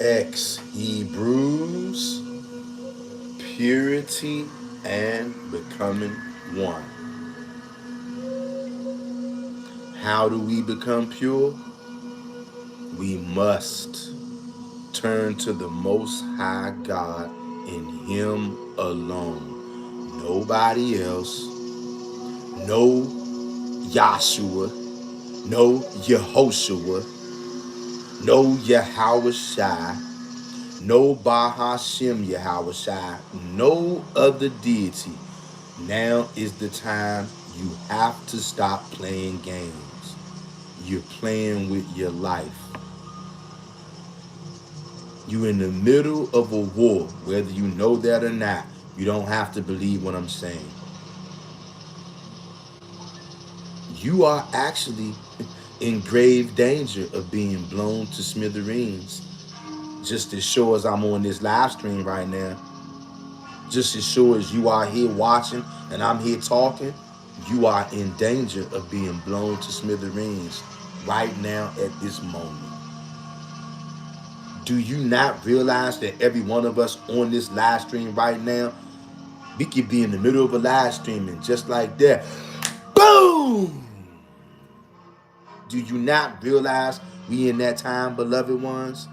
X Hebrews, purity and becoming one. How do we become pure? We must turn to the Most High God in Him alone. Nobody else. No Yahshua. No Yehoshua. No Yahweh Shai. No Bahashem Yahweh Shai. No other deity. Now is the time you have to stop playing games. You're playing with your life. You're in the middle of a war, whether you know that or not. You don't have to believe what I'm saying. You are actually in grave danger of being blown to smithereens. Just as sure as I'm on this live stream right now, just as sure as you are here watching and I'm here talking, you are in danger of being blown to smithereens right now at this moment. Do you not realize that every one of us on this live stream right now, we could be in the middle of a live stream and just like that, boom! Do you not realize we in that time, beloved ones?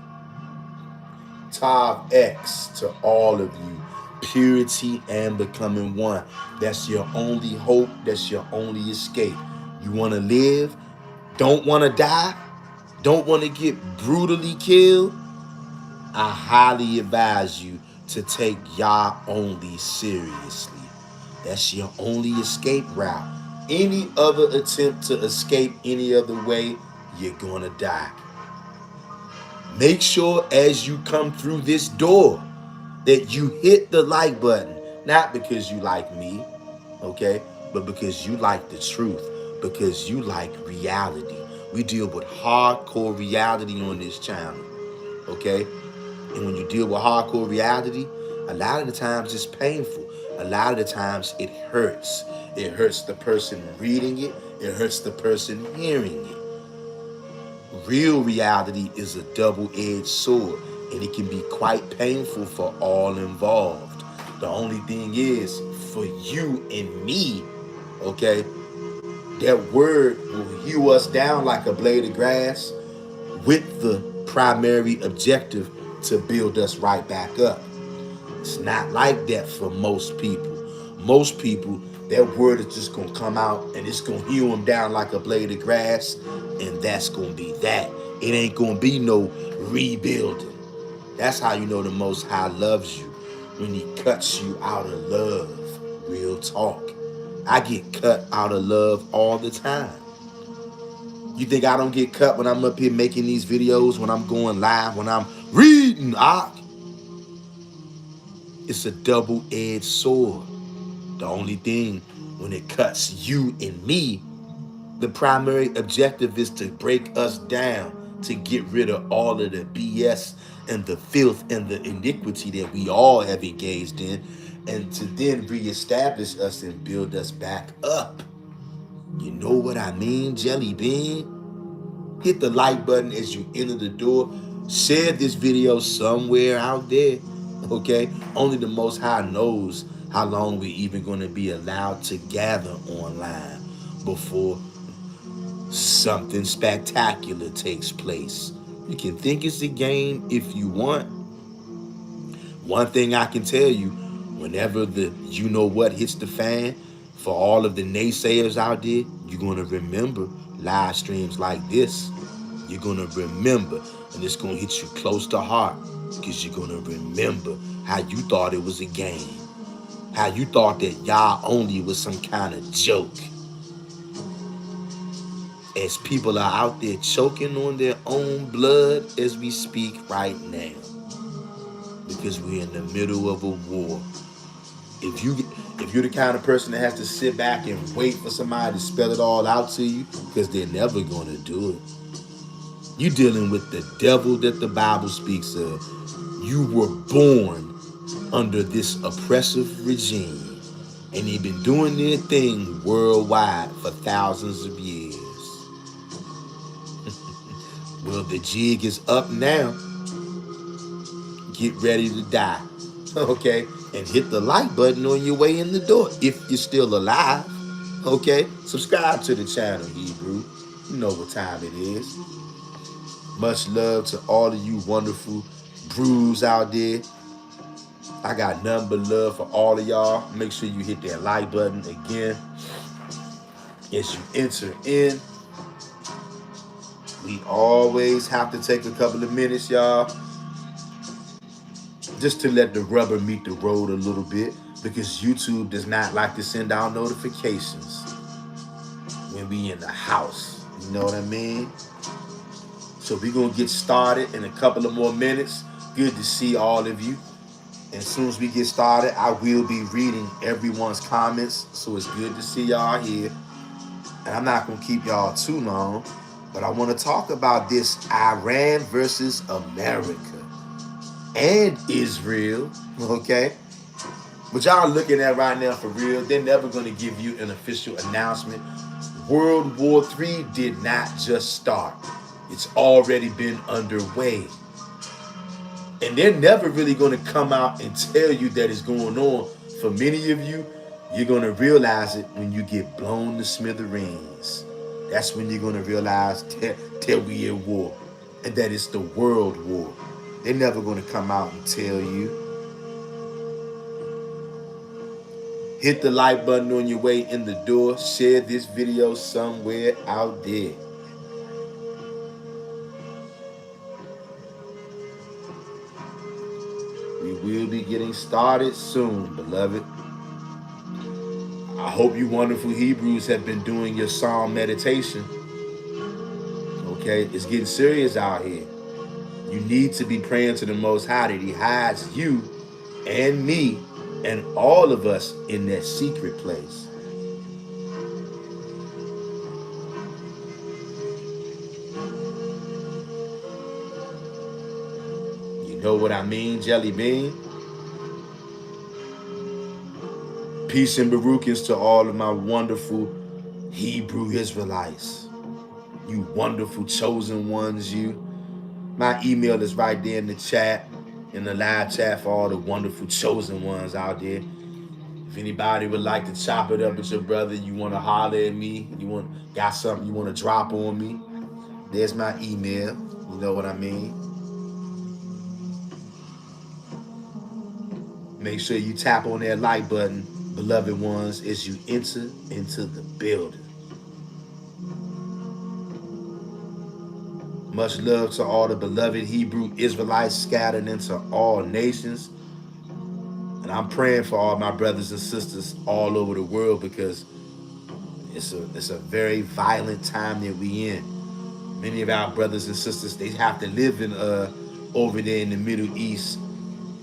Tav X to all of you. Purity and becoming one. That's your only hope. That's your only escape. You want to live? Don't want to die? Don't want to get brutally killed? I highly advise you to take Yah only seriously. That's your only escape route. Any other attempt to escape any other way, you're going to die. Make sure as you come through this door that you hit the like button. Not because you like me, okay? But because you like the truth. Because you like reality. We deal with hardcore reality on this channel, okay? And when you deal with hardcore reality, a lot of the times it's painful. A lot of the times it hurts. It hurts the person reading it. It hurts the person hearing it. Real reality is a double-edged sword, and it can be quite painful for all involved. The only thing is, for you and me, okay, that word will hew us down like a blade of grass with the primary objective to build us right back up. It's not like that for most people. Most people, that word is just going to come out and it's going to hew them down like a blade of grass, and that's going to be that. It ain't going to be no rebuilding. That's how you know the Most High loves you, when He cuts you out of love. Real talk. I get cut out of love all the time. You think I don't get cut when I'm up here making these videos, when I'm going live, when I'm reading? It's a double-edged sword. The only thing, when it cuts you and me, the primary objective is to break us down, to get rid of all of the BS and the filth and the iniquity that we all have engaged in, and to then reestablish us and build us back up. You know what I mean, Jelly Bean? Hit the like button as you enter the door. Share this video somewhere out there, okay? Only the Most High knows how long we're even going to be allowed to gather online before something spectacular takes place. You can think it's a game if you want. One thing I can tell you, whenever the you know what hits the fan, for all of the naysayers out there, you're going to remember live streams like this. You're going to remember, and it's going to hit you close to heart, because you're going to remember how you thought it was a game. How you thought that Yah only was some kind of joke. As people are out there choking on their own blood as we speak right now. Because we're in the middle of a war. If you're the kind of person that has to sit back and wait for somebody to spell it all out to you, because they're never going to do it. You're dealing with the devil that the Bible speaks of. You were born under this oppressive regime, and they've been doing their thing worldwide for thousands of years. Well, the jig is up now. get ready to die. Okay? And hit the like button on your way in the door if you're still alive. Okay? Subscribe to the channel, Hebrew. You know what time it is. Much love to all of you wonderful brews out there. I got nothing but love for all of y'all. Make sure you hit that like button again as you enter in. We always have to take a couple of minutes, y'all, just to let the rubber meet the road a little bit, because YouTube does not like to send out notifications when we in the house. You know what I mean? So we're going to get started in a couple of more minutes. Good to see all of you. And as soon as we get started, I will be reading everyone's comments. So it's good to see y'all here. And I'm not going to keep y'all too long, but I want to talk about this Iran versus America and Israel, okay? What y'all looking at right now for real, they're never going to give you an official announcement. World War III did not just start. It's already been underway. And they're never really going to come out and tell you that it's going on. For many of you, you're going to realize it when you get blown to smithereens. That's when you're going to realize that we at war and that it's the world war. They're never going to come out and tell you. Hit the like button on your way in the door. Share this video somewhere out there. We will be getting started soon, beloved. I hope you wonderful Hebrews have been doing your psalm meditation. Okay, it's getting serious out here. You need to be praying to the Most High that He hides you and me and all of us in that secret place. You know what I mean, Jelly Bean? Peace and Baruchins to all of my wonderful Hebrew Israelites. You wonderful chosen ones, you. My email is right there in the chat, in the live chat for all the wonderful chosen ones out there. If anybody would like to chop it up with your brother, you want to holler at me, got something you want to drop on me, there's my email. You know what I mean? Make sure you tap on that like button, beloved ones, as you enter into the building. Much love to all the beloved Hebrew Israelites scattered into all nations. And I'm praying for all my brothers and sisters all over the world, because it's a very violent time that we in. Many of our brothers and sisters, they have to live in over there in the Middle East,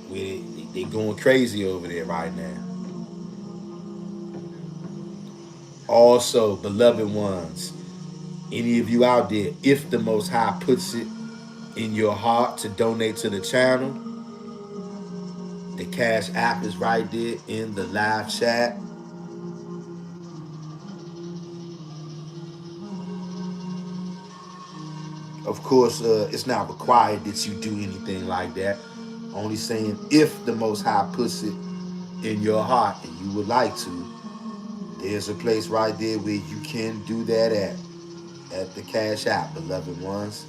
where they going crazy over there right now. Also, beloved ones, any of you out there, if the Most High puts it in your heart to donate to the channel, the Cash App is right there in the live chat. Of course, it's not required that you do anything like that. Only saying if the Most High puts it in your heart and you would like to, there's a place right there where you can do that at the Cash App, beloved ones.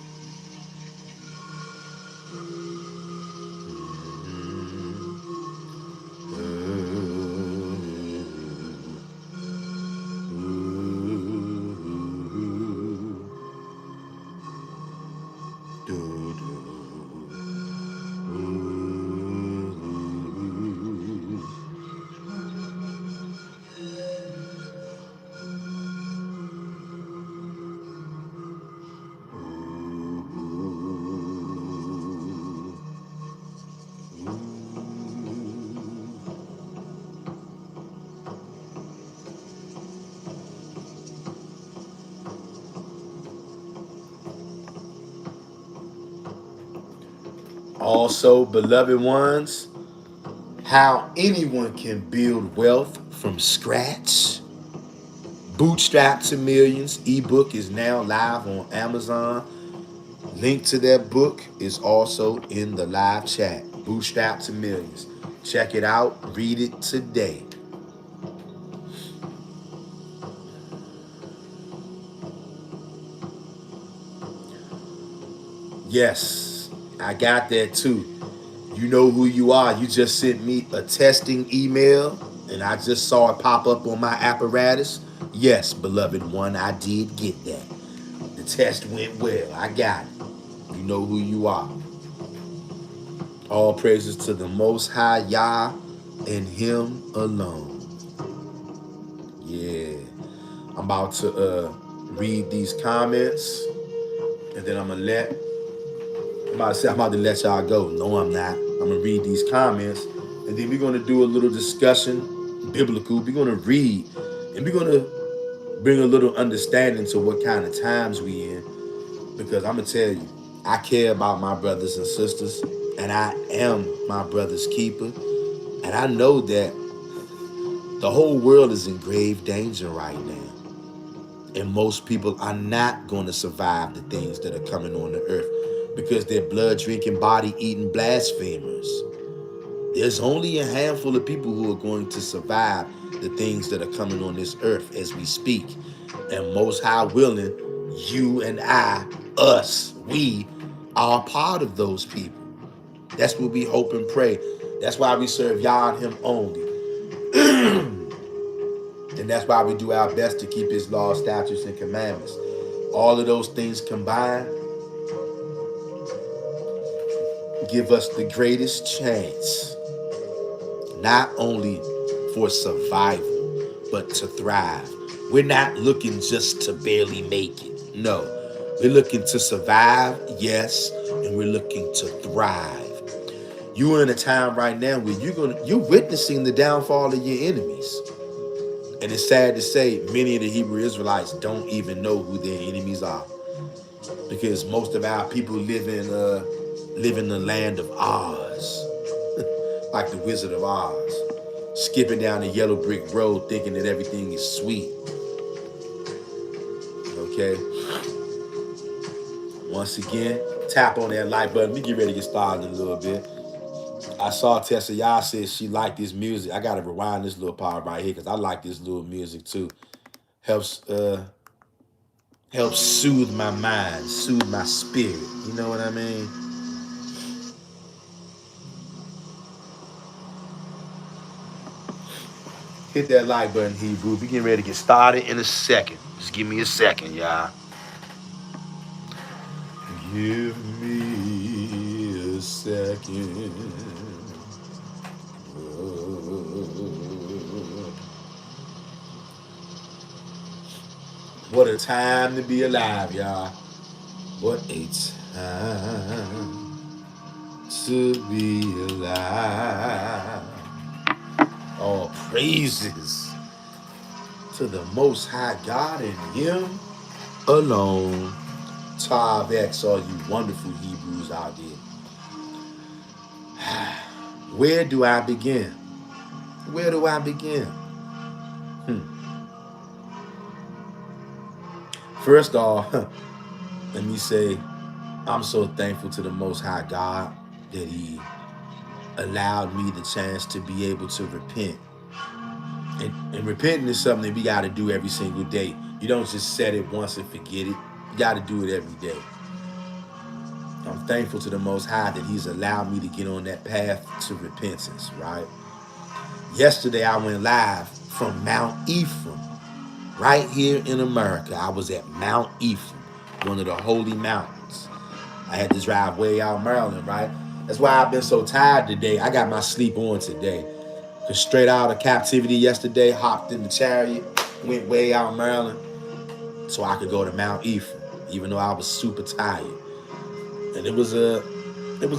Also, beloved ones, how anyone can build wealth from scratch. Bootstrap to Millions ebook is now live on Amazon. Link to that book is also in the live chat. Bootstrap to Millions. Check it out. Read it today. Yes, I got that too. You know who you are. You just sent me a testing email and I just saw it pop up on my apparatus. Yes, beloved one, I did get that. The test went well. I got it. You know who you are. All praises to the Most High Yah and Him alone. Yeah. I'm about to read these comments and then I'm about to let y'all go. No, I'm not. I'm gonna read these comments and then we're gonna do a little discussion, biblical. We're gonna read and we're gonna bring a little understanding to what kind of times we in. Because I'm gonna tell you, I care about my brothers and sisters, and I am my brother's keeper. And I know that the whole world is in grave danger right now. And most people are not going to survive the things that are coming on the earth because they're blood drinking, body eating blasphemers. There's only a handful of people who are going to survive the things that are coming on this earth as we speak. And most high willing, you and I, us, we are part of those people. That's what we hope and pray. That's why we serve Yah and Him only. And that's why we do our best to keep His laws, statutes, and commandments. All of those things combined give us the greatest chance, not only for survival, but to thrive. We're not looking just to barely make it. No, we're looking to survive, yes, and we're looking to thrive. You're in a time right now where you're witnessing the downfall of your enemies. And it's sad to say many of the Hebrew Israelites don't even know who their enemies are. Because most of our people live in the land of Oz. Like the Wizard of Oz. Skipping down the yellow brick road thinking that everything is sweet. Okay? Once again, tap on that like button. We get ready to get started in a little bit. I saw Tessa Yah said she liked this music. I gotta rewind this little part right here because I like this little music too. Helps soothe my mind, soothe my spirit. You know what I mean? Hit that like button, Hebrew. We getting ready to get started in a second. Just give me a second, y'all. Give me a second. What a time to be alive, y'all. What a time to be alive. All praises to the Most High God and Him alone. Tav X, all you wonderful Hebrews out there. Where do I begin? Where do I begin? First off, let me say I'm so thankful to the Most High God that He allowed me the chance to be able to repent. And repenting is something that we got to do every single day. You don't just set it once and forget it. You got to do it every day. I'm thankful to the Most High that He's allowed me to get on that path to repentance, right? Yesterday, I went live from Mount Ephraim, right here in America. I was at Mount Ephraim, one of the holy mountains. I had to drive way out Maryland, right? That's why I've been so tired today. I got my sleep on today. Because straight out of captivity yesterday, hopped in the chariot, went way out Maryland so I could go to Mount Ephraim, even though I was super tired. And it was a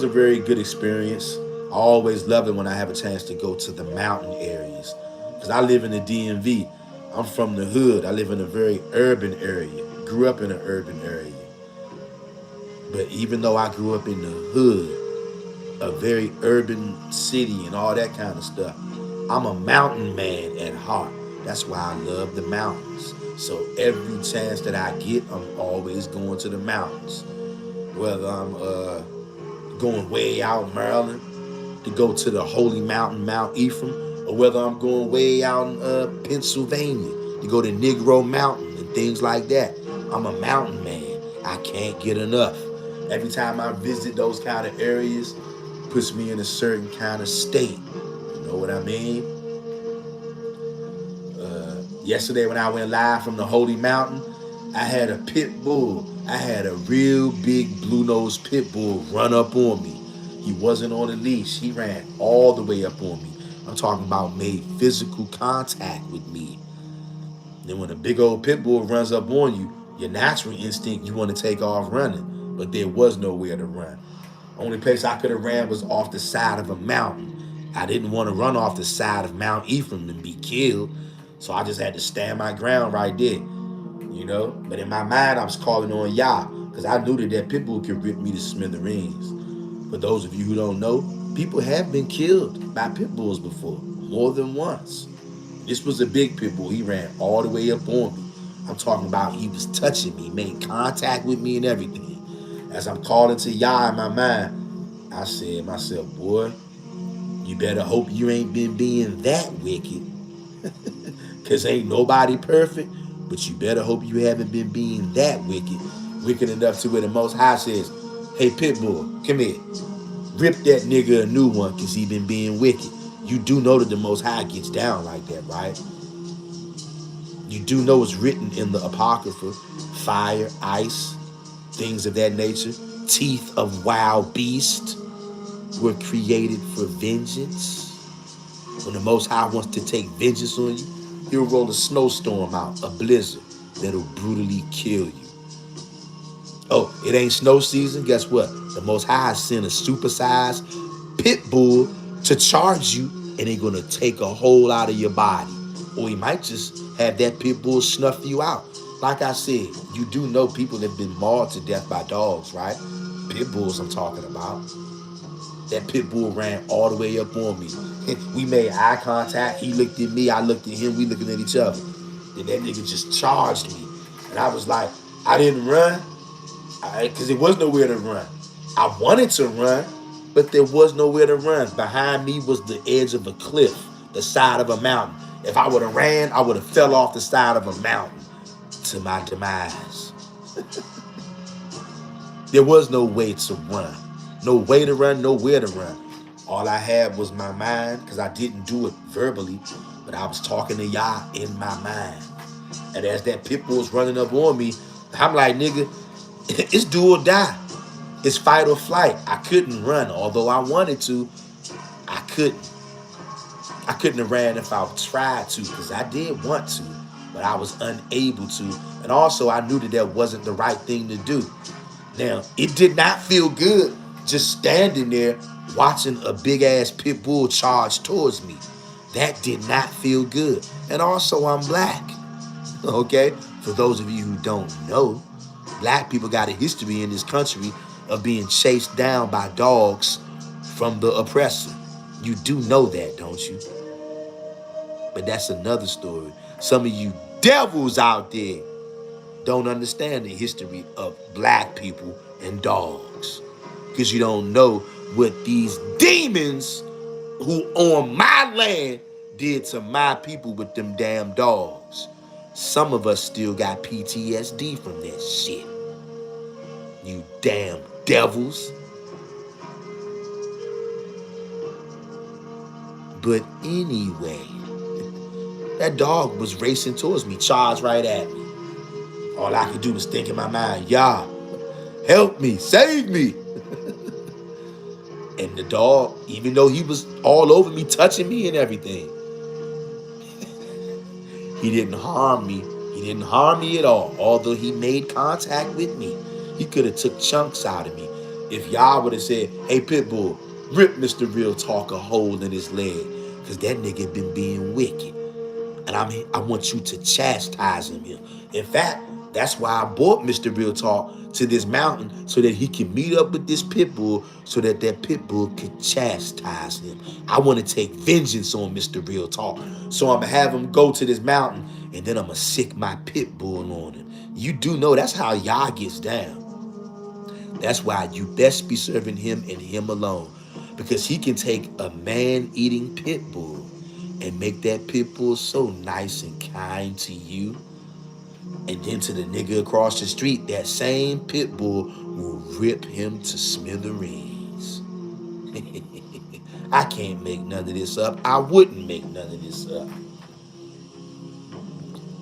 very good experience. I always love it when I have a chance to go to the mountain areas. Because I live in the DMV. I'm from the hood. I live in a very urban area. Grew up in an urban area. But even though I grew up in the hood, a very urban city and all that kind of stuff, I'm a mountain man at heart. That's why I love the mountains. So every chance that I get, I'm always going to the mountains. whether I'm going way out in Maryland to go to the holy mountain, Mount Ephraim, or whether I'm going way out in Pennsylvania to go to Negro Mountain and things like that. I'm a mountain man. I can't get enough. Every time I visit those kind of areas, puts me in a certain kind of state. You know what I mean? Yesterday when I went live from the Holy Mountain, I had a pit bull. I had a real big blue-nosed pit bull run up on me. He wasn't on a leash. He ran all the way up on me. I'm talking about made physical contact with me. Then when a big old pit bull runs up on you, your natural instinct, you want to take off running. But there was nowhere to run. Only place I could have ran was off the side of a mountain. I didn't want to run off the side of Mount Ephraim and be killed. So I just had to stand my ground right there. You know? But in my mind, I was calling on Yah. Because I knew that pit bull could rip me to smithereens. For those of you who don't know, people have been killed by pit bulls before. More than once. This was a big pit bull. He ran all the way up on me. I'm talking about he was touching me, made contact with me and everything. As I'm calling to Yah in my mind, I said to myself, boy, you better hope you ain't been being that wicked. Because ain't nobody perfect, but you better hope you haven't been being that wicked. Wicked enough to where the Most High says, hey, Pitbull, come here. Rip that nigga a new one because he been being wicked. You do know that the Most High gets down like that, right? You do know it's written in the Apocrypha, fire, ice, things of that nature. Teeth of wild beasts were created for vengeance. When the Most High wants to take vengeance on you, he'll roll a snowstorm out, a blizzard, that'll brutally kill you. Oh, it ain't snow season? Guess what? The Most High sent a supersized pit bull to charge you, and they're going to take a hole out of your body. Or he might just have that pit bull snuff you out. Like I said, you do know people have been mauled to death by dogs, right? Pit bulls I'm talking about. That pit bull ran all the way up on me. We made eye contact. He looked at me. I looked at him. We looking at each other. Then that nigga just charged me. And I was like, I didn't run. Because there was nowhere to run. I wanted to run, but there was nowhere to run. Behind me was the edge of a cliff, the side of a mountain. If I would have ran, I would have fell off the side of a mountain to my demise. There was no way to run. No way to run, nowhere to run. All I had was my mind, because I didn't do it verbally, but I was talking to Yah in my mind. And as that pit bull was running up on me, I'm like, nigga, it's do or die. It's fight or flight. I couldn't run. Although I wanted to, I couldn't. I couldn't have ran if I tried to, because I did want to, but I was unable to. And also, I knew that wasn't the right thing to do. Now, it did not feel good just standing there watching a big-ass pit bull charge towards me. That did not feel good. And also, I'm black. Okay? For those of you who don't know, black people got a history in this country of being chased down by dogs from the oppressor. You do know that, don't you? But that's another story. Some of you devils out there don't understand the history of black people and dogs, because you don't know what these demons who on my land did to my people with them damn dogs. Some of us still got PTSD from that shit. You damn devils. But anyway, that dog was racing towards me, charged right at me. All I could do was think in my mind, Yah, help me, save me. And the dog, even though he was all over me, touching me and everything, he didn't harm me. He didn't harm me at all. Although he made contact with me, he could have took chunks out of me. If y'all would have said, hey, Pitbull, rip Mr. Real Talk a hole in his leg, because that nigga been being wicked. And I want you to chastise him here. In fact, that's why I brought Mr. Real Talk to this mountain, so that he can meet up with this pit bull, so that pit bull could chastise him. I want to take vengeance on Mr. Real Talk. So I'm going to have him go to this mountain, and then I'm going to sick my pit bull on him. You do know that's how Yah gets down. That's why you best be serving him and him alone. Because he can take a man-eating pit bull and make that pit bull so nice and kind to you. And then to the nigga across the street, that same pit bull will rip him to smithereens. I can't make none of this up. I wouldn't make none of this up.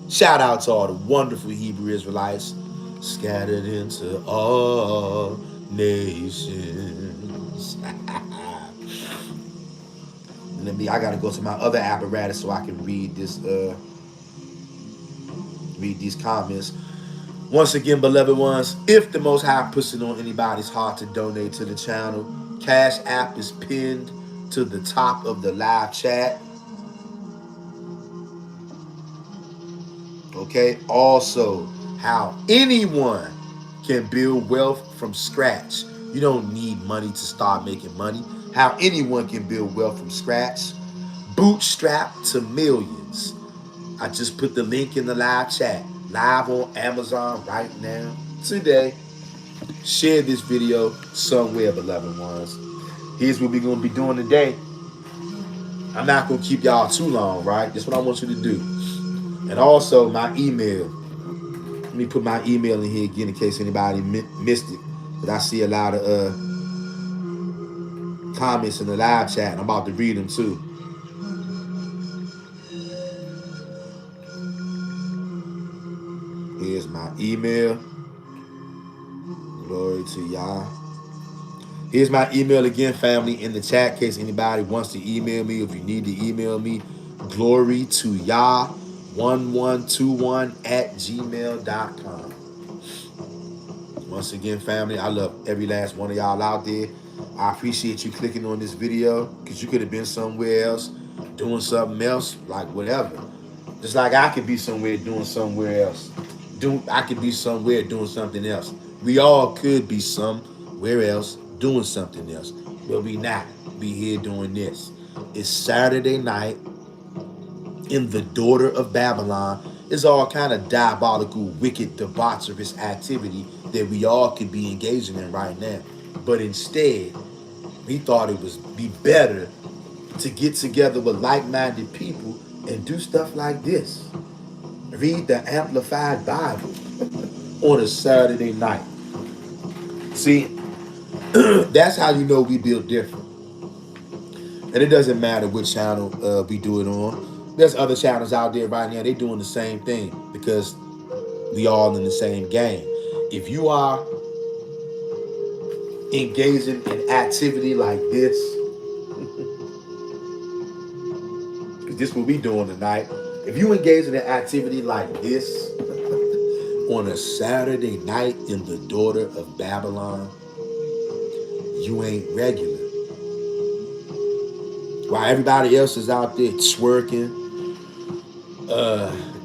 Shout out to all the wonderful Hebrew Israelites scattered into all nations. I gotta go to my other apparatus so I can read these comments. Once again, beloved ones, if the Most High puts it on anybody's heart to donate to the channel, Cash App is pinned to the top of the live chat. Okay. Also, how anyone can build wealth from scratch. You don't need money to start making money. How anyone can build wealth from scratch. Bootstrap to millions. I just put the link in the live chat. Live on Amazon right now, today. Share this video somewhere, beloved ones. Here's what we're going to be doing today. I'm not going to keep y'all too long, right? That's what I want you to do. And also, my email. Let me put my email in here again in case anybody missed it. But I see a lot of comments in the live chat, and I'm about to read them too. Here's my email. Glory to Yah. Here's my email again, family, in the chat in case anybody wants to email me. If you need to email me, glory to Yah 1121@gmail.com. Once again, family, I love every last one of y'all out there. I appreciate you clicking on this video because you could have been somewhere else doing something else, like whatever. Just like I could be somewhere doing somewhere else. I could be somewhere doing something else. We all could be somewhere else doing something else. But we not. We here doing this. It's Saturday night in the daughter of Babylon. It's all kind of diabolical, wicked, debaucherous activity that we all could be engaging in right now. But instead, we thought it would be better to get together with like-minded people and do stuff like this. Read the Amplified Bible on a Saturday night. See, that's how you know we build different. And it doesn't matter which channel we do it on. There's other channels out there right now. They're doing the same thing because we all in the same game. If you are engaging in activity like this, because this is what we doing tonight. If you engage in an activity like this on a Saturday night in the daughter of Babylon, you ain't regular. While everybody else is out there twerking,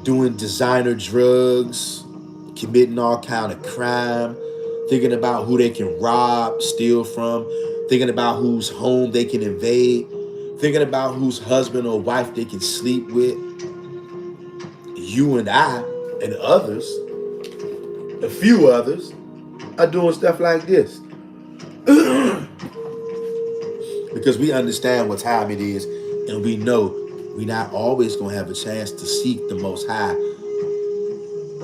doing designer drugs, committing all kind of crime, thinking about who they can rob, steal from, thinking about whose home they can invade, thinking about whose husband or wife they can sleep with. You and I and others, a few others, are doing stuff like this. Because we understand what time it is, and we know we're not always going to have a chance to seek the Most High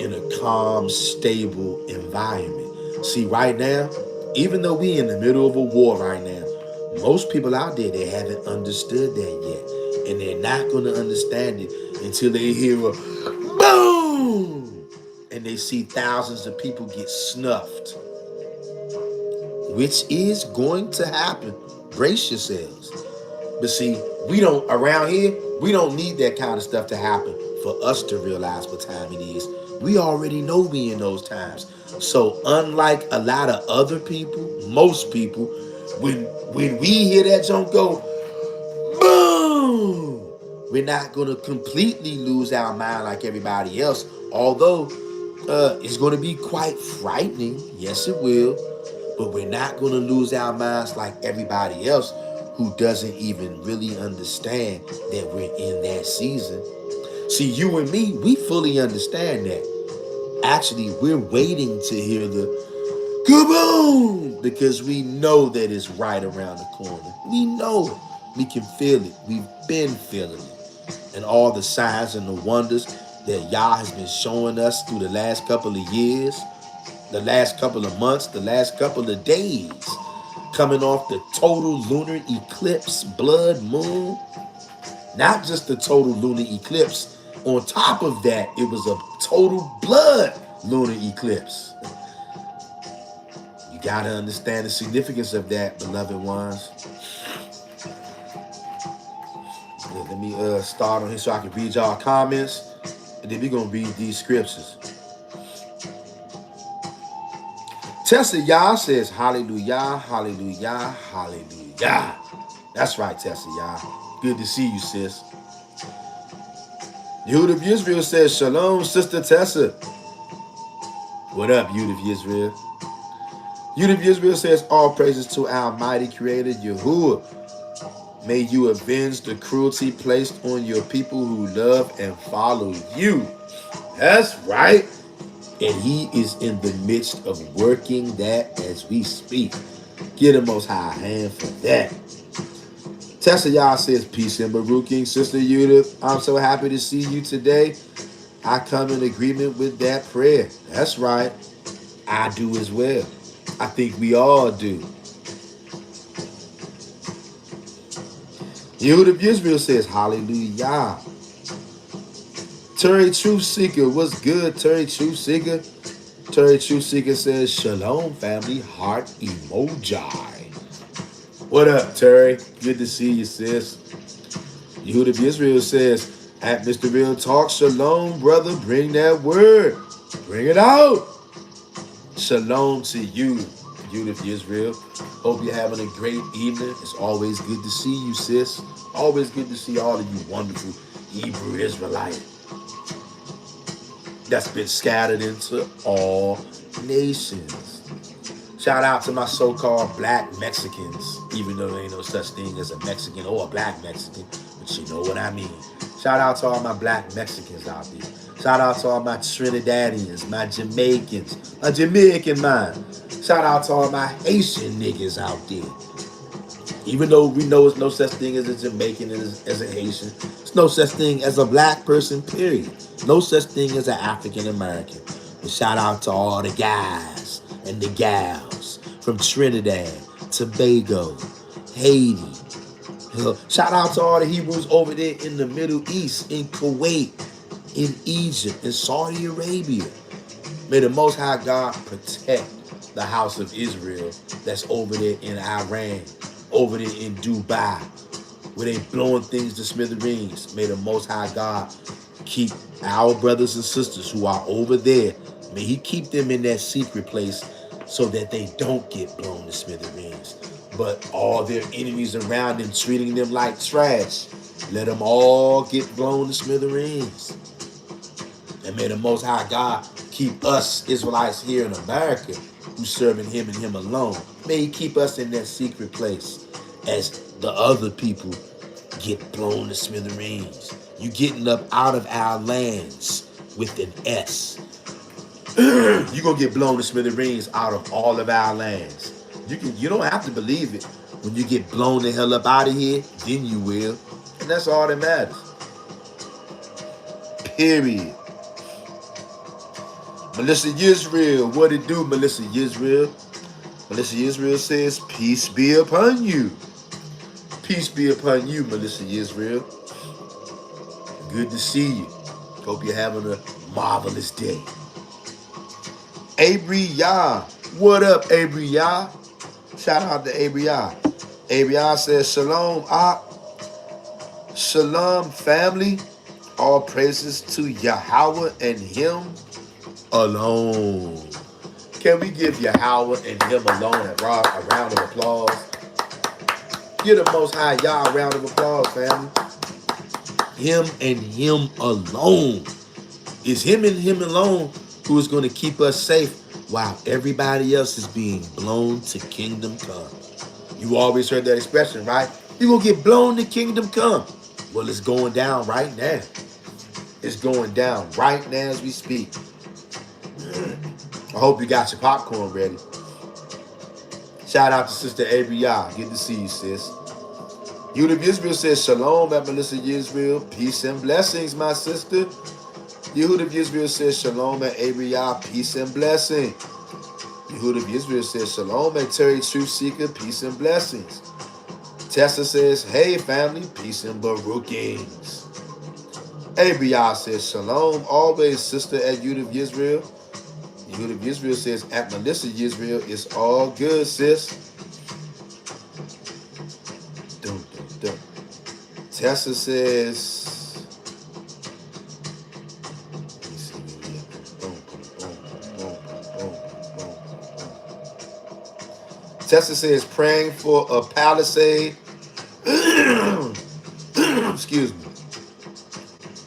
in a calm, stable environment. See, right now, even though we're in the middle of a war right now, most people out there, they haven't understood that yet. And they're not going to understand it until they hear a boom! And they see thousands of people get snuffed. Which is going to happen. Brace yourselves. But see, around here, we don't need that kind of stuff to happen for us to realize what time it is. We already know we in those times. So unlike a lot of other people, most people, when we hear that jump go, boom, we're not going to completely lose our mind like everybody else. Although it's going to be quite frightening. Yes, it will. But we're not going to lose our minds like everybody else who doesn't even really understand that we're in that season. See, you and me, we fully understand that. Actually, we're waiting to hear the Kaboom! Because we know that it's right around the corner. We know it. We can feel it. We've been feeling it. And all the signs and the wonders that Yah has been showing us through the last couple of years, the last couple of months, the last couple of days, coming off the total lunar eclipse, blood moon. Not just the total lunar eclipse. On top of that, it was a total blood lunar eclipse. You got to understand the significance of that, beloved ones. Let me start on here so I can read y'all comments. And then we're going to read these scriptures. Tessa Yah says, hallelujah, hallelujah, hallelujah. That's right, Tessa Yah. Good to see you, sis. Yehud of Israel says, shalom, Sister Tessa. What up, Yehud of Israel? Yehud of Israel says, all praises to our mighty creator, Yahuwah. May you avenge the cruelty placed on your people who love and follow you. That's right. And he is in the midst of working that as we speak. Give the Most High a hand for that. Tessa Yah says, peace and Baruching. Sister Judith, I'm so happy to see you today. I come in agreement with that prayer. That's right. I do as well. I think we all do. Yehud of Israel says, hallelujah. Terry Truth Seeker, what's good, Terry Truth Seeker? Terry Truth Seeker says, shalom, family, heart emoji. What up, Terry? Good to see you, sis. Yehud of Israel says, at Mr. Real Talk, shalom, brother, bring that word. Bring it out. Shalom to you, Yehud of Israel. Hope you're having a great evening. It's always good to see you, sis. Always good to see all of you wonderful Hebrew Israelites that's been scattered into all nations. Shout out to my so-called black Mexicans, even though there ain't no such thing as a Mexican or a black Mexican, but you know what I mean. Shout out to all my black Mexicans out there. Shout out to all my Trinidadians, my Jamaicans, my Jamaican man. Shout out to all my Haitian niggas out there. Even though we know there's no such thing as a Jamaican as a Haitian, there's no such thing as a black person, period. No such thing as an African American. But shout out to all the guys and the gals from Trinidad, Tobago, Haiti. Shout out to all the Hebrews over there in the Middle East, in Kuwait, in Egypt, in Saudi Arabia. May the Most High God protect the house of Israel that's over there in Iran, over there in Dubai, where they blowing things to smithereens. May the Most High God keep our brothers and sisters who are over there. May he keep them in that secret place so that they don't get blown to smithereens. But all their enemies around them treating them like trash, let them all get blown to smithereens. And may the Most High God keep us Israelites here in America who's serving him and him alone. May he keep us in that secret place as the other people get blown to smithereens. You getting up out of our lands with an S. You're going to get blown to smithereens out of all of our lands. You don't have to believe it. When you get blown the hell up out of here, then you will. And that's all that matters. Period. Melissa Yisrael, what it do, Melissa Yisrael? Melissa Yisrael says, peace be upon you. Peace be upon you, Melissa Yisrael. Good to see you. Hope you're having a marvelous day. Abri Yah. What up, Abri Yah? Shout out to Abri Yah. Abri Yah says, shalom, shalom, family. All praises to Yahweh and him alone. Can we give Yahweh and him alone a round of applause? Give the Most High Yah a round of applause, family. Him and him alone. It's him and him alone who is going to keep us safe while everybody else is being blown to kingdom come. You always heard that expression, right? You're going to get blown to kingdom come. Well, it's going down right now. It's going down right now as we speak. I hope you got your popcorn ready. Shout out to Sister Abriah. Good to see you, sis. Youth of Israel says shalom at Melissa Israel. Peace and blessings, my sister. Yehud of Israel says shalom at Abriah. Peace and blessing. Yehud of Israel says shalom at Terry Truth Seeker. Peace and blessings. Tessa says, hey family, peace and barukings. Abriah says shalom always, sister at Yehud of Israel. Yehud of Israel says at Melissa Israel, it's all good, sis. Dun, dun, dun. Tessa says, let me see where we at. Boom, boom, boom, boom, boom. Tessa says praying for a Palisade. Excuse me.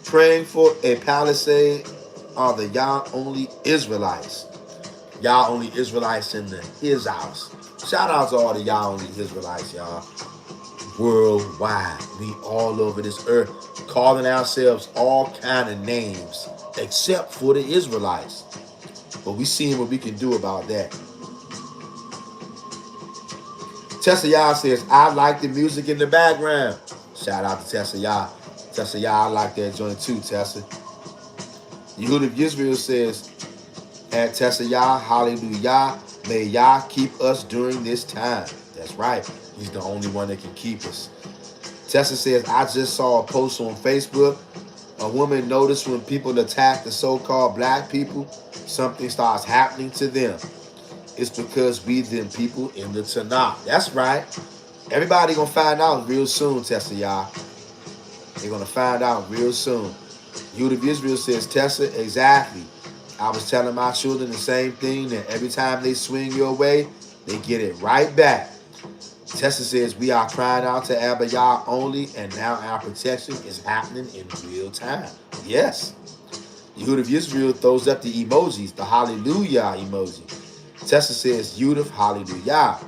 Praying for a Palisade are the Yah only Israelites. Yah only Israelites in his house. Shout out to all the Yah only Israelites, y'all. Worldwide. We all over this earth calling ourselves all kind of names except for the Israelites. But we seeing what we can do about that. Tessa Yah says, I like the music in the background. Shout out to Tessa Yah. Tessa Yah, I like that joint too, Tessa. Yehud of Israel says, at Tessa Yah, hallelujah, may Yah keep us during this time. That's right. He's the only one that can keep us. Tessa says, I just saw a post on Facebook. A woman noticed when people attack the so-called black people, something starts happening to them. It's because we them people in the Tanakh. That's right. Everybody gonna find out real soon, Tessa Yah. They're gonna find out real soon. Yehud of Israel says, Tessa, exactly. I was telling my children the same thing, that every time they swing your way, they get it right back. Tessa says, we are crying out to Abba Yah only, and now our protection is happening in real time. Yes. Yehud of Israel throws up the emojis, the hallelujah emoji. Tessa says, Yudif, hallelujah.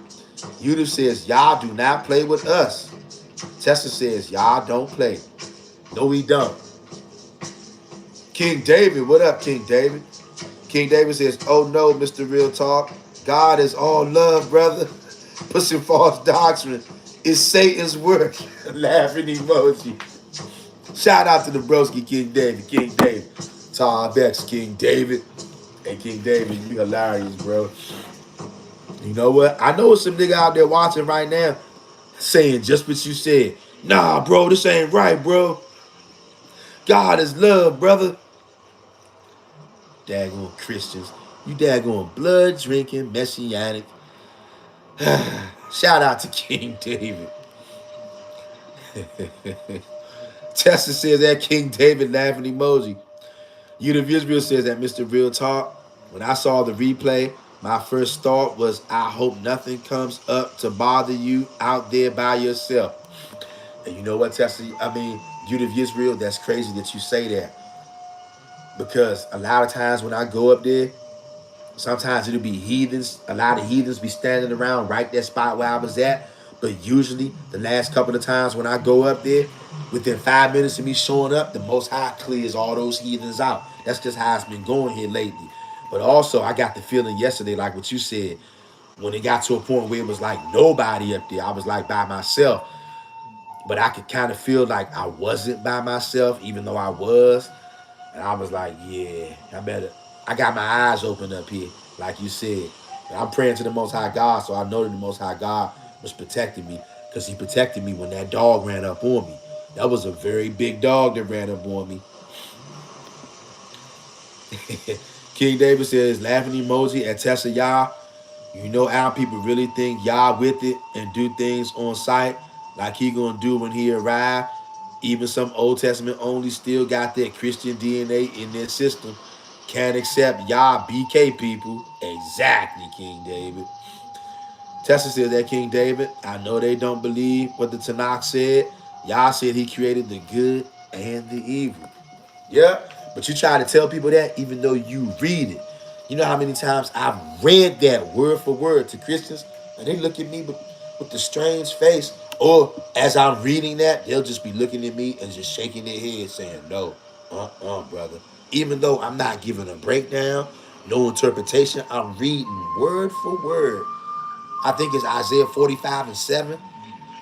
Yudif says, Yah do not play with us. Tessa says, Yah don't play. No, we don't. King David, what up, King David? King David says, oh no, Mr. Real Talk. God is all love, brother. Pushing false doctrine is Satan's work. Laughing emoji. Shout out to the broski, King David. King David. Tom Bex, King David. Hey, King David, you hilarious, bro. You know what? I know some nigga out there watching right now saying just what you said. Nah, bro, this ain't right, bro. God is love, brother. Daggone Christians. You daggone blood drinking, messianic. Shout out to King David. Tessa says that King David laughing emoji. Yehud of Israel says that Mr. Real Talk. When I saw the replay, my first thought was, I hope nothing comes up to bother you out there by yourself. And you know what, Tessa? Yehud of Israel, that's crazy that you say that. Because a lot of times when I go up there, sometimes it'll be heathens. A lot of heathens be standing around right that spot where I was at. But usually, the last couple of times when I go up there, within 5 minutes of me showing up, the Most High clears all those heathens out. That's just how it's been going here lately. But also, I got the feeling yesterday, like what you said, when it got to a point where it was like nobody up there, I was like by myself. But I could kind of feel like I wasn't by myself, even though I was. And I was like, yeah, I got my eyes open up here, like you said. And I'm praying to the Most High God, so I know that the Most High God was protecting me, because he protected me when that dog ran up on me. That was a very big dog that ran up on me. King David says, laughing emoji at Tessa Yah. You know our people really think Yah with it and do things on sight like he gonna do when he arrive. Even some Old Testament only still got that Christian DNA in their system. Can't accept Yah BK people. Exactly, King David. Tessa said that, King David, I know they don't believe what the Tanakh said. Yah said he created the good and the evil. Yeah, but you try to tell people that even though you read it. You know how many times I've read that word for word to Christians, and they look at me with the strange face. Or as I'm reading that, they'll just be looking at me and just shaking their head saying, no, brother. Even though I'm not giving a breakdown, no interpretation, I'm reading word for word I think it's Isaiah 45:7,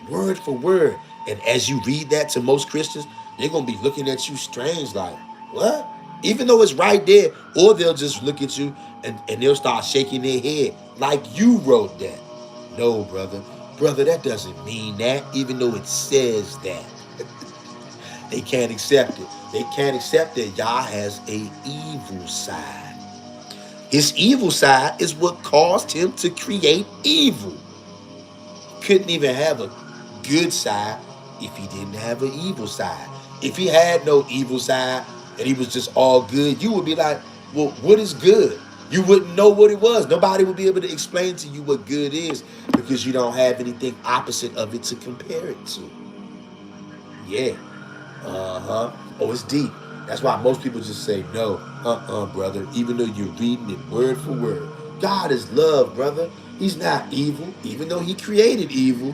word for word. And as you read that to most Christians, they're going to be looking at you strange like, what? Even though it's right there, or they'll just look at you and they'll start shaking their head like you wrote that. No, brother. Brother, that doesn't mean that, even though it says that. They can't accept it. They can't accept that Yah has a evil side. His evil side is what caused him to create evil. Couldn't even have a good side if he didn't have an evil side. If he had no evil side and he was just all good, you would be like, well, what is good? You wouldn't know what it was. Nobody would be able to explain to you what good is because you don't have anything opposite of it to compare it to. Yeah. Uh-huh. Oh, it's deep. That's why most people just say, no, brother, even though you're reading it word for word. God is love, brother. He's not evil, even though he created evil.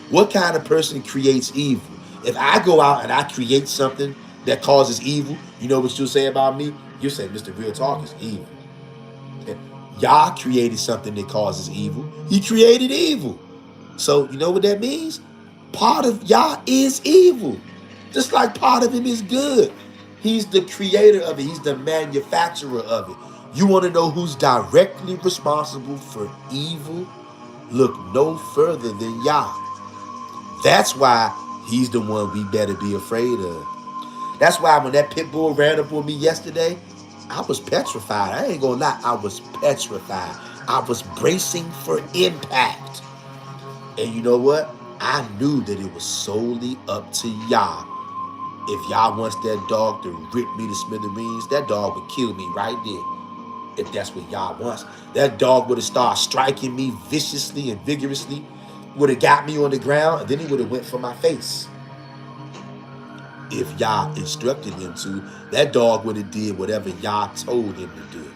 What kind of person creates evil? If I go out and I create something that causes evil, you know what you'll say about me? You'll say, Mr. Real Talk is evil. Yah created something that causes evil. He created evil. So you know what that means? Part of Yah is evil. Just like part of him is good. He's the creator of it. He's the manufacturer of it. You want to know who's directly responsible for evil? Look no further than Yah. That's why he's the one we better be afraid of. That's why when that pit bull ran up on me yesterday, I was petrified. I ain't gonna lie, I was petrified. I was bracing for impact. And you know what? I knew that it was solely up to Yah. If Yah wants that dog to rip me to smithereens, that dog would kill me right there. If that's what Yah wants. That dog would have started striking me viciously and vigorously, would have got me on the ground, and then he would have went for my face. If Yah instructed him to, that dog would have did whatever Yah told him to do.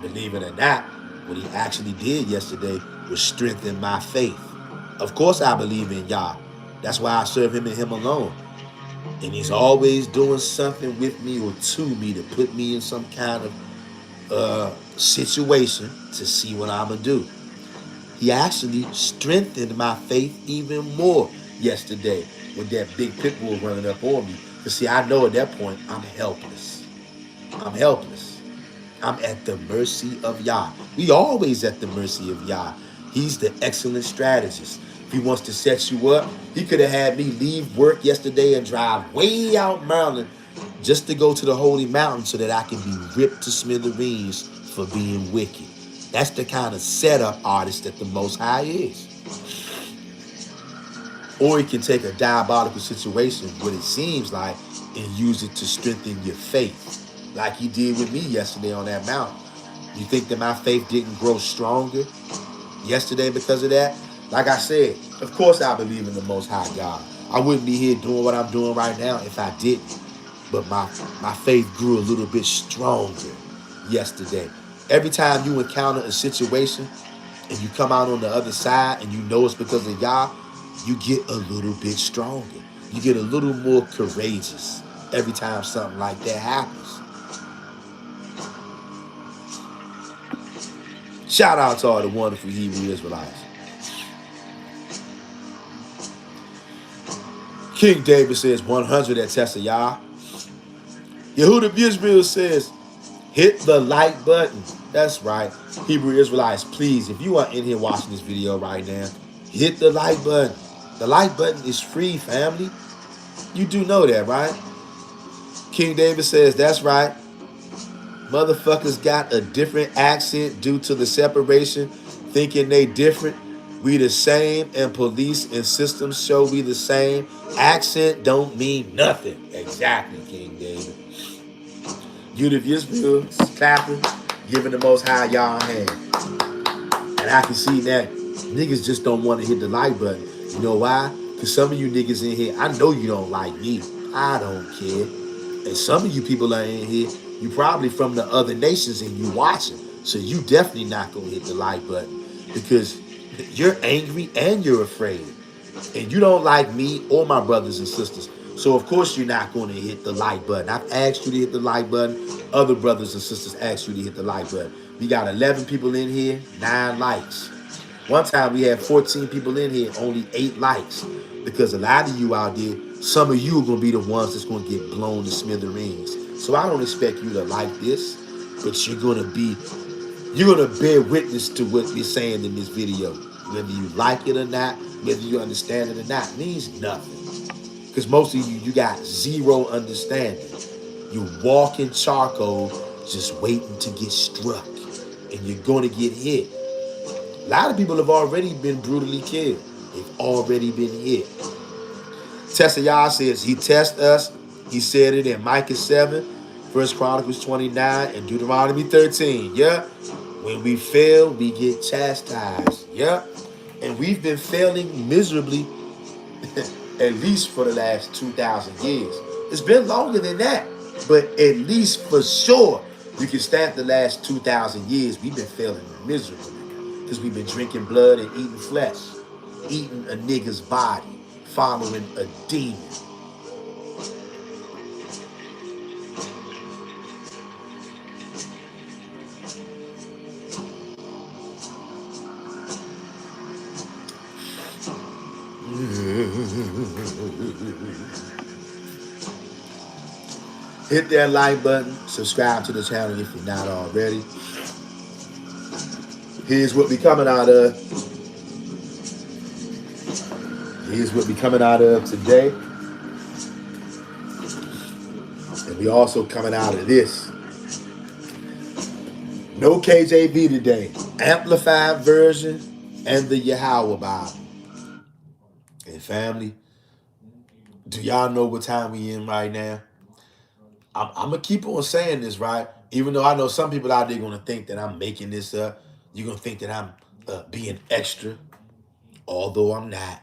Believe it or not, what he actually did yesterday was strengthen my faith. Of course I believe in Yah. That's why I serve him and him alone. And he's always doing something with me or to me to put me in some kind of situation to see what I'm going to do. He actually strengthened my faith even more yesterday when that big pit bull running up on me. Because see, I know at that point, I'm helpless. I'm helpless. I'm at the mercy of Yah. We always at the mercy of Yah. He's the excellent strategist. If he wants to set you up, he could have had me leave work yesterday and drive way out Maryland just to go to the holy mountain so that I can be ripped to smithereens for being wicked. That's the kind of setup artist that the Most High is. Or he can take a diabolical situation, what it seems like, and use it to strengthen your faith, like he did with me yesterday on that mountain. You think that my faith didn't grow stronger yesterday because of that? Like I said, of course I believe in the Most High God. I wouldn't be here doing what I'm doing right now if I didn't. But my faith grew a little bit stronger yesterday. Every time you encounter a situation and you come out on the other side and you know it's because of Yah, you get a little bit stronger. You get a little more courageous every time something like that happens. Shout out to all the wonderful Hebrew Israelites. King David says 100 at Tessa Yah. Yehuda Israel says, hit the like button. That's right. Hebrew Israelites, please, if you are in here watching this video right now, hit the like button. The like button is free, family. You do know that, right? King David says, that's right. Motherfuckers got a different accent due to the separation, thinking they different. We the same, and police and systems show we the same. Accent don't mean nothing. Exactly, King David. Youth of Israel clapping, giving the Most High Yah a hand. And I can see that niggas just don't want to hit the like button. You know why? Because some of you niggas in here, I know you don't like me. I don't care. And some of you people are in here, you probably from the other nations and you watching. So you definitely not going to hit the like button because you're angry and you're afraid. And you don't like me or my brothers and sisters. So of course you're not going to hit the like button. I've asked you to hit the like button. Other brothers and sisters asked you to hit the like button. We got 11 people in here, 9 likes. One time we had 14 people in here, only 8 likes. Because a lot of you out there, some of you are going to be the ones that's going to get blown to smithereens. So I don't expect you to like this, but you're going to bear witness to what we're saying in this video. Whether you like it or not, whether you understand it or not, means nothing. Because most of you got zero understanding. You walk in charcoal just waiting to get struck. And you're going to get hit. A lot of people have already been brutally killed. They've already been hit. Tessayah says, he tests us. He said it in Micah 7, 1 Chronicles 29, and Deuteronomy 13. Yeah. When we fail, we get chastised. Yeah. And we've been failing miserably at least for the last 2,000 years. It's been longer than that. But at least for sure, you can stamp the last 2,000 years. We've been failing miserably. Because we've been drinking blood and eating flesh. Eating a nigga's body. Following a demon. Hit that like button. Subscribe to the channel if you're not already. Here's what we coming out of. Here's what we coming out of today. And we also coming out of this. No KJV today. Amplified version and the Yahweh Bible. And family, do y'all know what time we in right now? I'm going to keep on saying this, right? Even though I know some people out there going to think that I'm making this up. You're going to think that I'm being extra. Although I'm not.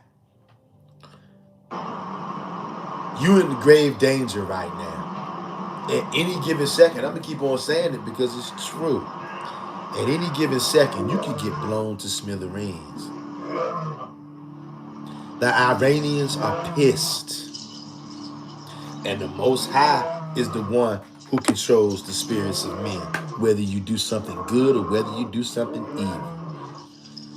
You in grave danger right now. At any given second, I'm going to keep on saying it because it's true. At any given second, you could get blown to smithereens. The Iranians are pissed. And the Most High is the one who controls the spirits of men. Whether you do something good or whether you do something evil.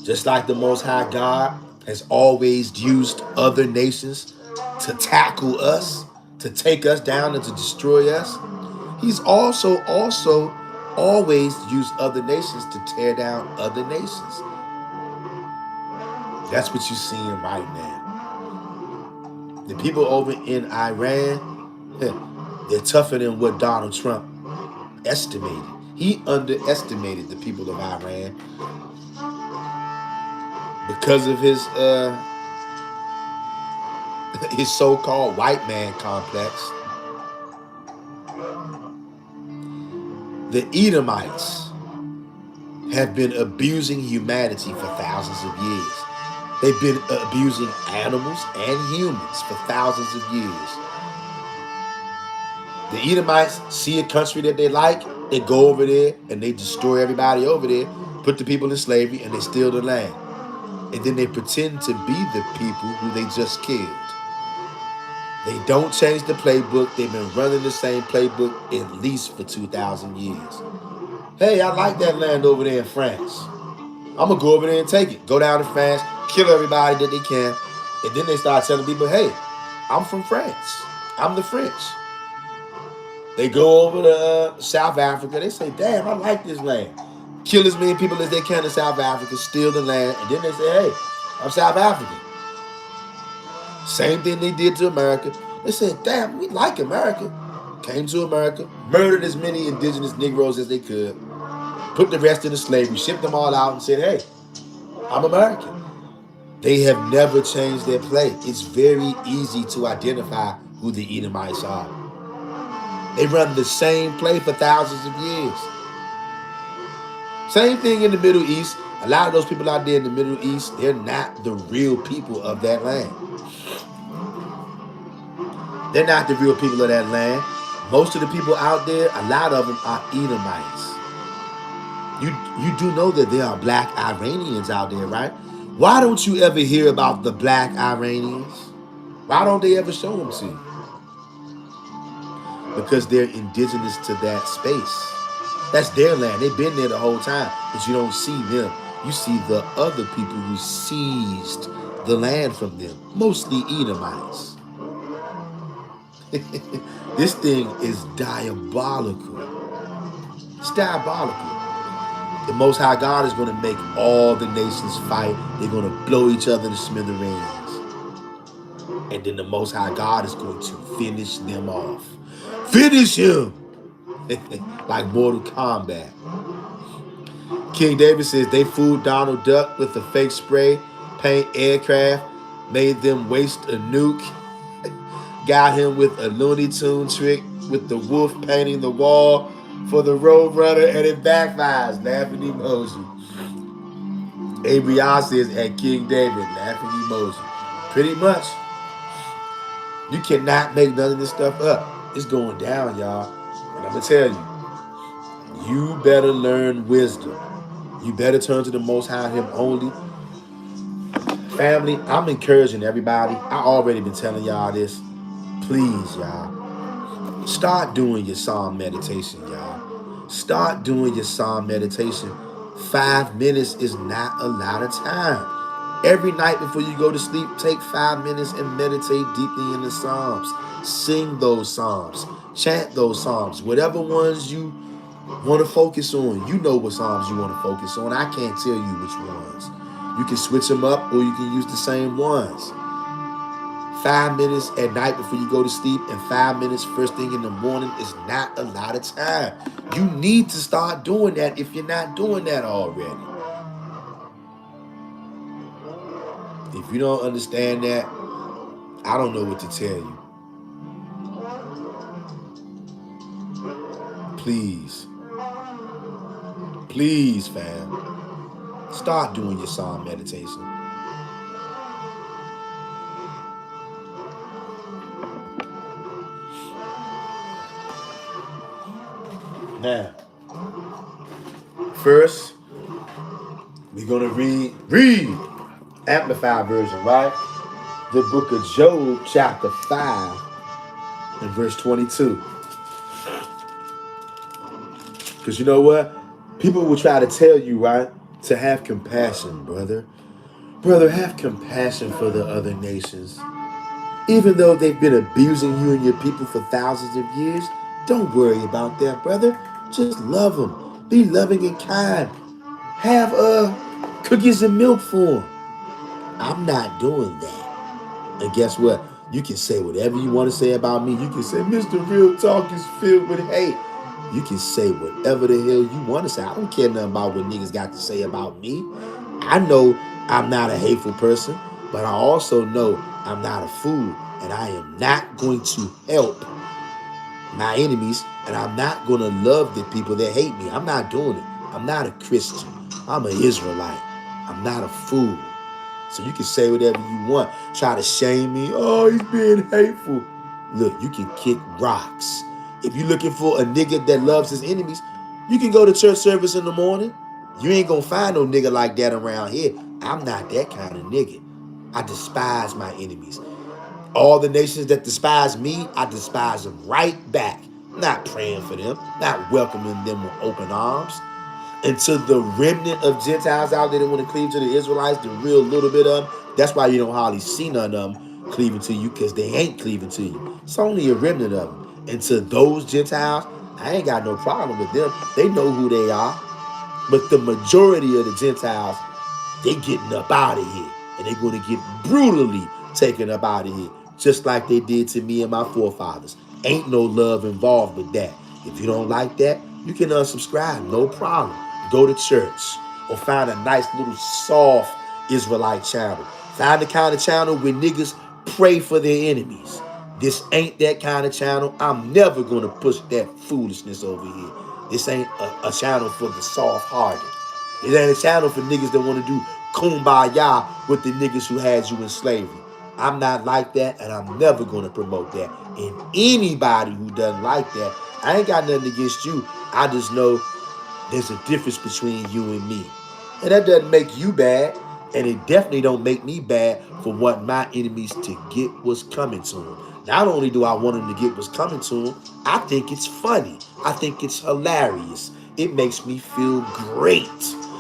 Just like the Most High God has always used other nations to tackle us, to take us down and to destroy us. He's also always used other nations to tear down other nations. That's what you're seeing right now. The people over in Iran, they're tougher than what Donald Trump estimated. He underestimated the people of Iran because of his so-called white man complex. The Edomites have been abusing humanity for thousands of years. They've been abusing animals and humans for thousands of years. The Edomites see a country that they like, they go over there and they destroy everybody over there, put the people in slavery, and they steal the land. And then they pretend to be the people who they just killed. They don't change the playbook. They've been running the same playbook at least for 2,000 years. Hey, I like that land over there in France. I'm going to go over there and take it. Go down to France, kill everybody that they can. And then they start telling people, hey, I'm from France. I'm the French. They go over to South Africa. They say, damn, I like this land. Kill as many people as they can in South Africa, steal the land. And then they say, hey, I'm South African. Same thing they did to America. They said, damn, we like America. Came to America, murdered as many indigenous Negroes as they could, put the rest into slavery, shipped them all out and said, hey, I'm American. They have never changed their play. It's very easy to identify who the Edomites are. They run the same play for thousands of years. Same thing in the Middle East. A lot of those people out there in the Middle East, they're not the real people of that land. They're not the real people of that land. Most of the people out there, a lot of them are Edomites. You do know that there are black Iranians out there, right? Why don't you ever hear about the black Iranians? Why don't they ever show them to you? Because they're indigenous to that space. That's their land. They've been there the whole time, but you don't see them. You see the other people who seized the land from them, mostly Edomites. This thing is diabolical. It's diabolical. The Most High God is going to make all the nations fight. They're going to blow each other to smithereens. And then the Most High God is going to finish them off. Finish him! Like Mortal Kombat. King David says they fooled Donald Duck with a fake spray paint aircraft, made them waste a nuke, got him with a Looney Tune trick with the wolf painting the wall for the Road Runner, and it backfires. Laughing emoji. ABR says at King David, laughing emoji. Pretty much. You cannot make none of this stuff up. It's going down, y'all. And I'm going to tell you, you better learn wisdom. You better turn to the Most High, him only. Family, I'm encouraging everybody. I already been telling y'all this. Please, y'all, start doing your Psalm meditation, y'all. Start doing your Psalm meditation. 5 minutes is not a lot of time. Every night before you go to sleep, take 5 minutes and meditate deeply in the Psalms. Sing those Psalms. Chant those Psalms. Whatever ones you want to focus on. You know what Psalms you want to focus on. I can't tell you which ones. You can switch them up or you can use the same ones. 5 minutes at night before you go to sleep and 5 minutes first thing in the morning is not a lot of time. You need to start doing that if you're not doing that already. If you don't understand that, I don't know what to tell you. Please. Please, fam. Start doing your Psalm meditation. Now, first, we're going to read Amplified version, right? The book of Job, chapter 5, and verse 22. Because you know what? People will try to tell you, right, to have compassion, brother. Brother, have compassion for the other nations. Even though they've been abusing you and your people for thousands of years, don't worry about that, brother. Just love them. Be loving and kind. Have cookies and milk for them. I'm not doing that. And guess what? You can say whatever you want to say about me. You can say, Mr. Real Talk is filled with hate. You can say whatever the hell you want to say. I don't care nothing about what niggas got to say about me. I know I'm not a hateful person, but I also know I'm not a fool. And I am not going to help my enemies. And I'm not going to love the people that hate me. I'm not doing it. I'm not a Christian. I'm an Israelite. I'm not a fool. So you can say whatever you want. Try to shame me. Oh, he's being hateful. Look, you can kick rocks. If you're looking for a nigga that loves his enemies, you can go to church service in the morning. You ain't gonna find no nigga like that around here. I'm not that kind of nigga. I despise my enemies. All the nations that despise me, I despise them right back. Not praying for them, not welcoming them with open arms. And to the remnant of Gentiles out there that want to cleave to the Israelites, the real little bit of them, that's why you don't hardly see none of them cleaving to you, because they ain't cleaving to you. It's only a remnant of them. And to those Gentiles, I ain't got no problem with them. They know who they are. But the majority of the Gentiles, they getting up out of here. And they're going to get brutally taken up out of here, just like they did to me and my forefathers. Ain't no love involved with that. If you don't like that, you can unsubscribe, no problem. Go to church or find a nice little soft Israelite channel. Find the kind of channel where niggas pray for their enemies. This ain't that kind of channel. I'm never going to push that foolishness over here. This ain't a channel for the soft-hearted. It ain't a channel for niggas that want to do kumbaya with the niggas who had you in slavery. I'm not like that, and I'm never going to promote that. And anybody who doesn't like that, I ain't got nothing against you. I just know there's a difference between you and me. And that doesn't make you bad, and it definitely don't make me bad for wanting my enemies to get what's coming to them. Not only do I want them to get what's coming to them, I think it's funny. I think it's hilarious. it makes me feel great.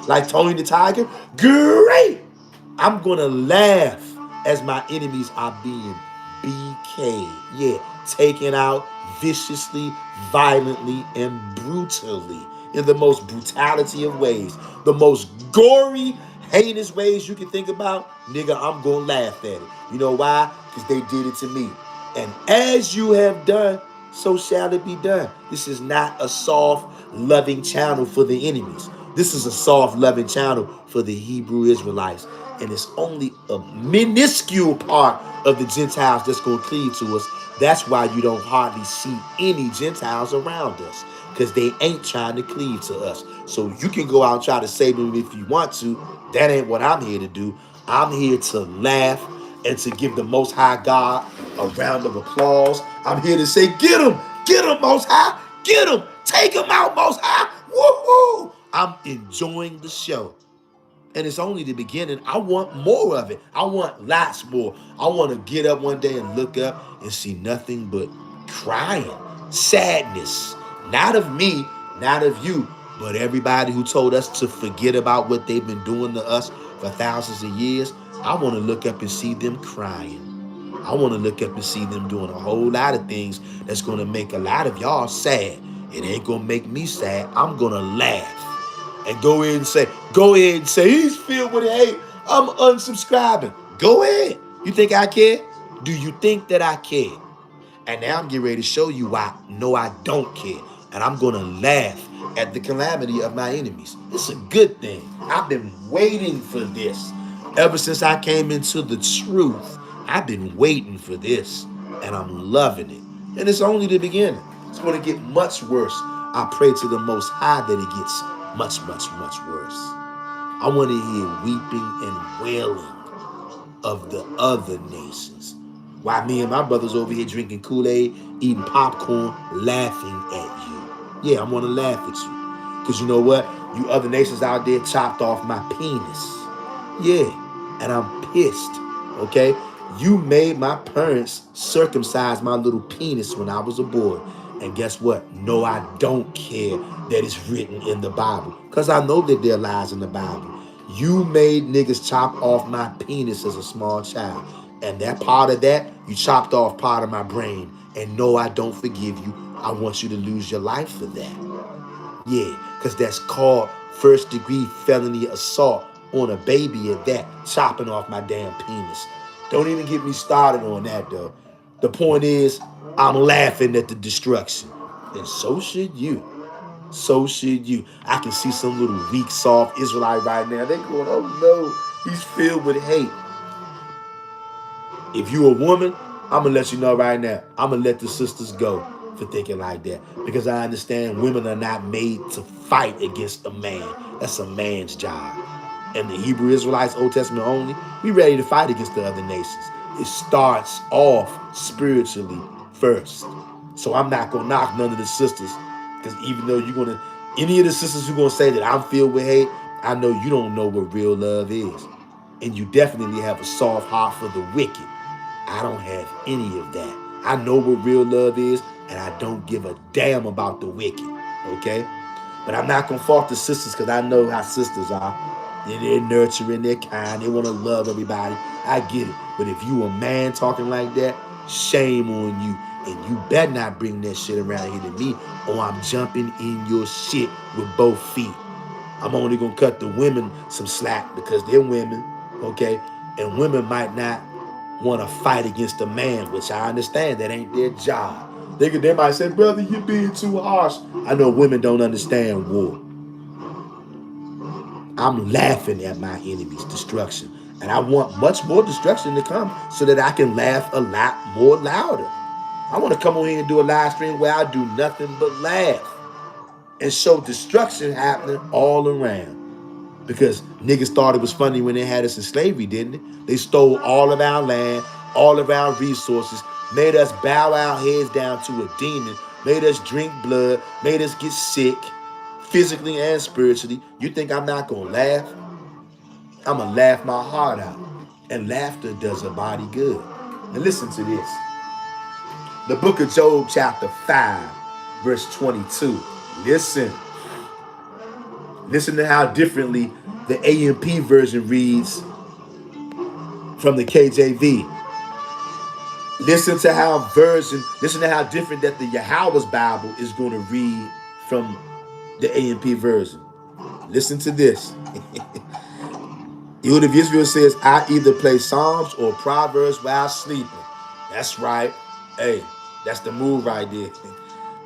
Like Tony the Tiger, great. I'm gonna laugh as my enemies are being BK. Yeah, taken out viciously, violently, and brutally in the most brutality of ways, the most gory, heinous ways you can think about. Nigga, I'm gonna laugh at it. You know why? Because they did it to me. And as you have done, so shall it be done. This is not a soft, loving channel for the enemies. This is a soft, loving channel for the Hebrew Israelites. And it's only a minuscule part of the Gentiles that's going to cleave to us. That's why you don't hardly see any Gentiles around us, because they ain't trying to cleave to us. So you can go out and try to save them if you want to. That ain't what I'm here to do. I'm here to laugh and to give the Most High God a round of applause. I'm here to say, get him, Most High, get him, take him out, Most High, woohoo! I'm enjoying the show. And it's only the beginning. I want more of it. I want lots more. I want to get up one day and look up and see nothing but crying, sadness. Not of me, not of you, but everybody who told us to forget about what they've been doing to us for thousands of years. I want to look up and see them crying. I want to look up and see them doing a whole lot of things that's going to make a lot of y'all sad. It ain't going to make me sad. I'm going to laugh. And go ahead and say, he's filled with hate. I'm unsubscribing. Go ahead. You think I care? Do you think that I care? And now I'm getting ready to show you why. No, I don't care. And I'm going to laugh at the calamity of my enemies. It's a good thing. I've been waiting for this. Ever since I came into the truth, I've been waiting for this. And I'm loving it. And it's only the beginning. It's going to get much worse. I pray to the Most High that it gets much, much, much worse. I want to hear weeping and wailing of the other nations. Why me and my brothers over here drinking Kool-Aid, eating popcorn, laughing at you. Yeah, I'm going to laugh at you. Because you know what? You other nations out there chopped off my penis. Yeah, and I'm pissed, okay? You made my parents circumcise my little penis when I was a boy. And guess what? No, I don't care that it's written in the Bible, because I know that there are lies in the Bible. You made niggas chop off my penis as a small child. And that part of that, you chopped off part of my brain. And no, I don't forgive you. I want you to lose your life for that. Yeah, because that's called first-degree felony assault on a baby at that, chopping off my damn penis. Don't even get me started on that, though. The point is, I'm laughing at the destruction. And so should you. So should you. I can see some little weak, soft Israelite right now. They going, oh no, he's filled with hate. If you a woman, I'm going to let you know right now, I'm going to let the sisters go for thinking like that. Because I understand women are not made to fight against a man. That's a man's job. And the Hebrew Israelites, Old Testament only, we ready to fight against the other nations. It starts off spiritually first. So I'm not going to knock none of the sisters. Because even though you're going to, any of the sisters who are going to say that I'm filled with hate, I know you don't know what real love is. And you definitely have a soft heart for the wicked. I don't have any of that. I know what real love is, and I don't give a damn about the wicked, okay? But I'm not going to fault the sisters, because I know how sisters are. They're nurturing, they're kind, they want to love everybody. I get it. But if you a man talking like that, shame on you. And you better not bring that shit around here to me, or I'm jumping in your shit with both feet. I'm only going to cut the women some slack because they're women, okay? And women might not want to fight against a man, which I understand. That ain't their job. They might say, brother, you're being too harsh. I know women don't understand war. I'm laughing at my enemy's destruction. And I want much more destruction to come so that I can laugh a lot more louder. I want to come on here and do a live stream where I do nothing but laugh and show destruction happening all around. Because niggas thought it was funny when they had us in slavery, didn't it? They stole all of our land, all of our resources, made us bow our heads down to a demon, made us drink blood, made us get sick, physically and spiritually. You think I'm not going to laugh? I'm going to laugh my heart out. And laughter does a body good. And listen to this. The book of Job, chapter 5, verse 22. Listen. Listen to how differently the AMP version reads from the KJV. Listen to how different that the Yahweh's Bible is going to read from the AMP version. Listen to this. Ehud of Israel says, I either play Psalms or Proverbs while sleeping. That's right. Hey, that's the move right there.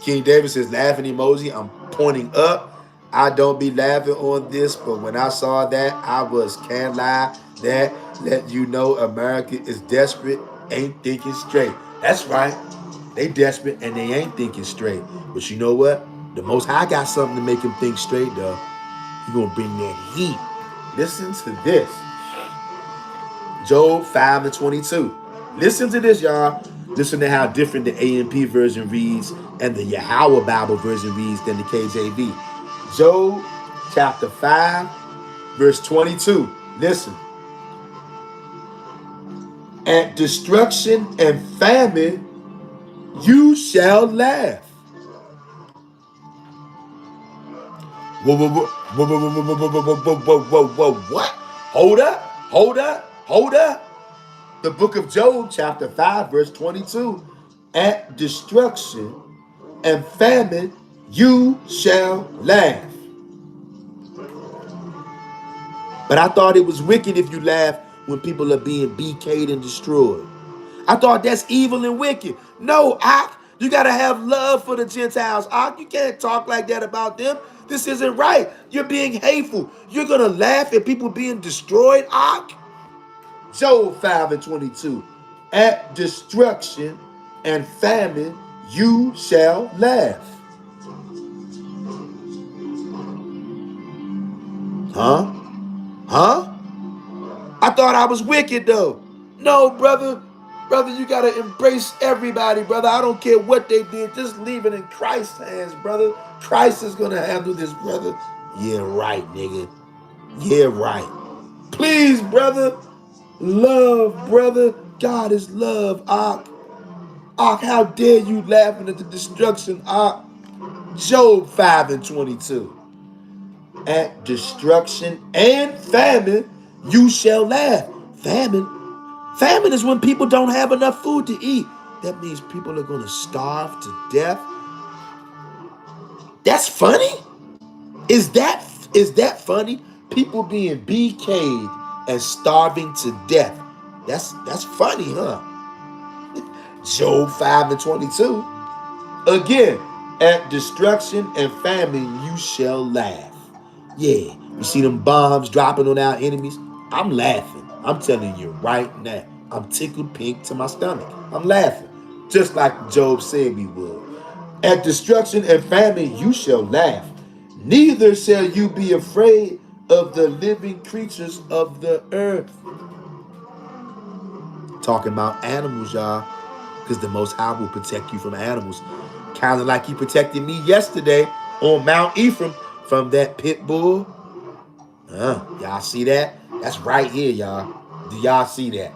King David says, laughing emoji, I'm pointing up. I don't be laughing on this, but when I saw that, I was can't lie. That let you know America is desperate, ain't thinking straight. That's right. They desperate and they ain't thinking straight. But you know what? The Most High got something to make them think straight, though. He gonna bring that heat. Listen to this. Job 5:22. Listen to this, y'all. Listen to how different the AMP version reads and the Yahweh Bible version reads than the KJV. Job chapter 5, verse 22. Listen. At destruction and famine, you shall laugh. Whoa, whoa, whoa, whoa, whoa, whoa, whoa, whoa, whoa, whoa, whoa, whoa, what? Hold up, hold up, hold up. The book of Job, chapter 5, verse 22. At destruction and famine, you shall laugh. But I thought it was wicked if you laugh when people are being BK'd and destroyed. I thought that's evil and wicked. No, Ak, you got to have love for the Gentiles. Ak, you can't talk like that about them. This isn't right. You're being hateful. You're going to laugh at people being destroyed, Ak? Job 5:22. At destruction and famine, you shall laugh. Huh? Huh? I thought I was wicked, though. No, brother. Brother, you got to embrace everybody, brother. I don't care what they did. Just leave it in Christ's hands, brother. Christ is going to handle this, brother. Yeah, right, nigga. Yeah, right. Please, brother. Love, brother. God is love, Ak. Ak, how dare you laughing at the destruction, Ak? Job 5:22. At destruction and famine, you shall laugh. Famine? Famine is when people don't have enough food to eat. That means people are going to starve to death. That's funny? Is that funny? People being BK'd and starving to death. That's funny, huh? Job 5:22. Again, at destruction and famine, you shall laugh. Yeah, you see them bombs dropping on our enemies? I'm laughing. I'm telling you right now. I'm tickled pink to my stomach. I'm laughing. Just like Job said we would. At destruction and famine, you shall laugh. Neither shall you be afraid of the living creatures of the earth. Talking about animals, y'all. Because the Most High will protect you from animals. Kind of like he protected me yesterday on Mount Ephraim from that pit bull. Y'all see that? That's right here, y'all. Do y'all see that?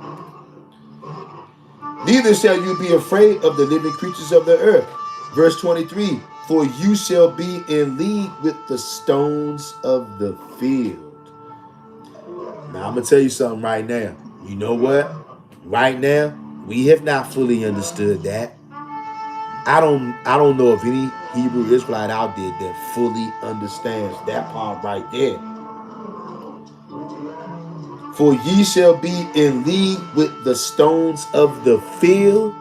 Neither shall you be afraid of the living creatures of the earth. Verse 23, for you shall be in league with the stones of the field. Now, I'm going to tell you something right now. You know what? Right now, we have not fully understood that. I don't know if any Hebrew Israelite out there that fully understands that part right there. For ye shall be in league with the stones of the field.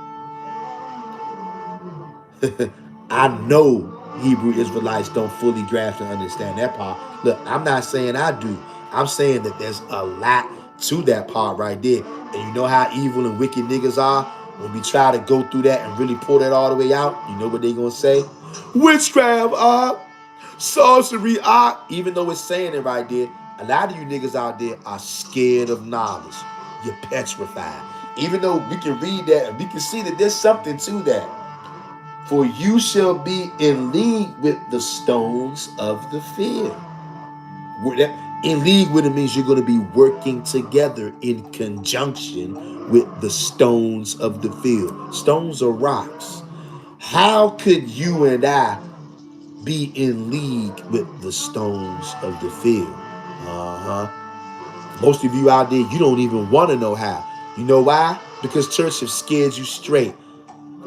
I know Hebrew Israelites don't fully grasp and understand that part. Look, I'm not saying I do. I'm saying that there's a lot to that part right there. And you know how evil and wicked niggas are? When we try to go through that and really pull that all the way out, you know what they gonna say? Witchcraft, sorcery, even though it's saying it right there, a lot of you niggas out there are scared of knowledge. You're petrified. Even though we can read that and we can see that there's something to that. For you shall be in league with the stones of the field. In league with it means you're going to be working together in conjunction with the stones of the field. Stones are rocks. How could you and I be in league with the stones of the field. Uh-huh. Most of you out there, you don't even want to know how. You know why? Because church have scared you straight.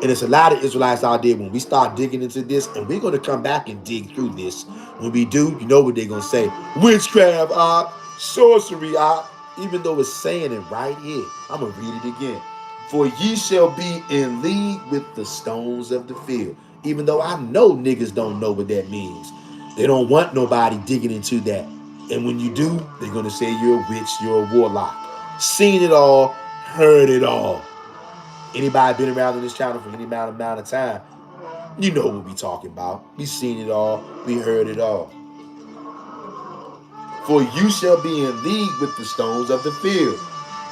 And there's a lot of Israelites out there when we start digging into this, and we're going to come back and dig through this. When we do, you know what they're going to say. Witchcraft, sorcery, even though it's saying it right here. I'm going to read it again. For ye shall be in league with the stones of the field. Even though I know niggas don't know what that means. They don't want nobody digging into that. And when you do, they're going to say you're a witch, you're a warlock. Seen it all, heard it all. Anybody been around on this channel for any amount of time, you know what we talking about. We seen it all. We heard it all. For you shall be in league with the stones of the field,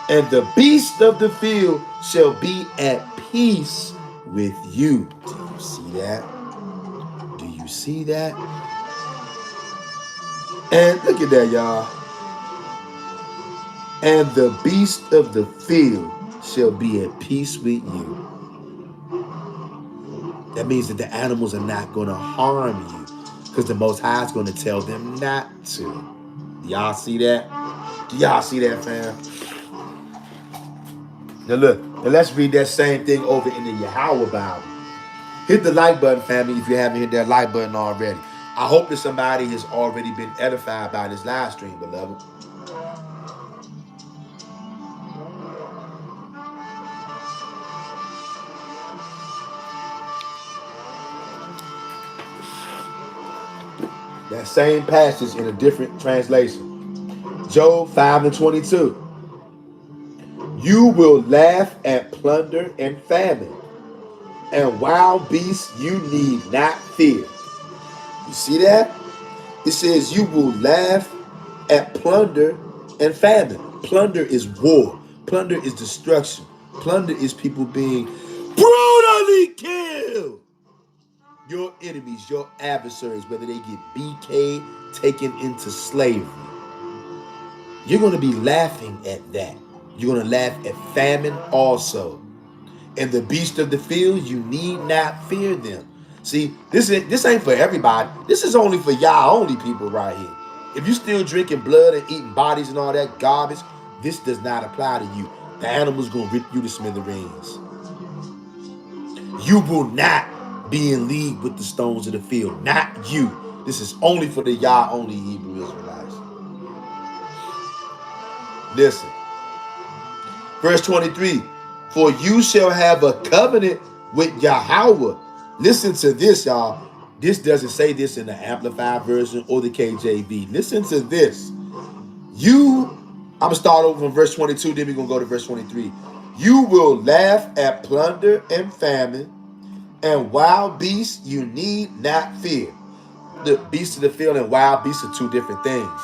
and the beast of the field shall be at peace with you. Do you see that? Do you see that? And look at that, y'all. And the beast of the field shall be at peace with you. That means that the animals are not going to harm you, because the Most High is going to tell them not to. Do y'all see that? Do y'all see that, fam? Now look, now let's read that same thing over in the Yahweh Bible. Hit the like button, family, if you haven't hit that like button already. I hope that somebody has already been edified by this live stream, beloved. That same passage in a different translation. Job 5:22. You will laugh at plunder and famine, and wild beasts you need not fear. You see that? It says you will laugh at plunder and famine. Plunder is war. Plunder is destruction. Plunder is people being brutally killed. Your enemies, your adversaries, whether they get BK'd, taken into slavery. You're going to be laughing at that. You're going to laugh at famine also. And the beast of the field, you need not fear them. See, this ain't for everybody. This is only for y'all only people right here. If you still drinking blood and eating bodies and all that garbage, this does not apply to you. The animal's going to rip you to smithereens. You will not be in league with the stones of the field. Not you. This is only for the Yah only Hebrew Israelites. Listen. Verse 23. For you shall have a covenant with Yahweh. Listen to this, y'all. This doesn't say this in the Amplified version or the KJV. Listen to this. I'm going to start over from verse 22, then we're going to go to verse 23. You will laugh at plunder and famine, and wild beasts you need not fear. The beasts of the field and wild beasts are two different things.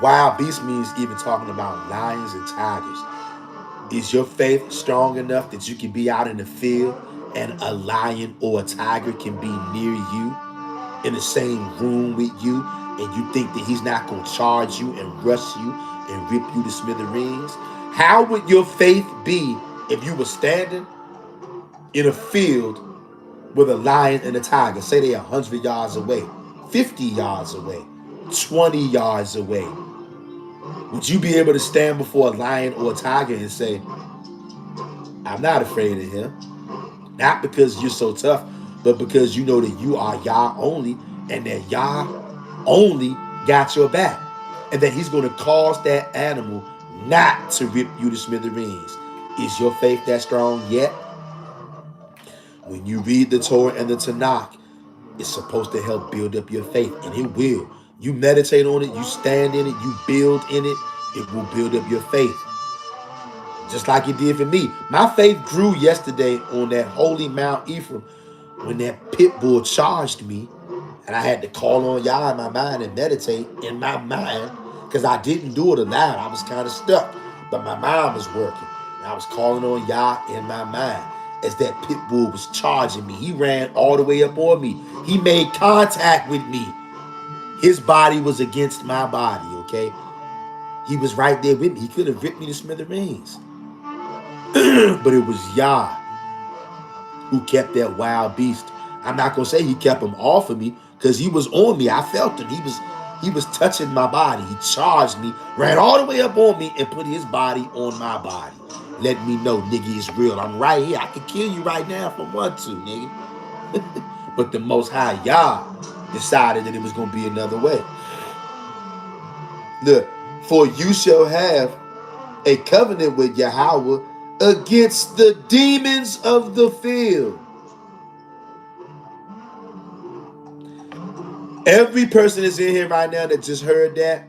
Wild beast means even talking about lions and tigers. Is your faith strong enough that you can be out in the field and a lion or a tiger can be near you, in the same room with you, and you think that he's not going to charge you and rush you and rip you to smithereens? How would your faith be if you were standing in a field with a lion and a tiger? Say they're 100 yards away, 50 yards away, 20 yards away. Would you be able to stand before a lion or a tiger and say, I'm not afraid of him? Not because you're so tough, but because you know that you are Yah only, and that Yah only got your back, and that he's going to cause that animal not to rip you to smithereens. Is your faith that strong yet? When you read the Torah and the Tanakh, it's supposed to help build up your faith, and it will. You meditate on it, you stand in it, you build in it, it will build up your faith. Just like it did for me. My faith grew yesterday on that holy Mount Ephraim when that pit bull charged me, and I had to call on Yah in my mind and meditate in my mind, because I didn't do it aloud. I was kind of stuck, but my mind was working. And I was calling on Yah in my mind as that pit bull was charging me. He ran all the way up on me. He made contact with me. His body was against my body, okay? He was right there with me. He could have ripped me to smithereens. But it was Yah who kept that wild beast I'm not gonna say he kept them off of me because he was on me. I felt him. He was touching my body. He charged me, ran all the way up on me, and put his body on my body. Let me know, nigga, it's real. I'm right here. I could kill you right now if I want to, nigga. But the Most High Yah decided that it was gonna be another way. Look, for you shall have a covenant with Yahweh against the demons of the field. Every person that's in here right now that just heard that,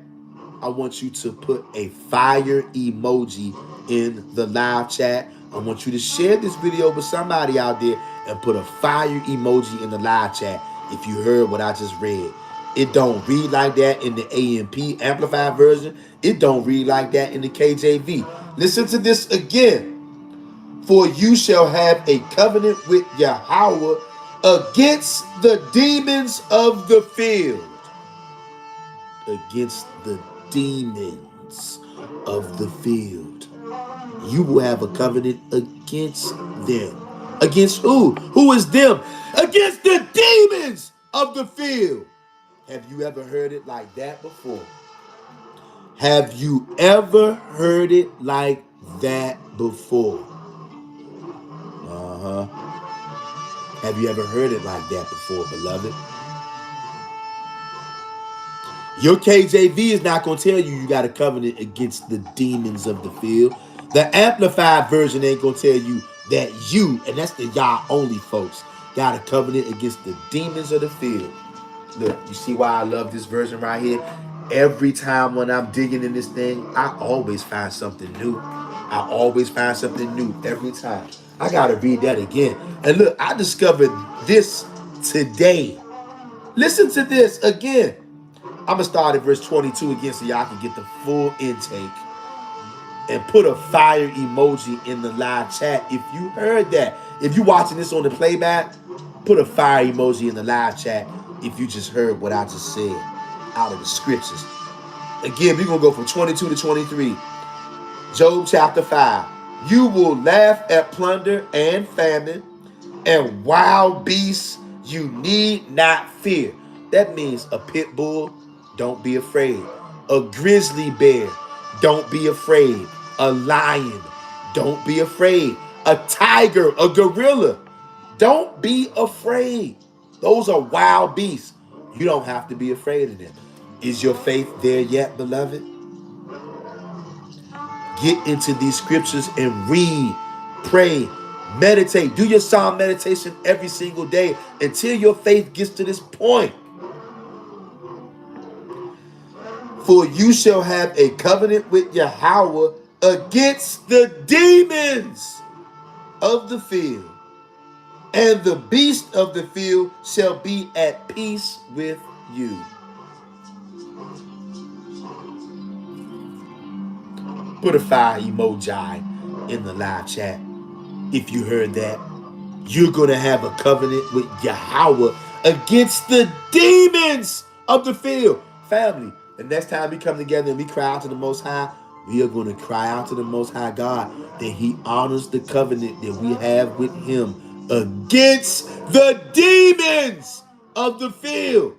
I want you to put a fire emoji in the live chat. I want you to share this video with somebody out there and put a fire emoji in the live chat if you heard what I just read. It don't read like that in the AMP amplified version. It don't read like that in the KJV. Listen to this again. For you shall have a covenant with Yahweh against the demons of the field. Against the demons of the field. You will have a covenant against them. Against who? Who is them? Against the demons of the field. Have you ever heard it like that before? Have you ever heard it like that before? Have you ever heard it like that before, beloved? Your KJV is not going to tell you got a covenant against the demons of the field. The Amplified version ain't going to tell you that you, and that's the Yah only folks, got a covenant against the demons of the field. Look, you see why I love this version right here? Every time when I'm digging in this thing, I always find something new. I always find something new every time. I got to read that again. And look, I discovered this today. Listen to this again. I'm going to start at verse 22 again so y'all can get the full intake. And put a fire emoji in the live chat if you heard that. If you watching this on the playback, put a fire emoji in the live chat if you just heard what I just said out of the scriptures. Again, we're going to go from 22 to 23. Job chapter 5. You will laugh at plunder and famine and wild beasts you need not fear. That means a pit bull, don't be afraid. A grizzly bear, don't be afraid. A lion, don't be afraid. A tiger, a gorilla, don't be afraid. Those are wild beasts. You don't have to be afraid of them. Is your faith there yet, beloved? Get into these scriptures and read, pray, meditate. Do your psalm meditation every single day until your faith gets to this point. For you shall have a covenant with Yahweh against the demons of the field, and the beast of the field shall be at peace with you. Put a fire emoji in the live chat if you heard that. You're going to have a covenant with Yahweh against the demons of the field. Family, the next time we come together and we cry out to the Most High, we are going to cry out to the Most High God that he honors the covenant that we have with him against the demons of the field.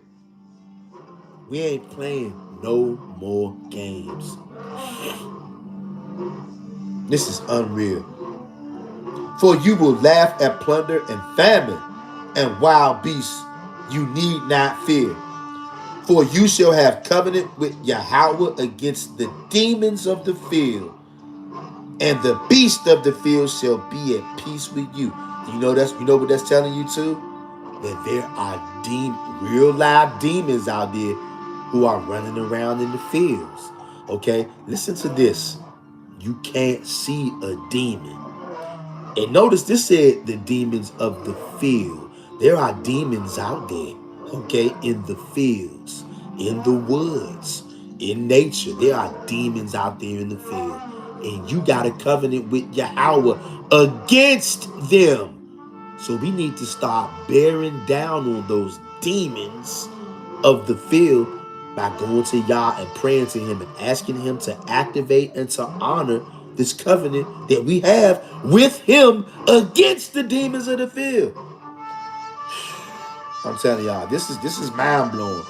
We ain't playing no more games. This is unreal. For you will laugh at plunder and famine and wild beasts you need not fear. For you shall have covenant with Yahweh against the demons of the field, and the beast of the field shall be at peace with you. You know what that's telling you too? That there are real live demons out there who are running around in the fields. Okay, listen to this. You can't see a demon. And notice this said the demons of the field. There are demons out there, okay, in the fields, in the woods, in nature. There are demons out there in the field. And you got a covenant with Yahweh against them. So we need to start bearing down on those demons of the field by going to Yah and praying to him and asking him to activate and to honor this covenant that we have with him against the demons of the field. I'm telling y'all, this is mind blowing.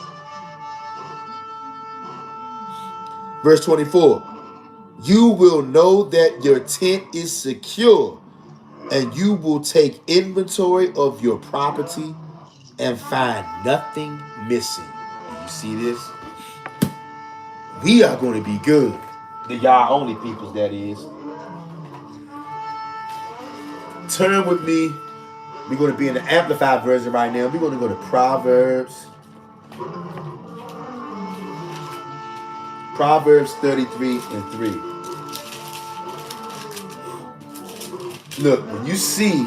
Verse 24. You will know that your tent is secure, and you will take inventory of your property and find nothing missing. You see this? We are going to be good. The y'all only peoples, that is. Turn with me. We're going to be in the Amplified version right now. We're going to go to Proverbs. Proverbs 33 and 3. Look, when you see,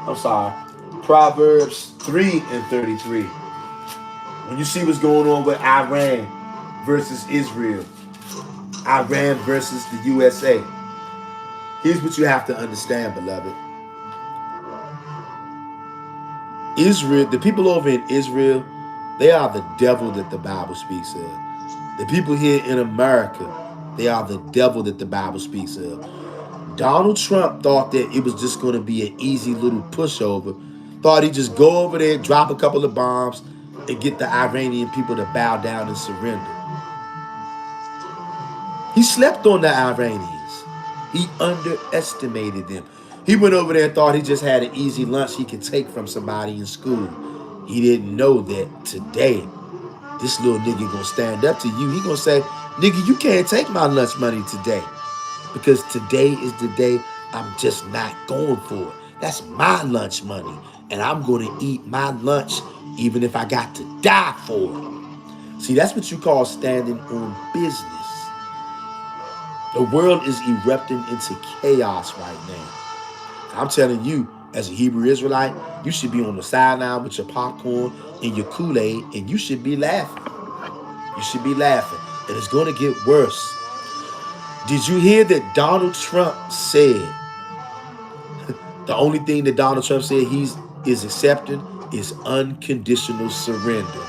I'm sorry, Proverbs 3 and 33. When you see what's going on with Iran versus Israel, Iran versus the USA, here's what you have to understand, beloved. Israel, the people over in Israel, they are the devil that the Bible speaks of. The people here in America, they are the devil that the Bible speaks of. Donald Trump thought that it was just going to be an easy little pushover. Thought he'd just go over there, drop a couple of bombs, and get the Iranian people to bow down and surrender. He slept on the Iranians. He underestimated them. He went over there and thought he just had an easy lunch he could take from somebody in school. He didn't know that today, this little nigga gonna stand up to you. He gonna say, nigga, you can't take my lunch money today. Because today is the day I'm just not going for it. That's my lunch money. And I'm going to eat my lunch even if I got to die for it. See, that's what you call standing on business. The world is erupting into chaos right now. I'm telling you, as a Hebrew Israelite, you should be on the sideline with your popcorn and your Kool-Aid, and you should be laughing. You should be laughing. And it's going to get worse. Did you hear that Donald Trump said, the only thing that Donald Trump said is accepting is unconditional surrender?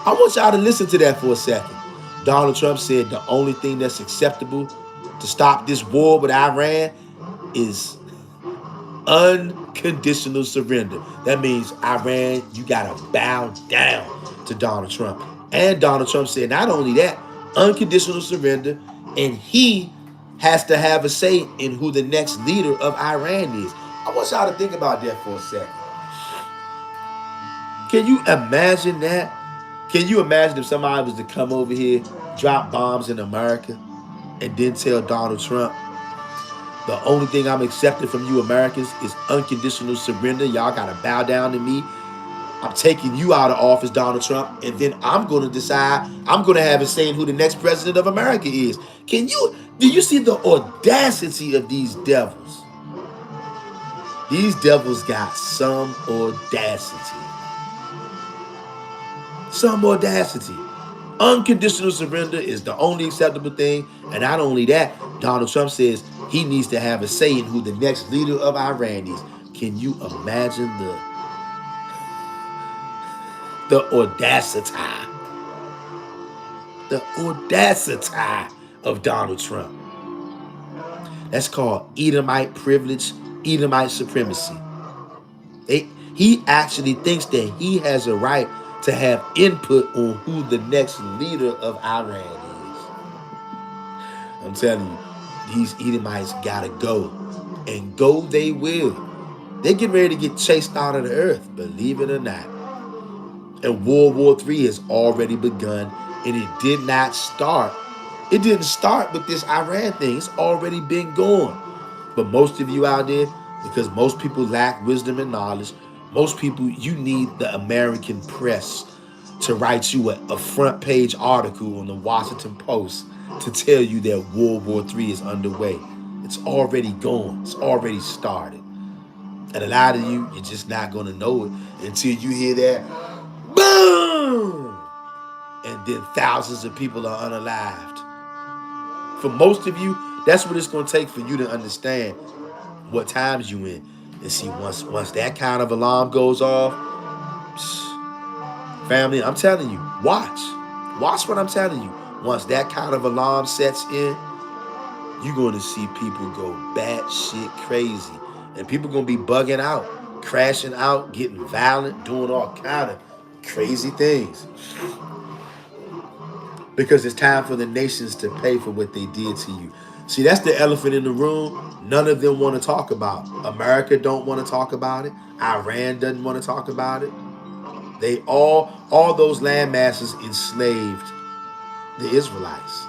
I want y'all to listen to that for a second. Donald Trump said the only thing that's acceptable to stop this war with Iran is unconditional surrender. That means Iran, you got to bow down to Donald Trump. And Donald Trump said not only that, unconditional surrender, and he has to have a say in who the next leader of Iran is. I want y'all to think about that for a second. Can you imagine that? Can you imagine if somebody was to come over here, drop bombs in America, and then tell Donald Trump, the only thing I'm accepting from you Americans is unconditional surrender. Y'all got to bow down to me. I'm taking you out of office, Donald Trump, and then I'm going to decide, I'm going to have a say in who the next president of America is. Do you see the audacity of these devils? These devils got some audacity. Some audacity. Unconditional surrender is the only acceptable thing. And not only that, Donald Trump says he needs to have a say in who the next leader of Iran is. Can you imagine the audacity? The audacity of Donald Trump. That's called Edomite privilege, Edomite supremacy. He actually thinks that he has a right to have input on who the next leader of Iran is. I'm telling you, these Edomites gotta go. And go they will. They're getting ready to get chased out of the earth, believe it or not. And World War III has already begun, and it did not start. It didn't start with this Iran thing. It's already been going. But most of you out there, because most people lack wisdom and knowledge, most people, you need the American press to write you a front page article on the Washington Post to tell you that World War III is underway. It's already going. It's already started. And a lot of you, you're just not going to know it until you hear that boom! And then thousands of people are unalived. For most of you, that's what it's going to take for you to understand what times you in. And see, once that kind of alarm goes off, family, I'm telling you, watch what I'm telling you. Once that kind of alarm sets in, you're going to see people go batshit crazy. And people going to be bugging out, crashing out, getting violent, doing all kind of crazy things. Because it's time for the nations to pay for what they did to you. See, that's the elephant in the room. None of them want to talk about. America don't want to talk about it. Iran doesn't want to talk about it. They all those land masses enslaved the Israelites.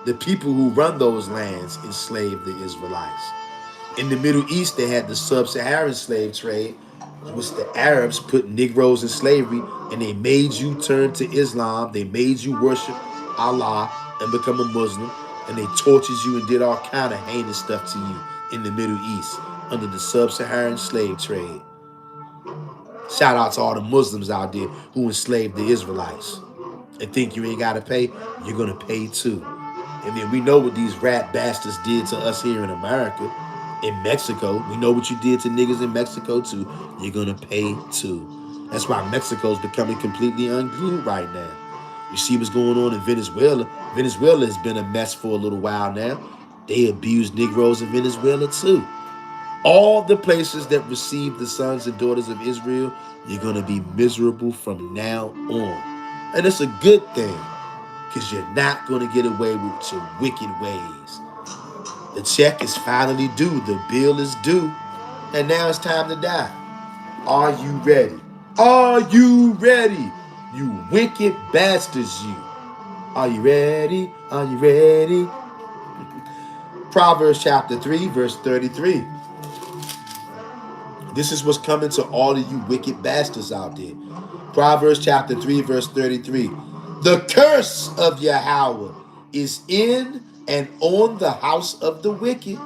The people who run those lands enslaved the Israelites. In the Middle East, they had the sub-Saharan slave trade, which the Arabs put Negroes in slavery, and they made you turn to Islam. They made you worship Allah and become a Muslim, and they tortured you and did all kind of heinous stuff to you in the Middle East under the sub-Saharan slave trade. Shout out to all the Muslims out there who enslaved the Israelites and think you ain't got to pay. You're going to pay too. And then we know what these rat bastards did to us here in America. In Mexico, we know what you did to niggas in Mexico too. You're gonna pay too. That's why Mexico's becoming completely unglued right now. You see what's going on in Venezuela. Venezuela has been a mess for a little while now. They abuse Negroes in Venezuela too. All the places that receive the sons and daughters of Israel, you're gonna be miserable from now on. And it's a good thing, because you're not gonna get away with your wicked ways. The check is finally due. The bill is due. And now it's time to die. Are you ready? Are you ready? You wicked bastards, you. Are you ready? Are you ready? Proverbs chapter 3, verse 33. This is what's coming to all of you wicked bastards out there. Proverbs chapter 3, verse 33. The curse of Yahweh is in and on the house of the wicked.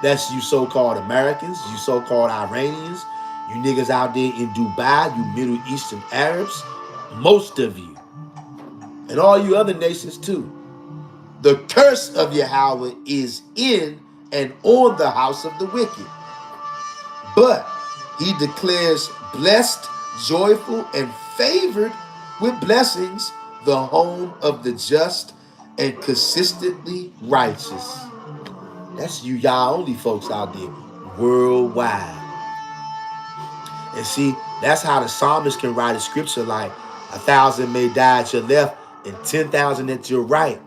That's you so-called Americans, you so-called Iranians, you niggas out there in Dubai, you Middle Eastern Arabs, most of you, and all you other nations too. The curse of Yahweh is in and on the house of the wicked. But he declares blessed, joyful, and favored with blessings the home of the just and consistently righteous. That's you y'all only folks out there worldwide. And see, that's how the psalmist can write a scripture like 1,000 may die at your left and 10,000 at your right,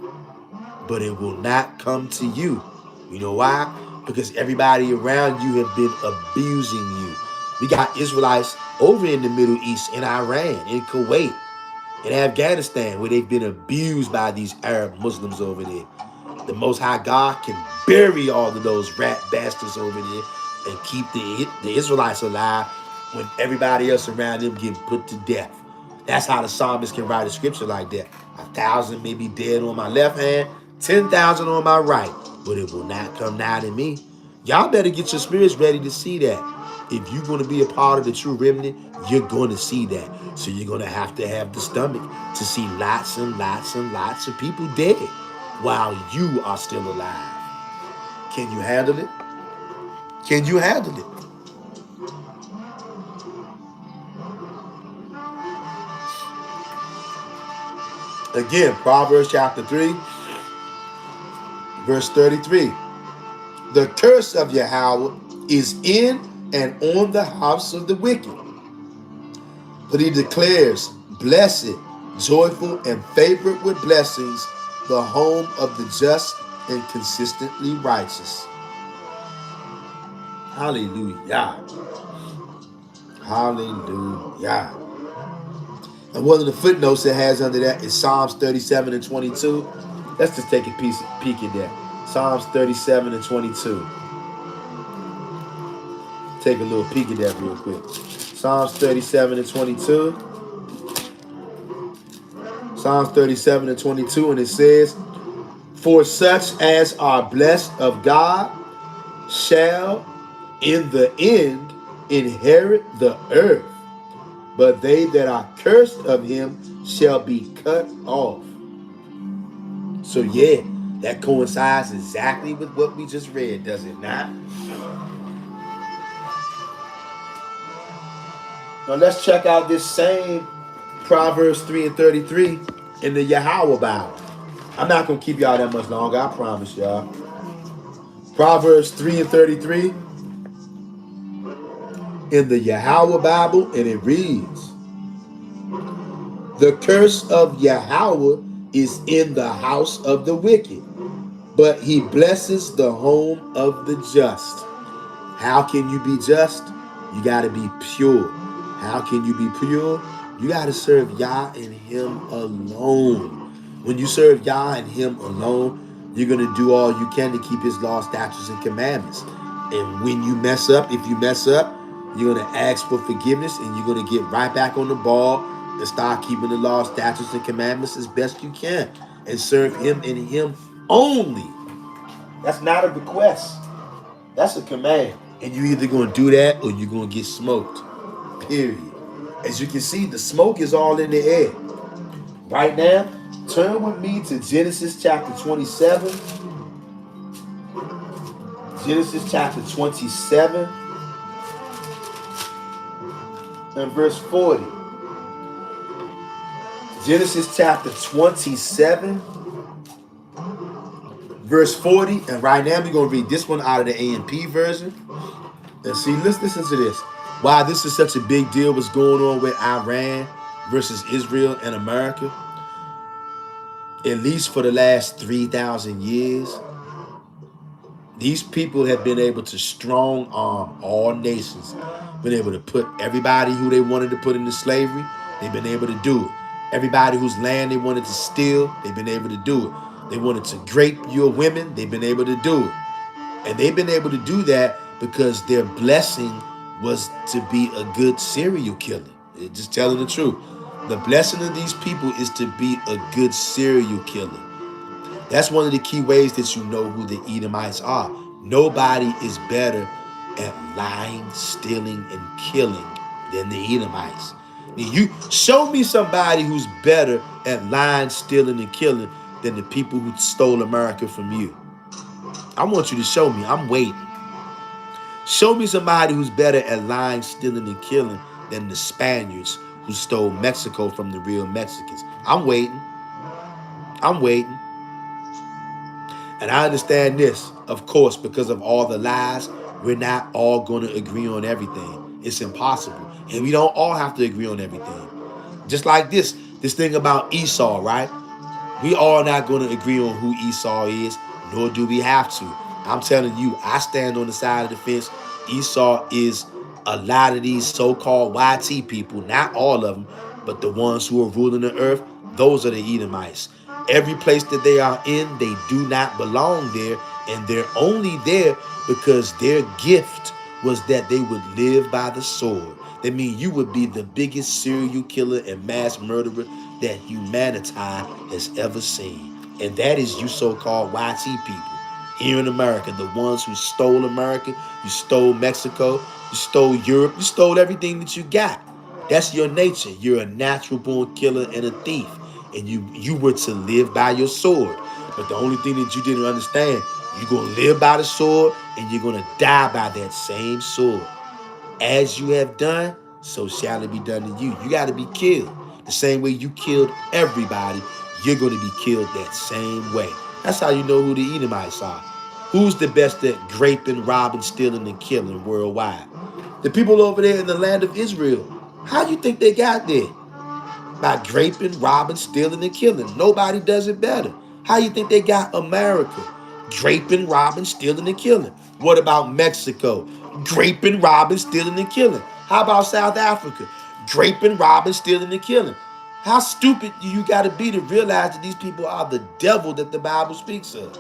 but it will not come to you. You know why? Because everybody around you have been abusing you. We got Israelites over in the Middle East, in Iran, in Kuwait, in Afghanistan, where they've been abused by these Arab Muslims over there. The Most High God can bury all of those rat bastards over there and keep the Israelites alive when everybody else around them get put to death. That's how the psalmist can write a scripture like that. 1,000 may be dead on my left hand, 10,000 on my right, but it will not come nigh to me. Y'all better get your spirits ready to see that. If you're going to be a part of the true remnant, you're going to see that. So you're going to have the stomach to see lots and lots and lots of people dead while you are still alive. Can you handle it? Can you handle it? Again, Proverbs chapter 3, verse 33. The curse of Yahweh is in and on the house of the wicked. But he declares, blessed, joyful, and favored with blessings, the home of the just and consistently righteous. Hallelujah. Hallelujah. And one of the footnotes it has under that is Psalms 37 and 22. Let's just take a peek at that. Psalms 37 and 22. Take a little peek at that real quick. Psalms 37 and 22. Psalms 37 and 22, and it says, for such as are blessed of God shall in the end inherit the earth, but they that are cursed of him shall be cut off. So yeah, that coincides exactly with what we just read, does it not? Now let's check out this same Proverbs 3 and 33 in the Yahweh Bible. I'm not going to keep y'all that much longer, I promise y'all. Proverbs 3 and 33. in the Yahweh Bible, and it reads, the curse of Yahweh is in the house of the wicked, but he blesses the home of the just. How can you be just? You got to be pure. How can you be pure? You got to serve Yah and him alone. When you serve Yah and him alone, you're going to do all you can to keep his laws, statutes, and commandments. And when you mess up, if you mess up, you're going to ask for forgiveness, and you're going to get right back on the ball and start keeping the laws, statutes, and commandments as best you can and serve him and him only. That's not a request. That's a command. And you either going to do that or you're going to get smoked. Period. As you can see, the smoke is all in the air. Right now, turn with me to Genesis chapter 27. Genesis chapter 27 and verse 40. Genesis chapter 27 verse 40. And right now we're going to read this one out of the AMP version. And see, let's listen to this. Why this is such a big deal, what's going on with Iran versus Israel and America. At least for the last 3,000 years, these people have been able to strong arm all nations, been able to put everybody who they wanted to put into slavery, they've been able to do it. Everybody whose land they wanted to steal, they've been able to do it. They wanted to grape your women, they've been able to do it. And they've been able to do that because their blessing was to be a good serial killer. Just telling the truth. The blessing of these people is to be a good serial killer. That's one of the key ways that you know who the Edomites are. Nobody is better at lying, stealing, and killing than the Edomites. Now, you show me somebody who's better at lying, stealing, and killing than the people who stole America from you. I want you to show me. I'm waiting. Show me somebody who's better at lying, stealing, and killing than the Spaniards who stole Mexico from the real Mexicans. I'm waiting. I'm waiting. And I understand this, of course, because of all the lies, we're not all going to agree on everything. It's impossible. And we don't all have to agree on everything. Just like this thing about Esau, right? We all not going to agree on who Esau is, nor do we have to. I'm telling you, I stand on the side of the fence. Esau is a lot of these so-called YT people, not all of them, but the ones who are ruling the earth, those are the Edomites. Every place that they are in, they do not belong there, and they're only there because their gift was that they would live by the sword. That means you would be the biggest serial killer and mass murderer that humanity has ever seen. And that is you so-called YT people here in America, the ones who stole America, you stole Mexico, you stole Europe, you stole everything that you got. That's your nature. You're a natural born killer and a thief. And you were to live by your sword. But the only thing that you didn't understand, you're going to live by the sword and you're going to die by that same sword. As you have done, so shall it be done to you. You got to be killed. The same way you killed everybody, you're going to be killed that same way. That's how you know who the Edomites are. Who's the best at graping, robbing, stealing, and killing worldwide? The people over there in the land of Israel. How you think they got there? By graping, robbing, stealing, and killing. Nobody does it better. How you think they got America? Graping, robbing, stealing, and killing. What about Mexico? Graping, robbing, stealing, and killing. How about South Africa? Graping, robbing, stealing, and killing. How stupid do you got to be to realize that these people are the devil that the Bible speaks of?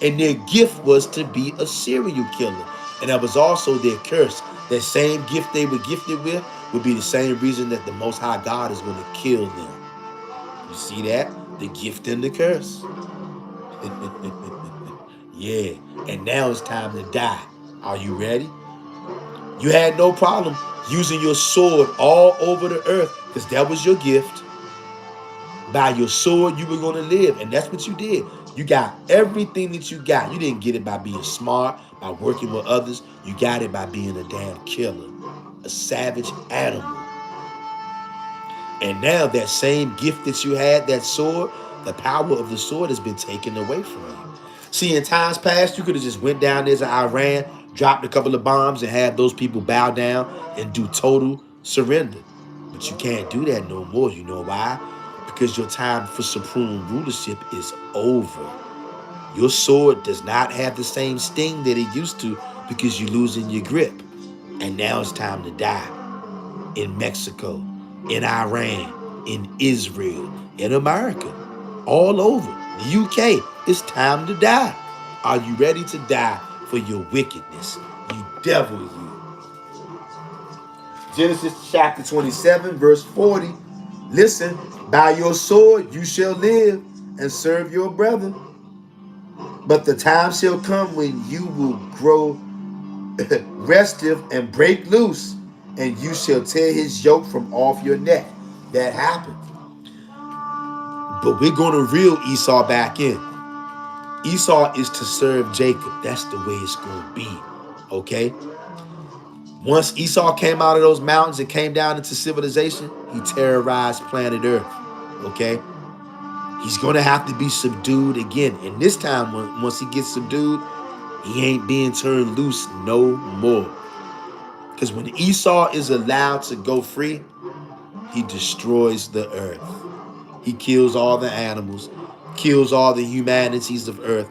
And their gift was to be a serial killer. And that was also their curse. That same gift they were gifted with would be the same reason that the Most High God is going to kill them. You see that? The gift and the curse. Yeah. And now it's time to die. Are you ready? You had no problem using your sword all over the earth because that was your gift. By your sword, you were going to live. And that's what you did. You got everything that you got. You didn't get it by being smart, by working with others. You got it by being a damn killer, a savage animal. And now that same gift that you had, that sword, the power of the sword has been taken away from you. See, in times past, you could have just went down there to Iran, dropped a couple of bombs and had those people bow down and do total surrender. But you can't do that no more. You know why? Because your time for supreme rulership is over. Your sword does not have the same sting that it used to because you're losing your grip. And now it's time to die in Mexico, in Iran, in Israel, in America, all over. The UK, it's time to die. Are you ready to die for your wickedness? You devil, you. Genesis chapter 27, verse 40. Listen, by your sword you shall live and serve your brother. But the time shall come when you will grow restive and break loose, and you shall tear his yoke from off your neck. That happened. But we're going to reel Esau back in. Esau is to serve Jacob. That's the way it's going to be. Okay? Once Esau came out of those mountains and came down into civilization, he terrorized planet Earth. Okay? He's going to have to be subdued again. And this time, once he gets subdued, he ain't being turned loose no more. Because when Esau is allowed to go free, he destroys the earth. He kills all the animals, kills all the humanities of earth,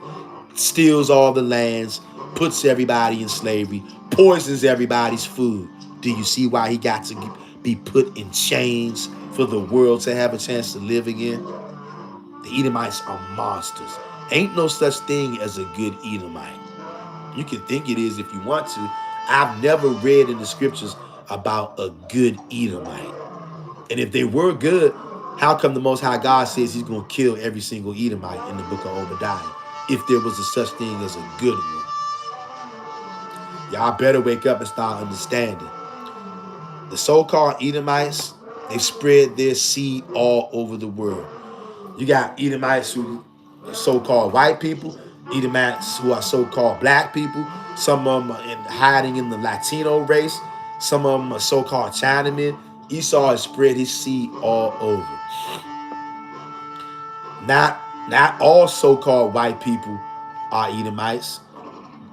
steals all the lands, puts everybody in slavery, poisons everybody's food. Do you see why he got to be put in chains for the world to have a chance to live again? The Edomites are monsters. Ain't no such thing as a good Edomite. You can think it is if you want to. I've never read in the scriptures about a good Edomite. And if they were good, how come the Most High God says he's going to kill every single Edomite in the book of Obadiah if there was a such thing as a good one? Y'all better wake up and start understanding. The so-called Edomites, they spread their seed all over the world. You got Edomites who are so-called white people, Edomites who are so-called black people. Some of them are hiding in the Latino race. Some of them are so-called Chinamen. Esau has spread his seed all over. Not all so-called white people are Edomites.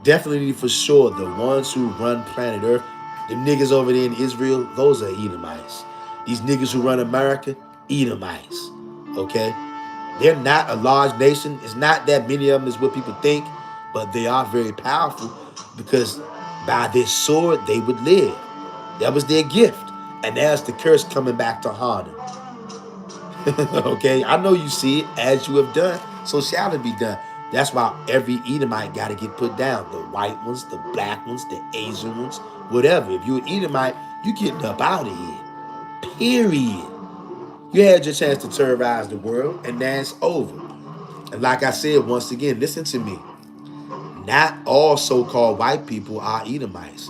Definitely for sure, the ones who run planet Earth, them niggas over there in Israel, those are Edomites. These niggas who run America, Edomites. Okay? They're not a large nation. It's not that many of them is what people think, but they are very powerful because by their sword, they would live. That was their gift. And that's the curse coming back to haunt them. Okay? I know you see it. As you have done, so shall it be done. That's why every Edomite got to get put down. The white ones, the black ones, the Asian ones, whatever. If you're an Edomite, you getting up out of here. Period. You had your chance to terrorize the world, and now it's over. And like I said, once again, listen to me. Not all so-called white people are Edomites.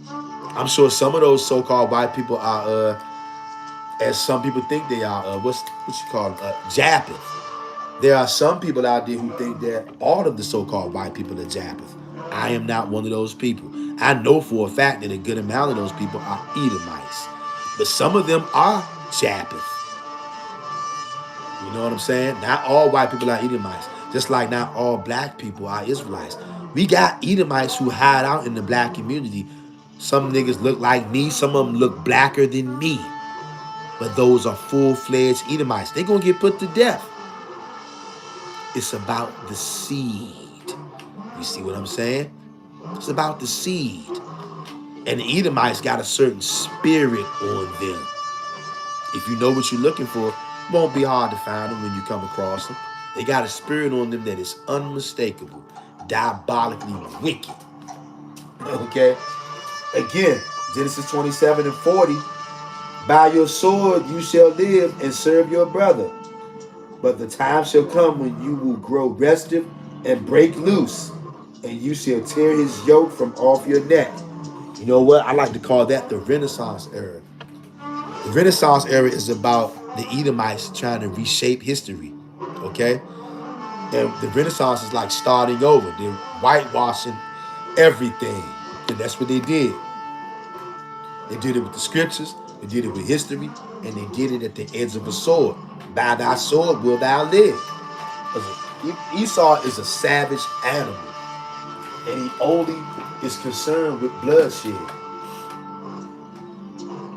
I'm sure some of those so-called white people are, as some people think they are, what you call them, Japheth. There are some people out there who think that all of the so-called white people are Japheth. I am not one of those people. I know for a fact that a good amount of those people are Edomites. But some of them are Japheth. You know what I'm saying? Not all white people are Edomites. Just like not all black people are Israelites. We got Edomites who hide out in the black community. Some niggas look like me. Some of them look blacker than me. But those are full-fledged Edomites. They're going to get put to death. It's about the seed. You see what I'm saying? It's about the seed. And the Edomites got a certain spirit on them. If you know what you're looking for, it won't be hard to find them when you come across them. They got a spirit on them that is unmistakable, diabolically wicked. Okay? Again, Genesis 27 and 40. By your sword you shall live and serve your brother. But the time shall come when you will grow restive and break loose, and you shall tear his yoke from off your neck. You know what? I like to call that the Renaissance era. The Renaissance era is about the Edomites trying to reshape history. Okay? And the Renaissance is like starting over. They're whitewashing everything. And that's what they did. They did it with the scriptures, they did it with history, and they did it at the edge of a sword. By thy sword will thou live. Esau is a savage animal. And he only is concerned with bloodshed.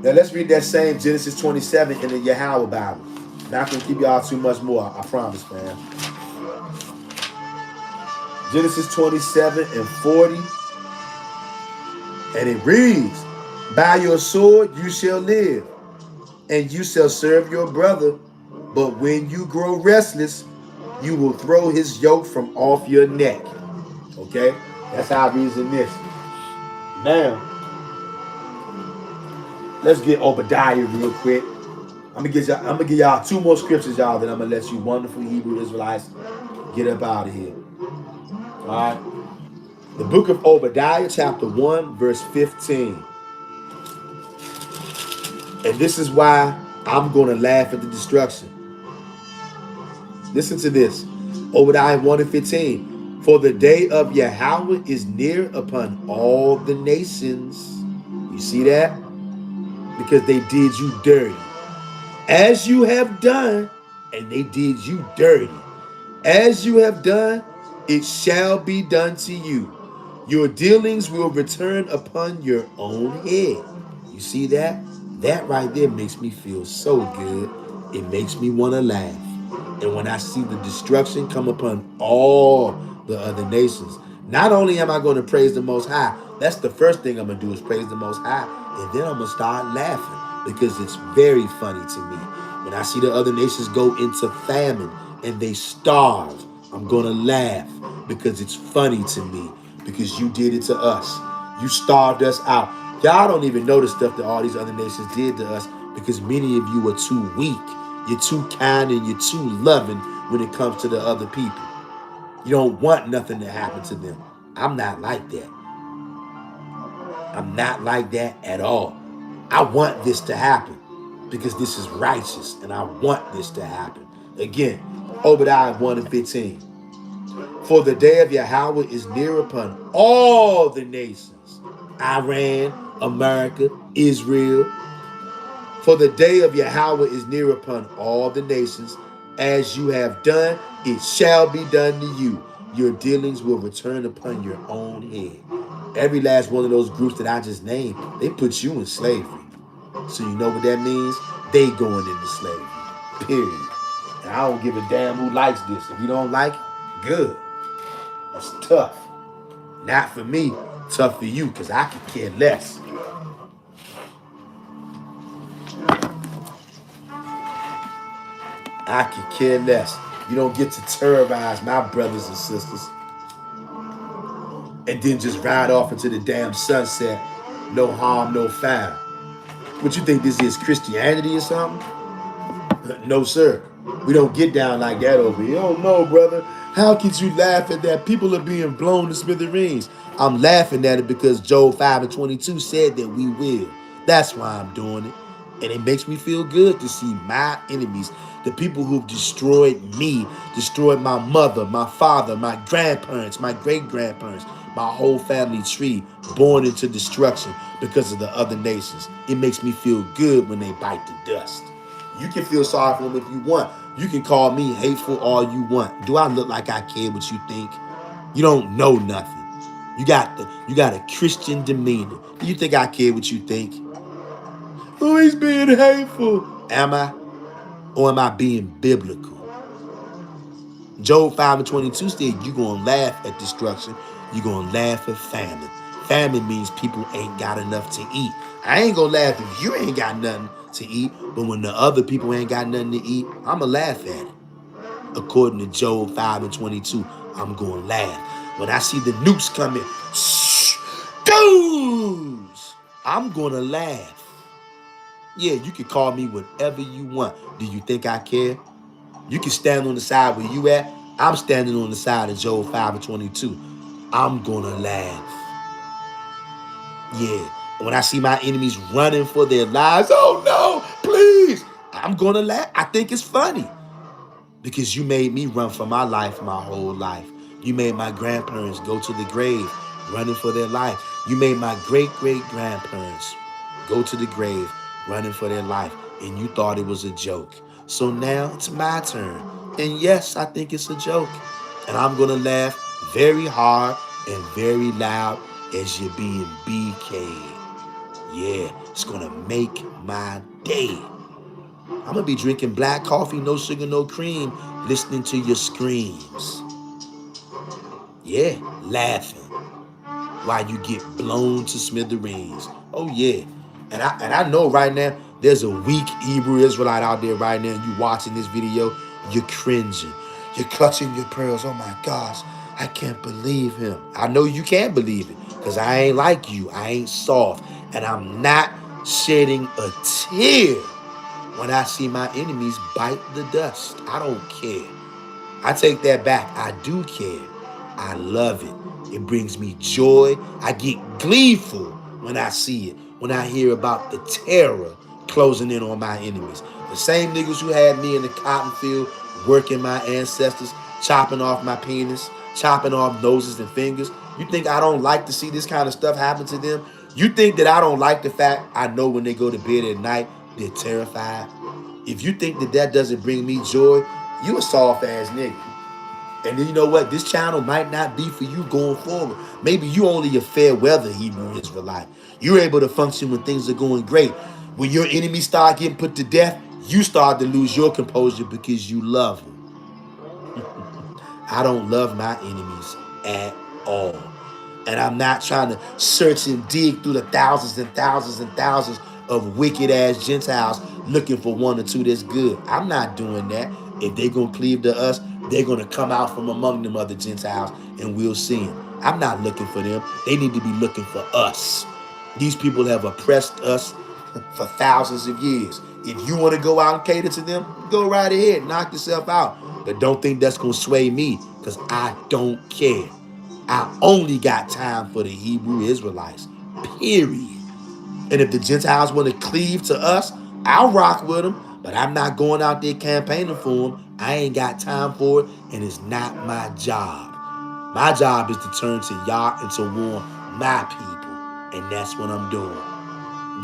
Now let's read that same Genesis 27 in the Yahweh Bible. Not gonna keep y'all too much more, I promise, man. Genesis 27 and 40. And it reads, by your sword you shall live, and you shall serve your brother. But when you grow restless, you will throw his yoke from off your neck. Okay? That's how I reason this. Now, let's get Obadiah real quick. I'm gonna give y'all two more scriptures, y'all, then I'm gonna let you wonderful Hebrew Israelites get up out of here. Alright? The book of Obadiah, chapter 1, verse 15. And this is why I'm gonna laugh at the destruction. Listen to this. Obadiah 1 and 15. For the day of Yahweh is near upon all the nations. You see that? Because they did you dirty. As you have done, and they did you dirty. As you have done, it shall be done to you. Your dealings will return upon your own head. You see that? That right there makes me feel so good. It makes me want to laugh. And when I see the destruction come upon all the other nations, not only am I going to praise the Most High, that's the first thing I'm going to do is praise the Most High. And then I'm going to start laughing because it's very funny to me. When I see the other nations go into famine and they starve, I'm going to laugh because it's funny to me because you did it to us. You starved us out. Y'all don't even know the stuff that all these other nations did to us because many of you are too weak. You're too kind and you're too loving when it comes to the other people. You don't want nothing to happen to them. I'm not like that. I'm not like that at all. I want this to happen because this is righteous and I want this to happen. Again, Obadiah 1 and 15. For the day of Yahweh is near upon all the nations. Iran, America, Israel. For the day of Yahweh is near upon all the nations. As you have done, it shall be done to you. Your dealings will return upon your own head. Every last one of those groups that I just named, they put you in slavery. So you know what that means? They going into slavery. Period. And I don't give a damn who likes this. If you don't like it, good. That's tough. Not for me, tough for you, because I could care less. I could care less. You don't get to terrorize my brothers and sisters and then just ride off into the damn sunset. No harm, no foul. What you think this is, Christianity or something? No, sir. We don't get down like that over here. Oh, no, brother. How could you laugh at that? People are being blown to smithereens. I'm laughing at it because Job 5 and 22 said that we will. That's why I'm doing it. And it makes me feel good to see my enemies, the people who've destroyed me, destroyed my mother, my father, my grandparents, my great-grandparents, my whole family tree, born into destruction because of the other nations. It makes me feel good when they bite the dust. You can feel sorry for them if you want. You can call me hateful all you want. Do I look like I care what you think? You don't know nothing. You got a Christian demeanor. Do you think I care what you think? Oh, he's being hateful. Am I? Or am I being biblical? Job 5 and 22 said you're going to laugh at destruction. You're going to laugh at famine. Famine means people ain't got enough to eat. I ain't going to laugh if you ain't got nothing to eat, but when the other people ain't got nothing to eat, I'm going to laugh at it. According to Job 5 and 22, I'm going to laugh. When I see the nukes coming, dudes, I'm going to laugh. Yeah, you can call me whatever you want. Do you think I care? You can stand on the side where you at. I'm standing on the side of Job 5 and 22. I'm going to laugh. Yeah. When I see my enemies running for their lives, oh no, please, I'm going to laugh. I think it's funny because you made me run for my life my whole life. You made my grandparents go to the grave running for their life. You made my great-great-grandparents go to the grave running for their life, and you thought it was a joke. So now it's my turn. And yes, I think it's a joke. And I'm going to laugh very hard and very loud as you're being BK. Yeah, it's gonna make my day. I'm gonna be drinking black coffee, no sugar, no cream, listening to your screams. Yeah, laughing while you get blown to smithereens. Oh yeah. And I know right now there's a weak Hebrew Israelite out there right now. You watching this video, you're cringing. You're clutching your pearls. Oh my gosh, I can't believe him. I know you can't believe it because I ain't like you. I ain't soft. And I'm not shedding a tear when I see my enemies bite the dust. I don't care. I take that back. I do care. I love it. It brings me joy. I get gleeful when I see it, when I hear about the terror closing in on my enemies. The same niggas who had me in the cotton field working my ancestors, chopping off my penis, chopping off noses and fingers. You think I don't like to see this kind of stuff happen to them? You think that I don't like the fact I know when they go to bed at night, they're terrified? If you think that that doesn't bring me joy, you a soft ass nigga. And then you know what? This channel might not be for you going forward. Maybe you only a fair weather Hebrew Israelite. You're able to function when things are going great. When your enemies start getting put to death, you start to lose your composure because you love them. I don't love my enemies at all. And I'm not trying to search and dig through the thousands and thousands and thousands of wicked ass Gentiles looking for one or two that's good. I'm not doing that. If they're going to cleave to us, they're going to come out from among them other Gentiles and we'll see them. I'm not looking for them. They need to be looking for us. These people have oppressed us for thousands of years. If you want to go out and cater to them, go right ahead, knock yourself out. But don't think that's going to sway me because I don't care. I only got time for the Hebrew Israelites, period. And if the Gentiles want to cleave to us, I'll rock with them, but I'm not going out there campaigning for them. I ain't got time for it, and it's not my job. My job is to turn to Yah and to warn my people, and that's what I'm doing.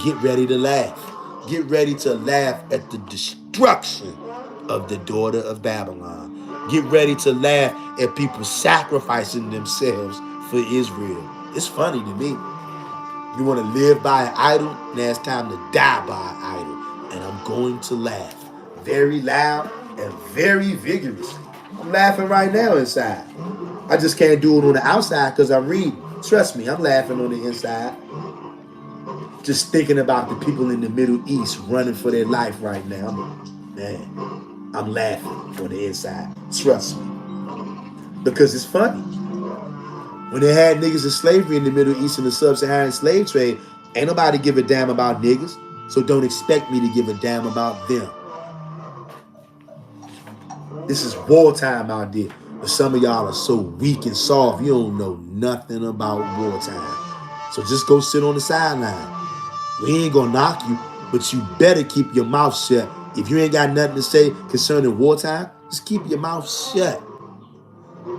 Get ready to laugh. Get ready to laugh at the destruction of the daughter of Babylon. Get ready to laugh at people sacrificing themselves for Israel. It's funny to me. You want to live by an idol, now it's time to die by an idol. And I'm going to laugh very loud and very vigorously. I'm laughing right now inside. I just can't do it on the outside because I'm reading. Trust me, I'm laughing on the inside. Just thinking about the people in the Middle East running for their life right now. Man, I'm laughing on the inside. Trust me. Because it's funny. When they had niggas in slavery in the Middle East and the sub-Saharan slave trade, ain't nobody give a damn about niggas. So don't expect me to give a damn about them. This is wartime out there. But some of y'all are so weak and soft, you don't know nothing about wartime. So just go sit on the sideline. We ain't gonna knock you, but you better keep your mouth shut. If you ain't got nothing to say concerning wartime, just keep your mouth shut.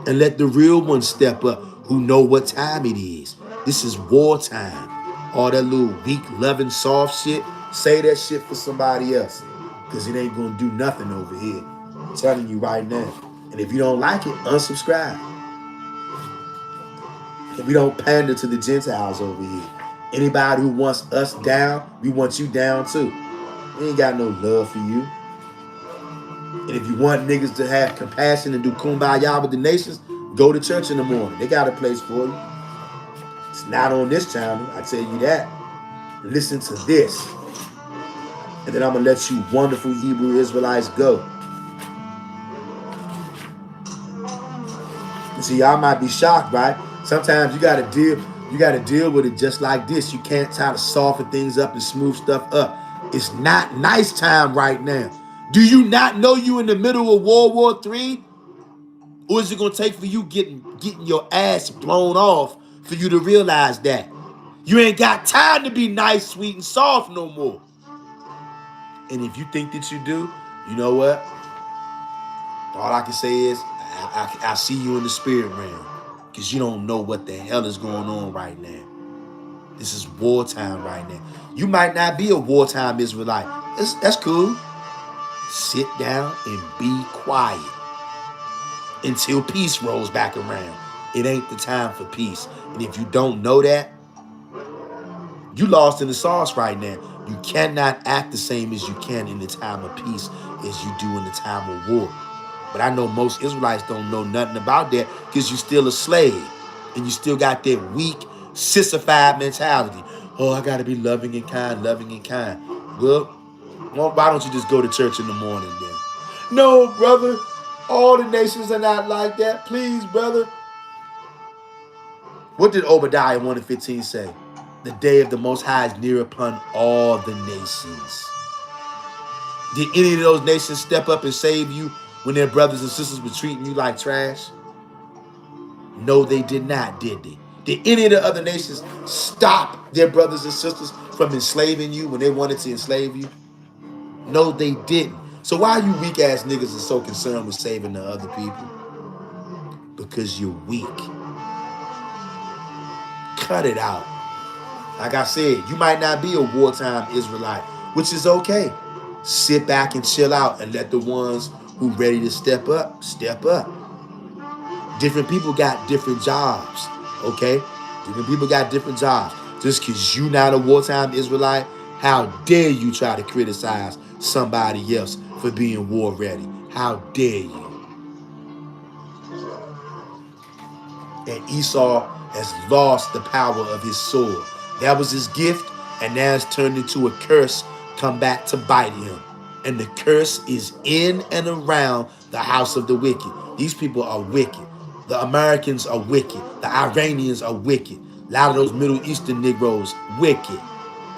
And let the real ones step up who know what time it is. This is wartime. All that little weak, loving, soft shit, say that shit for somebody else. Because it ain't gonna do nothing over here. I'm telling you right now. And if you don't like it, unsubscribe. And we don't pander to the Gentiles over here. Anybody who wants us down, we want you down too. We ain't got no love for you. And if you want niggas to have compassion and do kumbaya with the nations, go to church in the morning. They got a place for you. It's not on this channel, I tell you that. Listen to this. And then I'm going to let you wonderful Hebrew Israelites go. And see, y'all might be shocked, right? Sometimes you got to deal with it just like this. You can't try to soften things up and smooth stuff up. It's not nice time right now. Do you not know you in the middle of World War III? Or is it going to take for you getting your ass blown off for you to realize that? You ain't got time to be nice, sweet, and soft no more. And if you think that you do, you know what? All I can say is, I see you in the spirit realm. Because you don't know what the hell is going on right now. This is wartime right now. You might not be a wartime Israelite. That's cool. Sit down and be quiet until peace rolls back around. It ain't the time for peace. And if you don't know that, you lost in the sauce right now. You cannot act the same as you can in the time of peace as you do in the time of war. But I know most Israelites don't know nothing about that because you're still a slave and you still got that weak, sissified mentality. Oh, I got to be loving and kind, loving and kind. Well, why don't you just go to church in the morning then? No, brother. All the nations are not like that. Please, brother. What did Obadiah 1:15 say? The day of the Most High is near upon all the nations. Did any of those nations step up and save you when their brothers and sisters were treating you like trash? No, they did not, did they? Did any of the other nations stop their brothers and sisters from enslaving you when they wanted to enslave you? No, they didn't. So why you weak ass niggas are so concerned with saving the other people? Because you're weak. Cut it out. Like I said, you might not be a wartime Israelite, which is okay. Sit back and chill out and let the ones who ready to step up, step up. Different people got different jobs, okay? Different people got different jobs. Just because you not a wartime Israelite, how dare you try to criticize somebody else for being war ready? How dare you? And Esau has lost the power of his sword. That was his gift, and now it's turned into a curse, come back to bite him. And the curse is in and around the house of the wicked. These people are wicked. The Americans are wicked. The Iranians are wicked. A lot of those Middle Eastern Negroes, wicked.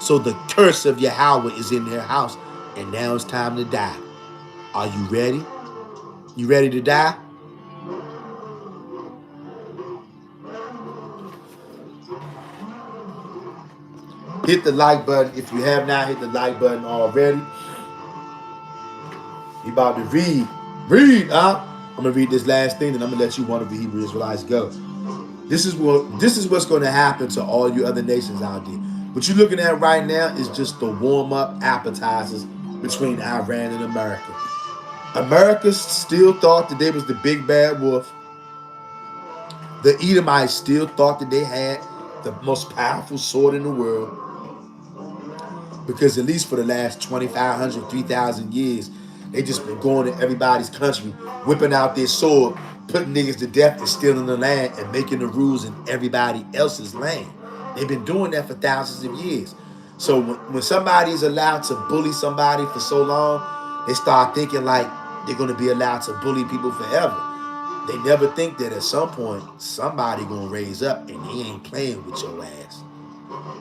So the curse of Yahweh is in their house, and now it's time to die. Are you ready? You ready to die? Hit the like button if you have not hit the like button already. You about to read. Read, huh? I'm gonna read this last thing, then I'm gonna let you one of the Hebrew Israelites go. This is what's gonna happen to all you other nations out there. What you're looking at right now is just the warm-up appetizers between Iran and America. America still thought that they was the big bad wolf. The Edomites still thought that they had the most powerful sword in the world. Because at least for the last 2,500, 3,000 years, they just been going to everybody's country, whipping out their sword, putting niggas to death and stealing the land and making the rules in everybody else's land. They've been doing that for thousands of years. So when somebody's allowed to bully somebody for so long, they start thinking like they're going to be allowed to bully people forever. They never think that at some point, somebody going to raise up and he ain't playing with your ass.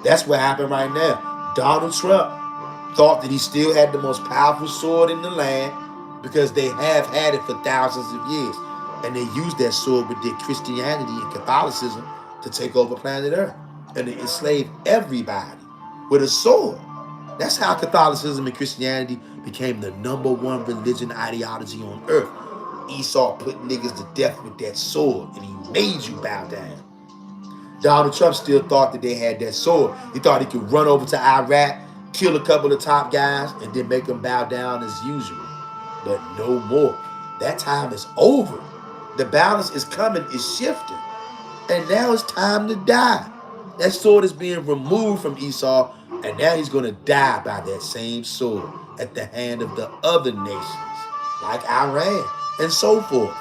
That's what happened right now. Donald Trump thought that he still had the most powerful sword in the land because they have had it for thousands of years. And they used that sword with their Christianity and Catholicism to take over planet Earth and to enslave everybody with a sword. That's how Catholicism and Christianity became the #1 religion ideology on earth. Esau put niggas to death with that sword and he made you bow down. Donald Trump still thought that they had that sword. He thought he could run over to Iraq, kill a couple of top guys, and then make them bow down as usual. But no more. That time is over. The balance is coming, is shifting. And now it's time to die. That sword is being removed from Esau, and now he's going to die by that same sword at the hand of the other nations, like Iran, and so forth.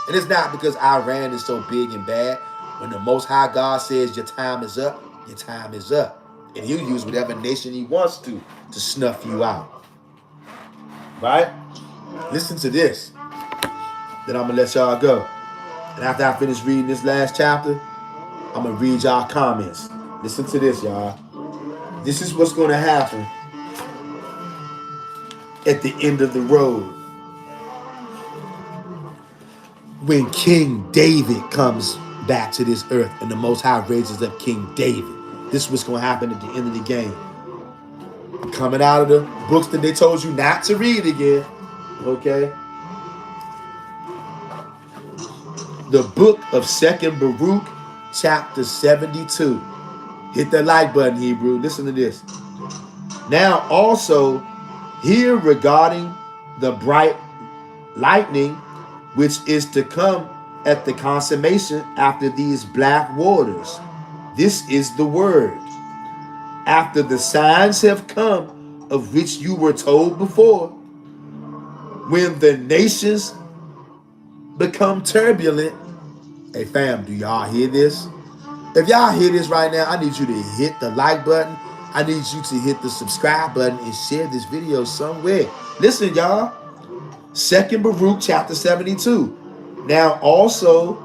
And it's not because Iran is so big and bad. When the Most High God says your time is up, your time is up. And he'll use whatever nation he wants to snuff you out. Right? Listen to this. Then I'm going to let y'all go. And after I finish reading this last chapter, I'm going to read y'all comments. Listen to this, y'all. This is what's going to happen at the end of the road. When King David comes back to this earth and the Most High raises up King David. This is what's going to happen at the end of the game. Coming out of the books that they told you not to read again. Okay? The book of 2nd Baruch, chapter 72. Hit the like button, Hebrew. Listen to this. Now also, here regarding the bright lightning, which is to come at the consummation after these black waters. This is the word. After the signs have come of which you were told before, when the nations become turbulent. Hey fam, do y'all hear this? If y'all hear this right now, I need you to hit the like button. I need you to hit the subscribe button and share this video somewhere. Listen, y'all. 2nd Baruch chapter 72. Now also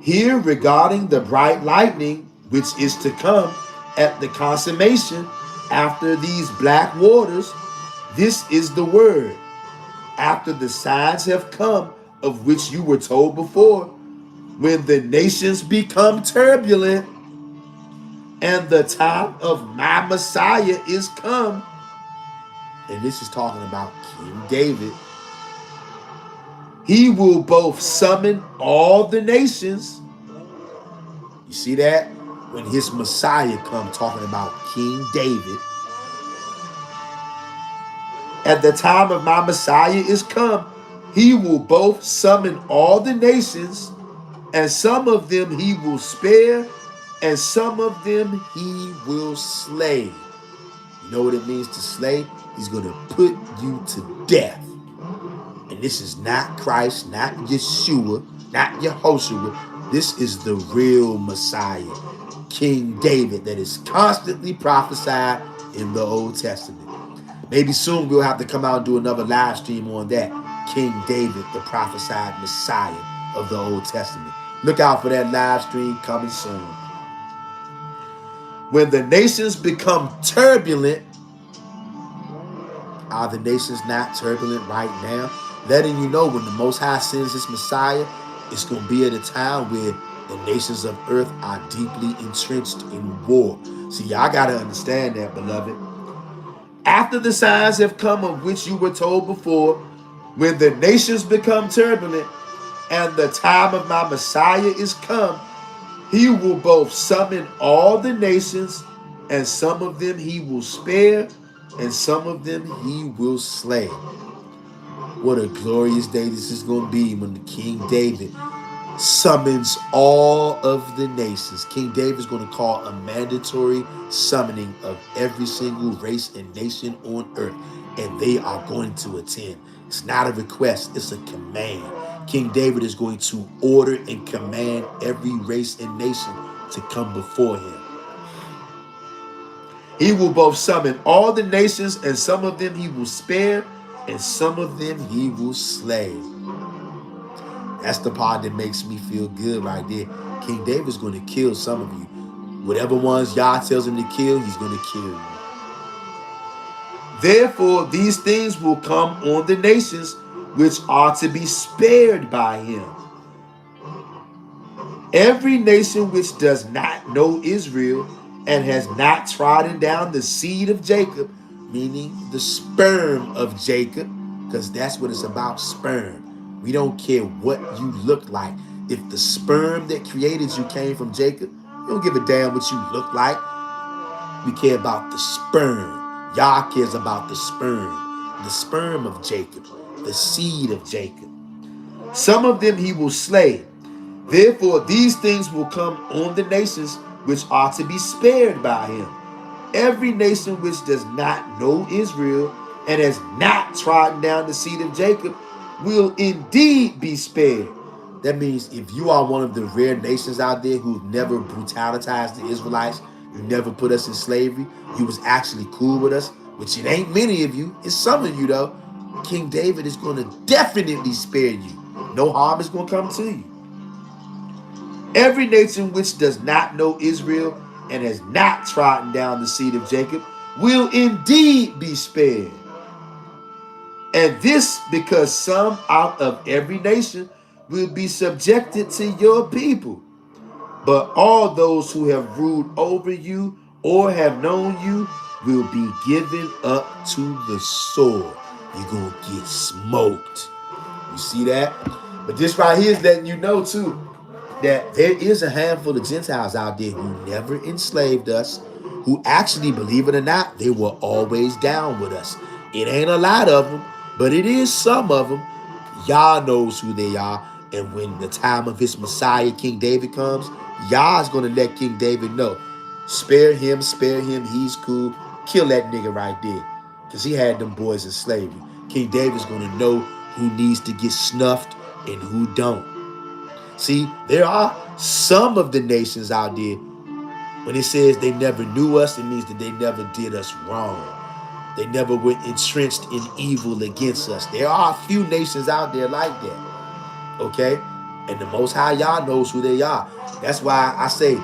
here regarding the bright lightning which is to come at the consummation after these black waters, this is the word. After the signs have come of which you were told before, when the nations become turbulent and the time of my Messiah is come. And this is talking about King David. He will both summon all the nations. You see that? When his Messiah come, talking about King David. At the time of my Messiah is come, he will both summon all the nations, and some of them he will spare, and some of them he will slay. You know what it means to slay? He's going to put you to death. And this is not Christ, not Yeshua, not Yehoshua. This is the real Messiah, King David, that is constantly prophesied in the Old Testament. Maybe soon we'll have to come out and do another live stream on that. King David, the prophesied Messiah of the Old Testament. Look out for that live stream coming soon. When the nations become turbulent, are the nations not turbulent right now? Letting you know when the Most High sends his Messiah, it's going to be at a time where the nations of earth are deeply entrenched in war. See, y'all got to understand that, beloved. After the signs have come of which you were told before, when the nations become turbulent and the time of my Messiah is come, he will both summon all the nations, and some of them he will spare, and some of them he will slay. What a glorious day this is going to be when the King David summons all of the nations. King David is going to call a mandatory summoning of every single race and nation on earth, and they are going to attend. It's not a request, it's a command. King David is going to order and command every race and nation to come before him. He will both summon all the nations, and some of them he will spare, and some of them he will slay. That's the part that makes me feel good right there. King David's going to kill some of you. Whatever ones Yah tells him to kill, he's going to kill you. Therefore, these things will come on the nations which are to be spared by him. Every nation which does not know Israel and has not trodden down the seed of Jacob, meaning the sperm of Jacob, because that's what it's about, sperm. We don't care what you look like. If the sperm that created you came from Jacob, you don't give a damn what you look like. We care about the sperm. Yah cares about the sperm of Jacob, the seed of Jacob. Some of them he will slay. Therefore, these things will come on the nations which are to be spared by him. Every nation which does not know Israel and has not trodden down the seed of Jacob will indeed be spared. That means if you are one of the rare nations out there who've never brutalized the Israelites, you never put us in slavery, you was actually cool with us, which it ain't many of you, it's some of you though, King David is going to definitely spare you. No harm is going to come to you. Every nation which does not know Israel and has not trodden down the seed of Jacob will indeed be spared. And this because some out of every nation will be subjected to your people. But all those who have ruled over you or have known you will be given up to the sword. You're going to get smoked. You see that? But this right here is letting you know too, that there is a handful of Gentiles out there who never enslaved us, who actually, believe it or not, they were always down with us. It ain't a lot of them, but it is some of them. Yah knows who they are. And when the time of his Messiah, King David, comes, Yah's going to let King David know. Spare him, he's cool. Kill that nigga right there. Because he had them boys in slavery. King David's going to know who needs to get snuffed and who don't. See, there are some of the nations out there, when it says they never knew us, it means that they never did us wrong. They never were entrenched in evil against us. There are a few nations out there like that. Okay? And the Most High Yah knows who they are. That's why I say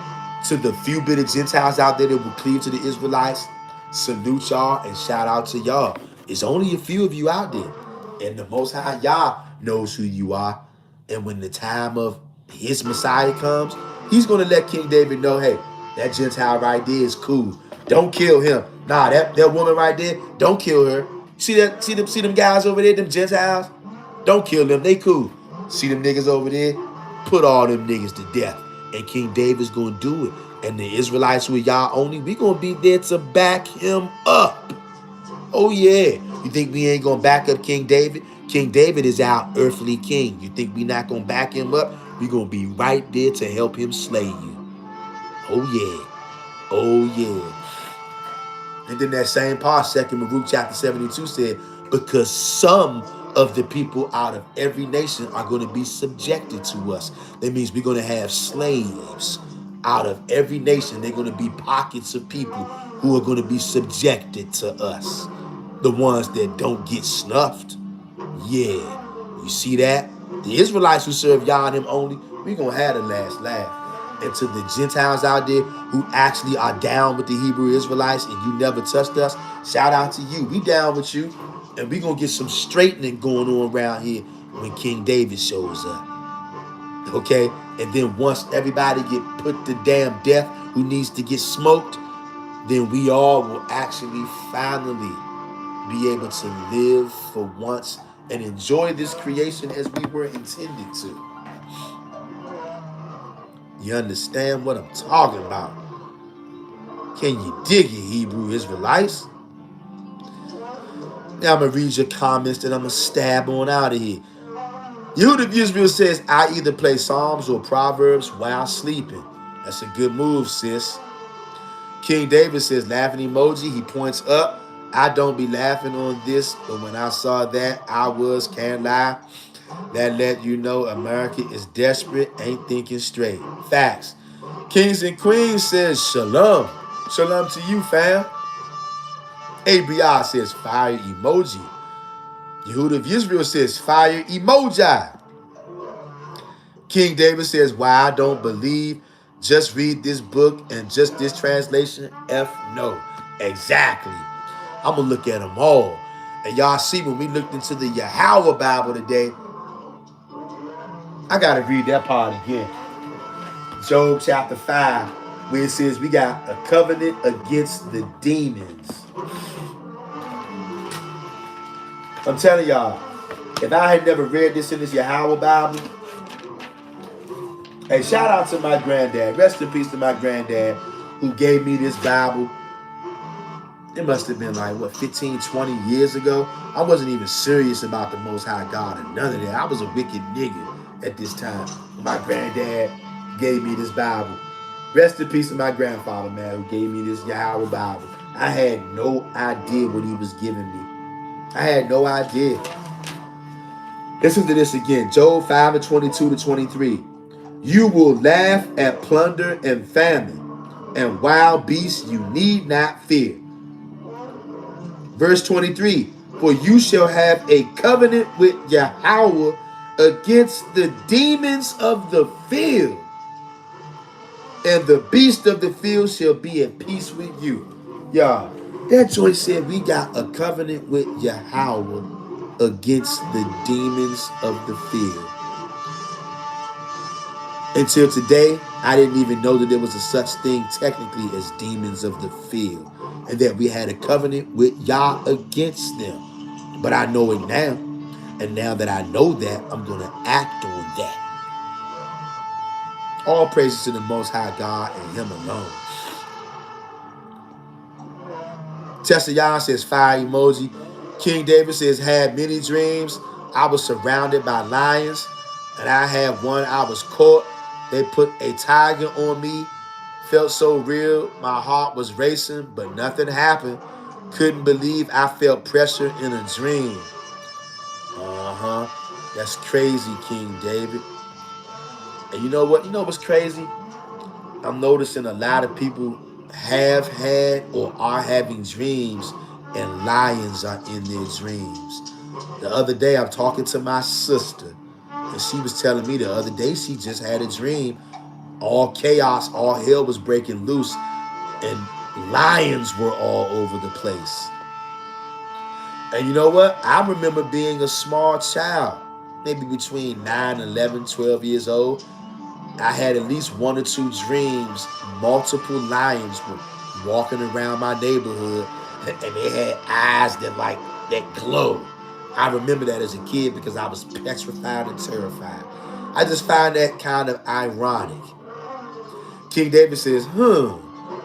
to the few bit of Gentiles out there that will cleave to the Israelites, salute y'all and shout out to y'all. It's only a few of you out there. And the Most High Yah knows who you are. And when the time of his Messiah comes, he's going to let King David know, hey, that Gentile right there is cool. Don't kill him. Nah, that woman right there, don't kill her. See them guys over there, them Gentiles? Don't kill them. They cool. See them niggas over there? Put all them niggas to death. And King David's going to do it. And the Israelites who are y'all only, we going to be there to back him up. Oh, yeah. You think we ain't going to back up King David? King David is our earthly king. You think we not going to back him up? We going to be right there to help him slay you. Oh, yeah. Oh, yeah. And then that same part, 2 Baruch chapter 72 said, because some of the people out of every nation are going to be subjected to us. That means we're going to have slaves out of every nation. They're going to be pockets of people who are going to be subjected to us. The ones that don't get snuffed. Yeah. You see that? The Israelites who serve Yah and him only, we're going to have the last laugh. And to the Gentiles out there who actually are down with the Hebrew Israelites and you never touched us, shout out to you. We down with you. And we're going to get some straightening going on around here when King David shows up. Okay? And then once everybody get put to damn death who needs to get smoked, then we all will actually finally be able to live for once and enjoy this creation as we were intended to. You understand what I'm talking about? Can you dig it, Hebrew Israelites? Now I'm going to read your comments and I'm going to stab on out of here. Yehuda of Israel says, I either play Psalms or Proverbs while sleeping. That's a good move, sis. King David says, laughing emoji. He points up. I don't be laughing on this, but when I saw that, I can't lie. That let you know America is desperate, ain't thinking straight. Facts. Kings and Queens says, shalom. Shalom to you, fam. ABR says, fire emoji. Yehuda of Israel says, fire emoji. King David says, why I don't believe, just read this book and just this translation, F no. Exactly. I'm going to look at them all. And y'all see when we looked into the Yahweh Bible today, I got to read that part again. Job chapter 5, where it says we got a covenant against the demons. I'm telling y'all, if I had never read this in this Yahweh Bible, hey, shout out to my granddad. Rest in peace to my granddad who gave me this Bible. It must have been like, 15, 20 years ago. I wasn't even serious about the Most High God and none of that. I was a wicked nigga at this time. My granddad gave me this Bible. Rest in peace to my grandfather, man, who gave me this Yahweh Bible. I had no idea what he was giving me. I had no idea. Listen to this again. Job 5:22-23. You will laugh at plunder and famine, and wild beasts you need not fear. Verse 23. For you shall have a covenant with Yahweh against the demons of the field, and the beast of the field shall be at peace with you. Y'all, that joint said we got a covenant with Yahweh against the demons of the field. Until today, I didn't even know that there was a such thing technically as demons of the field, and that we had a covenant with Yah against them. But I know it now, and now that I know that, I'm going to act on that. All praises to the Most High God and Him alone. Tessayon says, fire emoji. King David says, had many dreams. I was surrounded by lions. And I had one, I was caught. They put a tiger on me. Felt so real. My heart was racing, but nothing happened. Couldn't believe I felt pressure in a dream. Uh-huh. That's crazy, King David. And you know what? You know what's crazy? I'm noticing a lot of people have had or are having dreams, and lions are in their dreams. The other day, I'm talking to my sister, and she was telling me the other day she just had a dream. All chaos, all hell was breaking loose, and lions were all over the place. And you know what? I remember being a small child, maybe between 9, 11, 12 years old. I had at least one or two dreams. Multiple lions were walking around my neighborhood, and they had eyes that glow. I remember that as a kid because I was petrified and terrified. I just find that kind of ironic. King David says,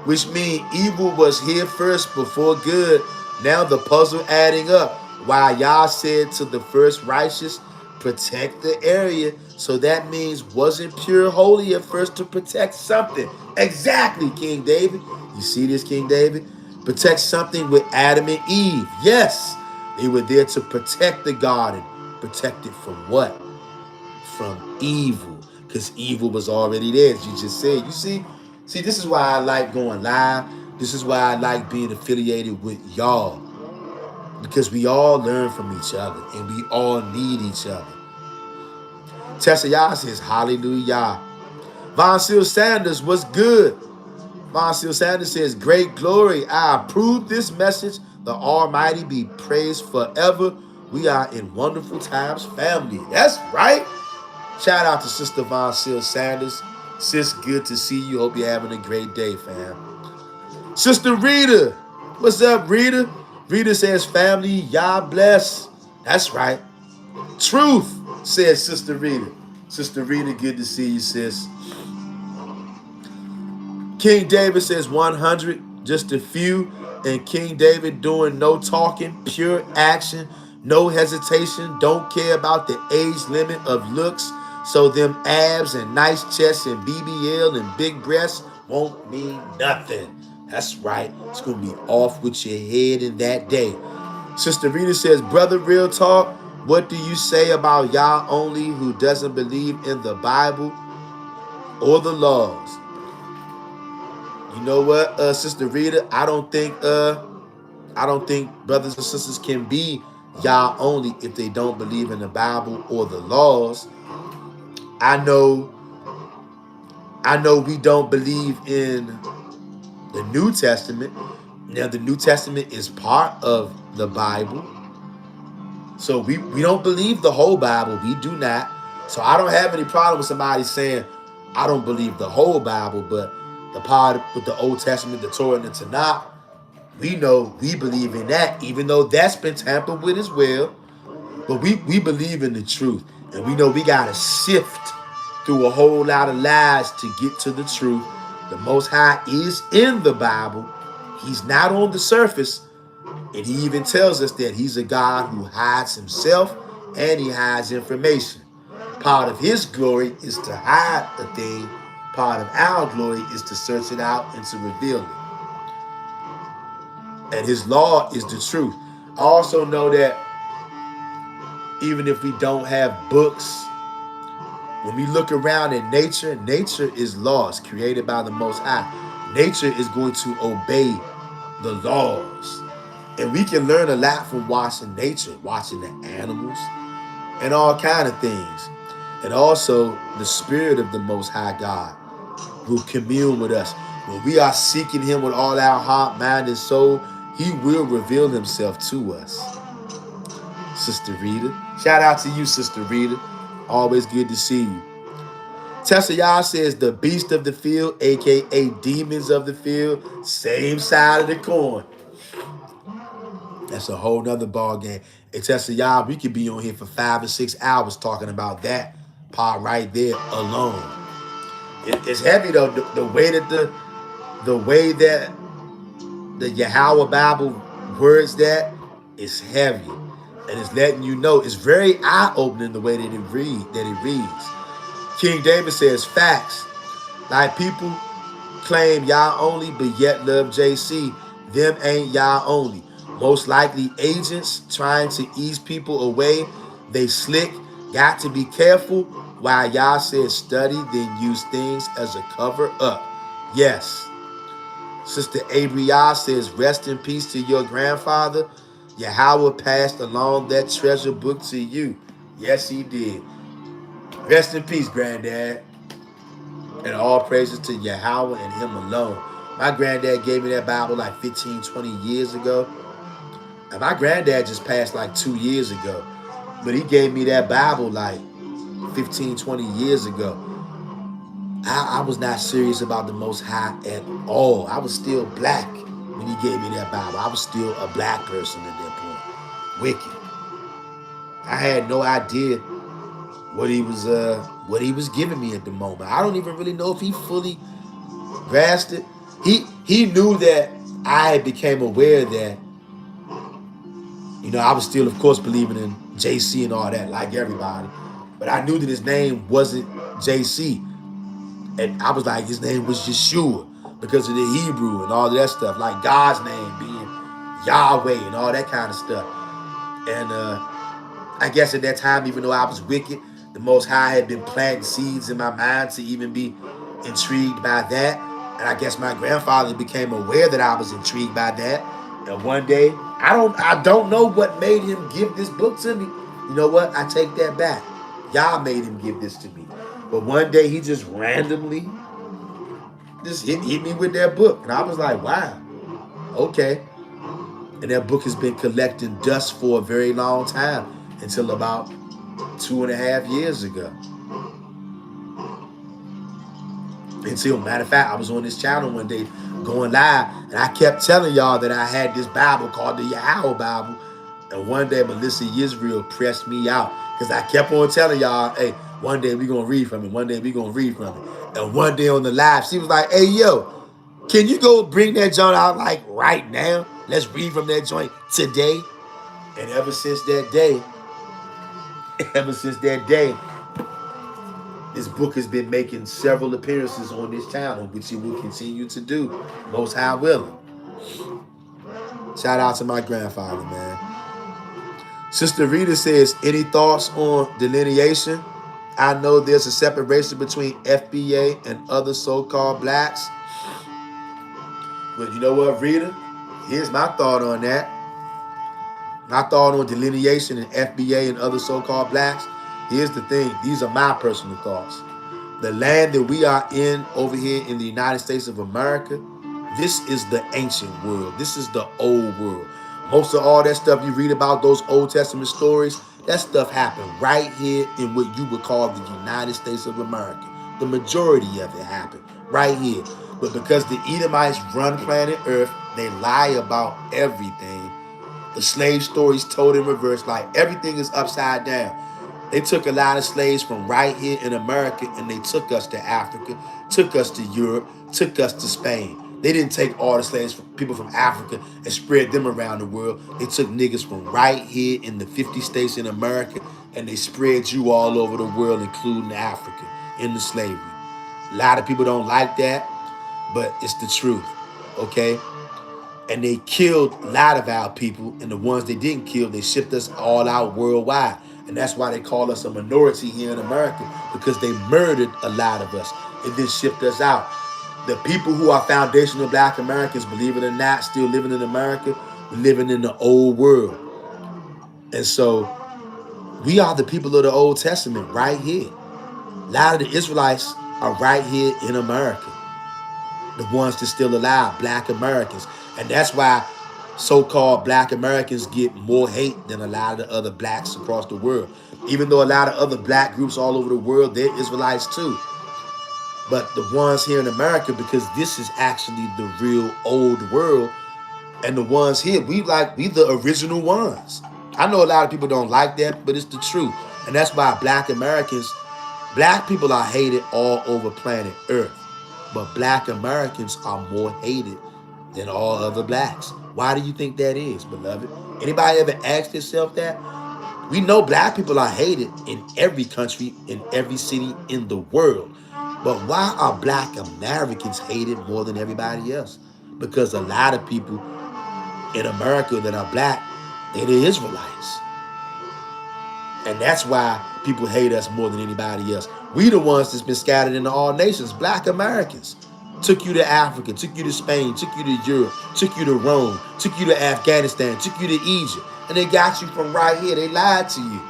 which means evil was here first before good. Now the puzzle adding up. Why Yah said to the first righteous, protect the area. So that means wasn't pure holy at first to protect something. Exactly, King David. You see this, King David? Protect something with Adam and Eve. Yes, they were there to protect the garden. Protect it from what? From evil, because evil was already there, as you just said. You see, this is why I like going live. This is why I like being affiliated with y'all, because we all learn from each other and we all need each other. Tessa Yah says, hallelujah. Von Seal Sanders, what's good? Von Seal Sanders says, great glory. I approve this message. The Almighty be praised forever. We are in wonderful times, family. That's right. Shout out to Sister Von Seal Sanders. Sis, good to see you. Hope you're having a great day, fam. Sister Rita. What's up, Rita? Rita says, family, Yah bless. That's right. Truth, says Sister Rita. Sister Rita, good to see you, sis. King David says 100, just a few. And King David doing no talking, pure action, no hesitation, don't care about the age limit of looks. So them abs and nice chests and BBL and big breasts won't mean nothing. That's right. It's going to be off with your head in that day. Sister Rita says, brother, real talk, what do you say about Yah only who doesn't believe in the Bible or the laws? You know what, Sister Rita, I don't think brothers and sisters can be Yah only if they don't believe in the Bible or the laws. I know we don't believe in the New Testament. Now, the New Testament is part of the Bible. So we don't believe the whole Bible. We do not. So I don't have any problem with somebody saying, I don't believe the whole Bible, but the part with the Old Testament, the Torah, and the Tanakh, we know we believe in that, even though that's been tampered with as well. But we believe in the truth. And we know we got to sift through a whole lot of lies to get to the truth. The Most High is in the Bible. He's not on the surface. And he even tells us that he's a God who hides himself and he hides information. Part of his glory is to hide a thing. Part of our glory is to search it out and to reveal it. And his law is the truth. I also know that even if we don't have books, when we look around at nature, nature is laws created by the Most High. Nature is going to obey the laws. And we can learn a lot from watching nature, watching the animals, and all kind of things. And also the spirit of the Most High God will commune with us. When we are seeking him with all our heart, mind, and soul, he will reveal himself to us. Sister Rita. Shout out to you, Sister Rita. Always good to see you. Tessa Yah says the beast of the field, a.k.a. demons of the field, same side of the coin. That's a whole nother ball game. Hey, Tessa Yah, we could be on here for 5 or 6 hours talking about that part right there alone. It's heavy though. The way that the Yahweh Bible words that is heavy. And it's letting you know. It's very eye-opening the way that it reads. King David says, facts. Like people claim y'all only, but yet love JC. Them ain't y'all only. Most likely agents trying to ease people away. They slick. Got to be careful. While y'all said study, then use things as a cover up. Yes. Sister Abriah says, rest in peace to your grandfather. Yahweh passed along that treasure book to you. Yes, he did. Rest in peace, granddad. And all praises to Yahweh and him alone. My granddad gave me that Bible like 15, 20 years ago. And my granddad just passed like 2 years ago. But he gave me that Bible like 15, 20 years ago. I was not serious about the Most High at all. I was still black when he gave me that Bible. I was still a black person at that point. Wicked. I had no idea what he was giving me at the moment. I don't even really know if he fully grasped it. He knew that I became aware that, I was still, of course, believing in JC and all that, like everybody. But I knew that his name wasn't JC. And I was like, his name was Yeshua because of the Hebrew and all of that stuff, like God's name being Yahweh and all that kind of stuff. And I guess at that time, even though I was wicked, the Most High had been planting seeds in my mind to even be intrigued by that. And I guess my grandfather became aware that I was intrigued by that. And one day, I don't know what made him give this book to me. You know what? I take that back. Y'all made him give this to me. But one day he just randomly just hit me with that book. And I was like, wow, okay. And that book has been collecting dust for a very long time until about 2.5 years ago. Until, matter of fact, I was on this channel one day going live, and I kept telling y'all that I had this Bible called the Yahweh Bible. And one day Melissa Yisrael pressed me out because I kept on telling y'all, hey, one day we're going to read from it. One day we're going to read from it. And one day on the live, she was like, hey, yo, can you go bring that joint out like right now? Let's read from that joint today. And ever since that day, this book has been making several appearances on this channel, which it will continue to do, Most High willing. Shout out to my grandfather, man. Sister Rita says, any thoughts on delineation? I know there's a separation between FBA and other so-called blacks. But you know what, Rita? Here's my thought on that. My thought on delineation and FBA and other so-called blacks. Here's the thing. These are my personal thoughts. The land that we are in over here in the United States of America, this is the ancient world. This is the old world. Most of all that stuff you read about, those Old Testament stories, that stuff happened right here in what you would call the United States of America. The majority of it happened right here. But because the Edomites run planet Earth, they lie about everything. The slave stories told in reverse, like everything is upside down. They took a lot of slaves from right here in America and they took us to Africa, took us to Europe, took us to Spain. They didn't take all the slaves, from people from Africa and spread them around the world. They took niggas from right here in the 50 states in America and they spread you all over the world, including Africa, into slavery. A lot of people don't like that, but it's the truth, okay? And they killed a lot of our people, and the ones they didn't kill, they shipped us all out worldwide. And that's why they call us a minority here in America, because they murdered a lot of us and then shipped us out. The people who are foundational black Americans, believe it or not, still living in America, living in the old world. And so we are the people of the Old Testament right here. A lot of the Israelites are right here in America. The ones that still alive, black Americans. And that's why so-called black Americans get more hate than a lot of the other blacks across the world. Even though a lot of other black groups all over the world, they're Israelites too. But the ones here in America, because this is actually the real old world, and the ones here, we the original ones. I know a lot of people don't like that, but it's the truth. And that's why black people are hated all over planet Earth. But black Americans are more hated than all other blacks. Why do you think that is, beloved? Anybody ever asked yourself that? We know black people are hated in every country, in every city in the world. But why are black Americans hated more than everybody else? Because a lot of people in America that are black, they're the Israelites. And that's why people hate us more than anybody else. We the ones that's been scattered into all nations. Black Americans took you to Africa, took you to Spain, took you to Europe, took you to Rome, took you to Afghanistan, took you to Egypt. And they got you from right here. They lied to you.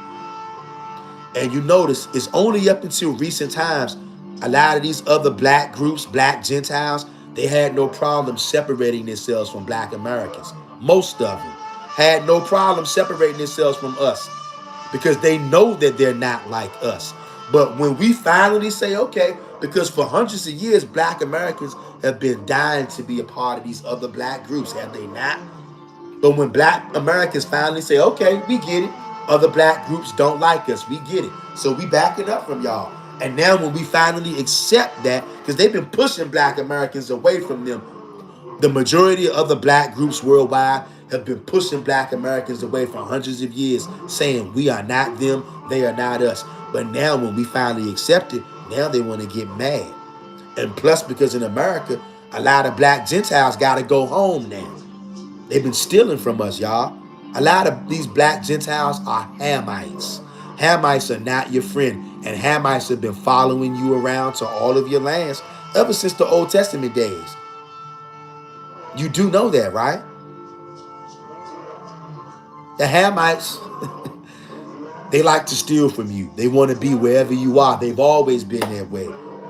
And you notice it's only up until recent times, a lot of these other black groups, black Gentiles, they had no problem separating themselves from black Americans. Most of them had no problem separating themselves from us because they know that they're not like us. But when we finally say, okay, because for hundreds of years, black Americans have been dying to be a part of these other black groups, have they not? But when black Americans finally say, okay, we get it. Other black groups don't like us. We get it. So we backing up from y'all. And now when we finally accept that, because they've been pushing black Americans away from them, the majority of other black groups worldwide have been pushing black Americans away for hundreds of years, saying we are not them, they are not us. But now when we finally accept it, now they want to get mad. And plus, because in America, a lot of black Gentiles got to go home now. They've been stealing from us, y'all. A lot of these black Gentiles are Hamites. Hamites are not your friend. And Hamites have been following you around to all of your lands ever since the Old Testament days. You do know that, right? The Hamites, they like to steal from you. They want to be wherever you are. They've always been that way.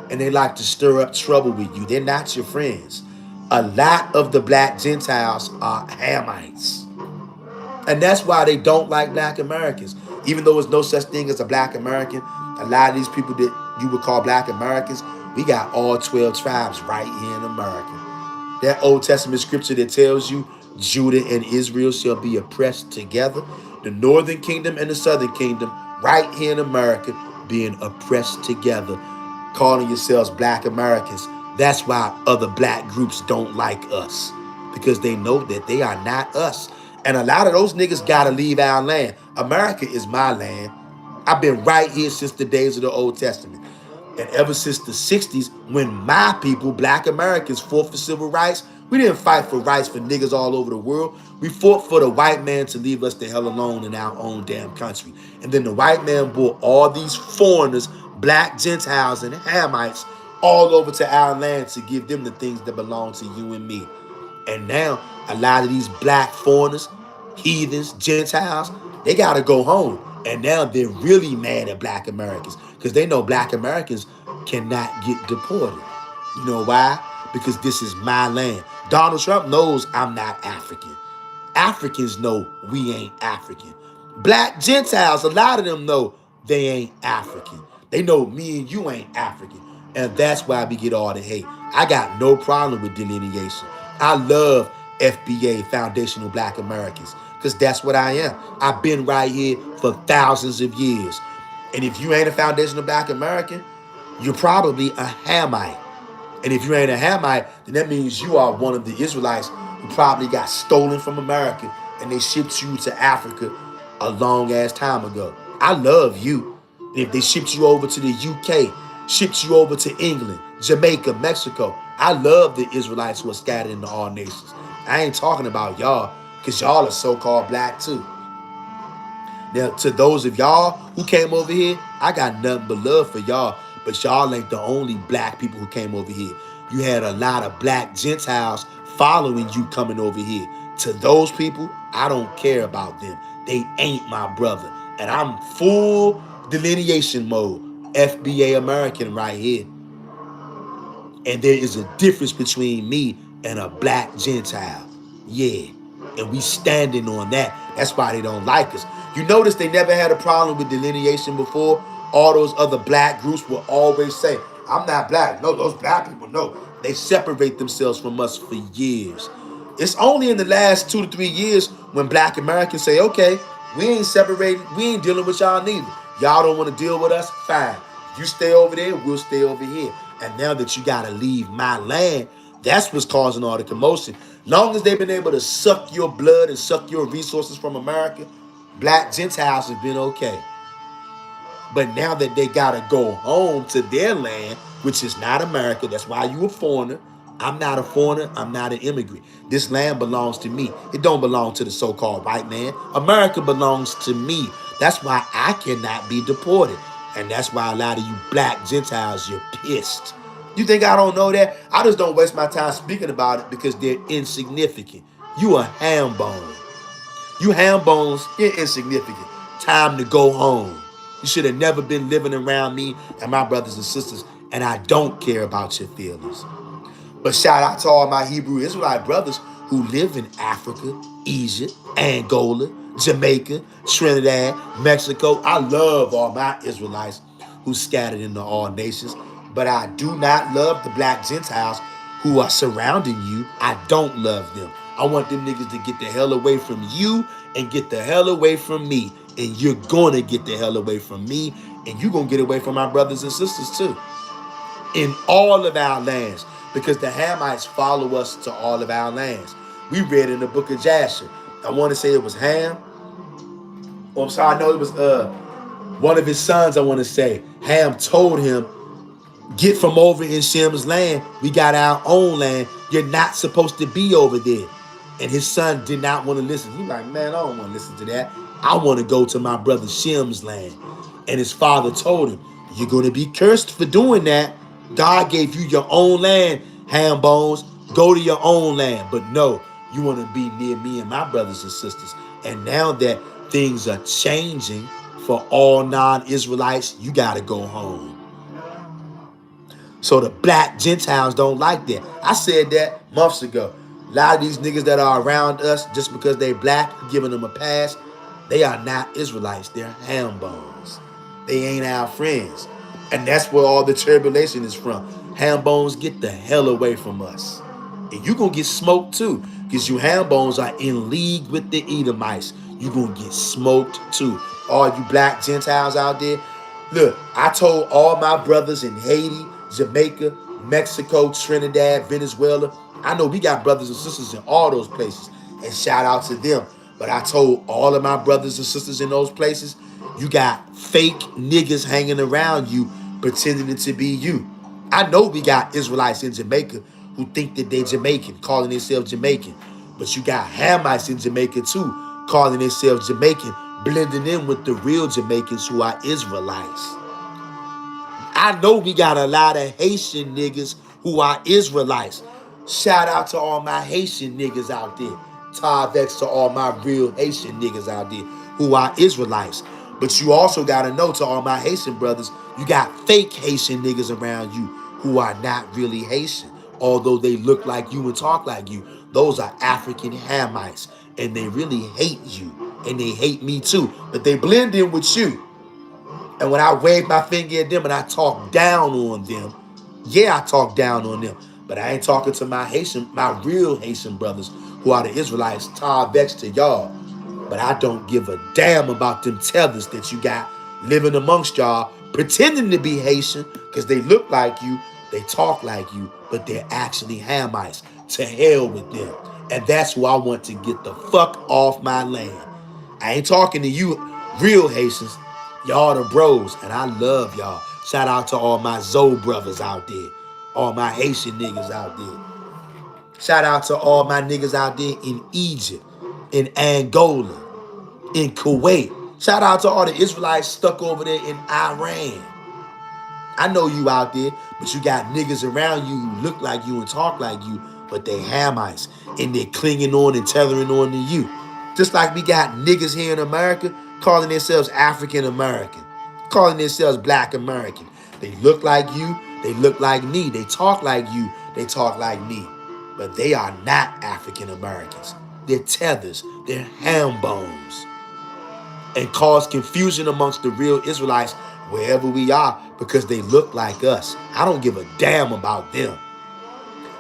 And they like to stir up trouble with you. They're not your friends. A lot of the black Gentiles are Hamites. And that's why they don't like black Americans. Even though there's no such thing as a black American, a lot of these people that you would call black Americans, we got all 12 tribes right here in America. That Old Testament scripture that tells you Judah and Israel shall be oppressed together. The northern kingdom and the southern kingdom right here in America being oppressed together, calling yourselves black Americans. That's why other black groups don't like us, because they know that they are not us. And a lot of those niggas gotta leave our land. America is my land. I've been right here since the days of the Old Testament. And ever since the 60s, when my people, black Americans, fought for civil rights, we didn't fight for rights for niggas all over the world. We fought for the white man to leave us the hell alone in our own damn country. And then the white man brought all these foreigners, black Gentiles and Hamites, all over to our land to give them the things that belong to you and me. And now, a lot of these black foreigners, heathens, Gentiles, they got to go home. And now they're really mad at black Americans because they know black Americans cannot get deported. You know why? Because this is my land. Donald Trump knows I'm not African. Africans know we ain't African. Black Gentiles, a lot of them know they ain't African. They know me and you ain't African. And that's why we get all the hate. I got no problem with delineation. I love FBA, Foundational Black Americans, because that's what I am. I've been right here for thousands of years. And if you ain't a Foundational Black American, you're probably a Hamite. And if you ain't a Hamite, then that means you are one of the Israelites who probably got stolen from America and they shipped you to Africa a long ass time ago. I love you. If they shipped you over to the UK, shipped you over to England, Jamaica, Mexico, I love the Israelites who are scattered into all nations. I ain't talking about y'all, because y'all are so-called black too. Now, to those of y'all who came over here, I got nothing but love for y'all. But y'all ain't the only black people who came over here. You had a lot of black Gentiles following you coming over here. To those people, I don't care about them. They ain't my brother. And I'm full delineation mode. FBA American right here. And there is a difference between me and a black Gentile. Yeah. And we standing on that. That's why they don't like us. You notice they never had a problem with delineation before. All those other black groups will always say, I'm not black. No, those black people, no. They separate themselves from us for years. It's only in the last 2 to 3 years when black Americans say, okay, we ain't separating, we ain't dealing with y'all neither. Y'all don't want to deal with us? Fine. You stay over there, we'll stay over here. And now that you got to leave my land, that's what's causing all the commotion. Long as they've been able to suck your blood and suck your resources from America, Black Gentiles have been okay. But now that they gotta go home to their land, which is not America, that's why you a foreigner. I'm not a foreigner. I'm not an immigrant. This land belongs to me. It don't belong to the so-called white man. America belongs to me. That's why I cannot be deported. And that's why a lot of you black Gentiles, you're pissed. You think I don't know that? I just don't waste my time speaking about it because they're insignificant. You a ham bone. You ham bones, you're insignificant. Time to go home. You should have never been living around me and my brothers and sisters, and I don't care about your feelings. But shout out to all my Hebrew Israelite brothers who live in Africa, Egypt, Angola, Jamaica, Trinidad, Mexico. I love all my Israelites who scattered into all nations, but I do not love the black Gentiles who are surrounding you. I don't love them. I want them niggas to get the hell away from you and get the hell away from me. And you're going to get the hell away from me, and you're going to get away from my brothers and sisters too. In all of our lands, because the Hamites follow us to all of our lands. We read in the book of Jasher. I want to say it was Ham. Oh, I'm sorry, I know it was one of his sons, I want to say. Ham told him, get from over in Shem's land. We got our own land. You're not supposed to be over there. And his son did not want to listen. He's like, man, I don't want to listen to that. I want to go to my brother Shem's land. And his father told him, you're going to be cursed for doing that. God gave you your own land, ham bones. Go to your own land. But no, you want to be near me and my brothers and sisters. And now that things are changing for all non-Israelites, you got to go home. So the black Gentiles don't like that. I said that months ago. A lot of these niggas that are around us, just because they black, giving them a pass, they are not Israelites. They're ham bones. They ain't our friends. And that's where all the tribulation is from. Ham bones, get the hell away from us. And you gonna get smoked too. Because you ham bones are in league with the Edomites. You gonna get smoked too. All you black Gentiles out there. Look, I told all my brothers in Haiti, Jamaica, Mexico, Trinidad, Venezuela. I know we got brothers and sisters in all those places. And shout out to them. But I told all of my brothers and sisters in those places, you got fake niggas hanging around you pretending to be you. I know we got Israelites in Jamaica who think that they Jamaican, calling themselves Jamaican. But you got Hamites in Jamaica too, calling themselves Jamaican, blending in with the real Jamaicans who are Israelites. I know we got a lot of Haitian niggas who are Israelites. Shout out to all my Haitian niggas out there. Tarvex to all my real Haitian niggas out there who are Israelites. But you also got to know, to all my Haitian brothers, you got fake Haitian niggas around you who are not really Haitian. Although they look like you and talk like you. Those are African Hamites. And they really hate you. And they hate me too. But they blend in with you. And when I wave my finger at them and I talk down on them, yeah, I talk down on them. But I ain't talking to my real Haitian brothers who are the Israelites, Tarvex to y'all. But I don't give a damn about them tethers that you got living amongst y'all, pretending to be Haitian because they look like you, they talk like you, but they're actually Hamites. To hell with them. And that's who I want to get the fuck off my land. I ain't talking to you real Haitians. Y'all the bros, and I love y'all. Shout out to all my Zoe brothers out there. All my Haitian niggas out there. Shout out to all my niggas out there in Egypt, in Angola, in Kuwait. Shout out to all the Israelites stuck over there in Iran. I know you out there, but you got niggas around you who look like you and talk like you, but they Hamites, and they're clinging on and tethering on to you. Just like we got niggas here in America calling themselves African American, calling themselves Black American. They look like you, they look like me, they talk like you, they talk like me. But they are not African Americans. They're tethers, they're ham bones. And cause confusion amongst the real Israelites wherever we are because they look like us. I don't give a damn about them.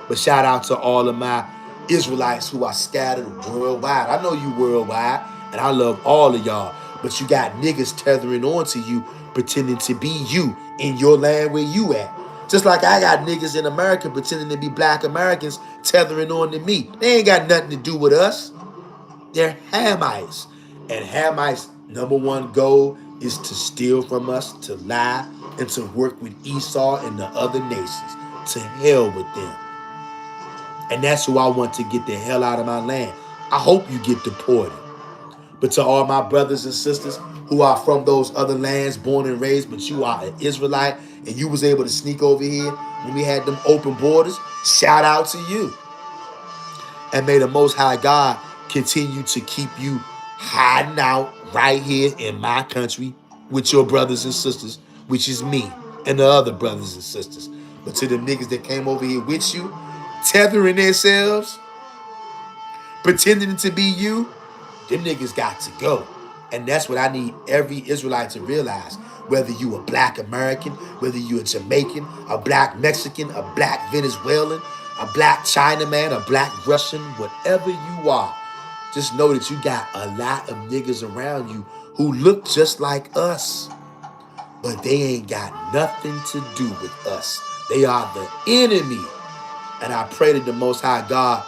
But shout out to all of my Israelites who are scattered worldwide. I know you worldwide, and I love all of y'all. But you got niggas tethering on to you, pretending to be you in your land where you at. Just like I got niggas in America pretending to be Black Americans tethering on to me. They ain't got nothing to do with us. They're Hamites. And Hamites' number one goal is to steal from us, to lie, and to work with Esau and the other nations. To hell with them. And that's who I want to get the hell out of my land. I hope you get deported. But to all my brothers and sisters who are from those other lands, born and raised, but you are an Israelite and you was able to sneak over here when we had them open borders, shout out to you. And may the Most High God continue to keep you hiding out right here in my country with your brothers and sisters, which is me and the other brothers and sisters. But to the niggas that came over here with you, tethering themselves, pretending to be you, them niggas got to go. And that's what I need every Israelite to realize. Whether you a black American, whether you a Jamaican, a black Mexican, a black Venezuelan, a black Chinaman, a black Russian, whatever you are, just know that you got a lot of niggas around you who look just like us. But they ain't got nothing to do with us. They are the enemy. And I pray that the Most High God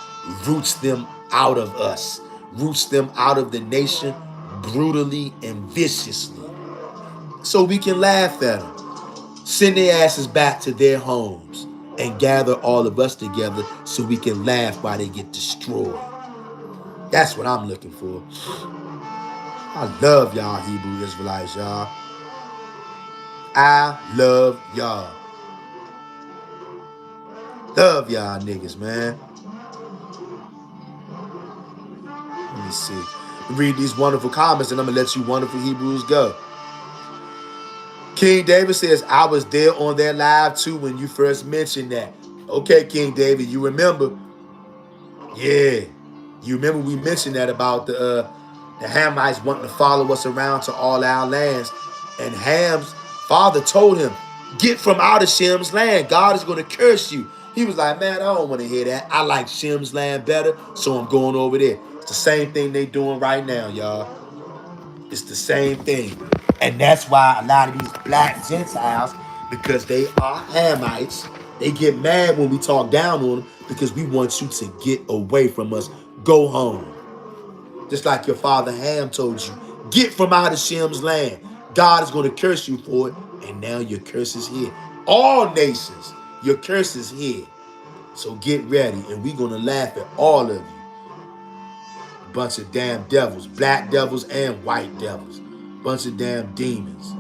roots them out of us, roots them out of the nation brutally and viciously, so we can laugh at them, send their asses back to their homes, and gather all of us together so we can laugh while they get destroyed. That's what I'm looking for. I love y'all Hebrew Israelites, y'all. I love y'all. Love y'all niggas, man. Let me see. Read these wonderful comments and I'm going to let you wonderful Hebrews go. King David says, I was there on their live too when you first mentioned that. Okay, King David, you remember? Yeah. You remember we mentioned that about the Hamites wanting to follow us around to all our lands. And Ham's father told him, get from out of Shem's land. God is going to curse you. He was like, man, I don't want to hear that. I like Shem's land better, so I'm going over there. It's the same thing they doing right now, y'all. It's the same thing. And that's why a lot of these black Gentiles, because they are Hamites, they get mad when we talk down on them because we want you to get away from us. Go home. Just like your father Ham told you, get from out of Shem's land. God is going to curse you for it. And now your curse is here. All nations, your curse is here. So get ready. And we're going to laugh at all of you. Bunch of damn devils. Black devils and white devils. Bunch of damn demons.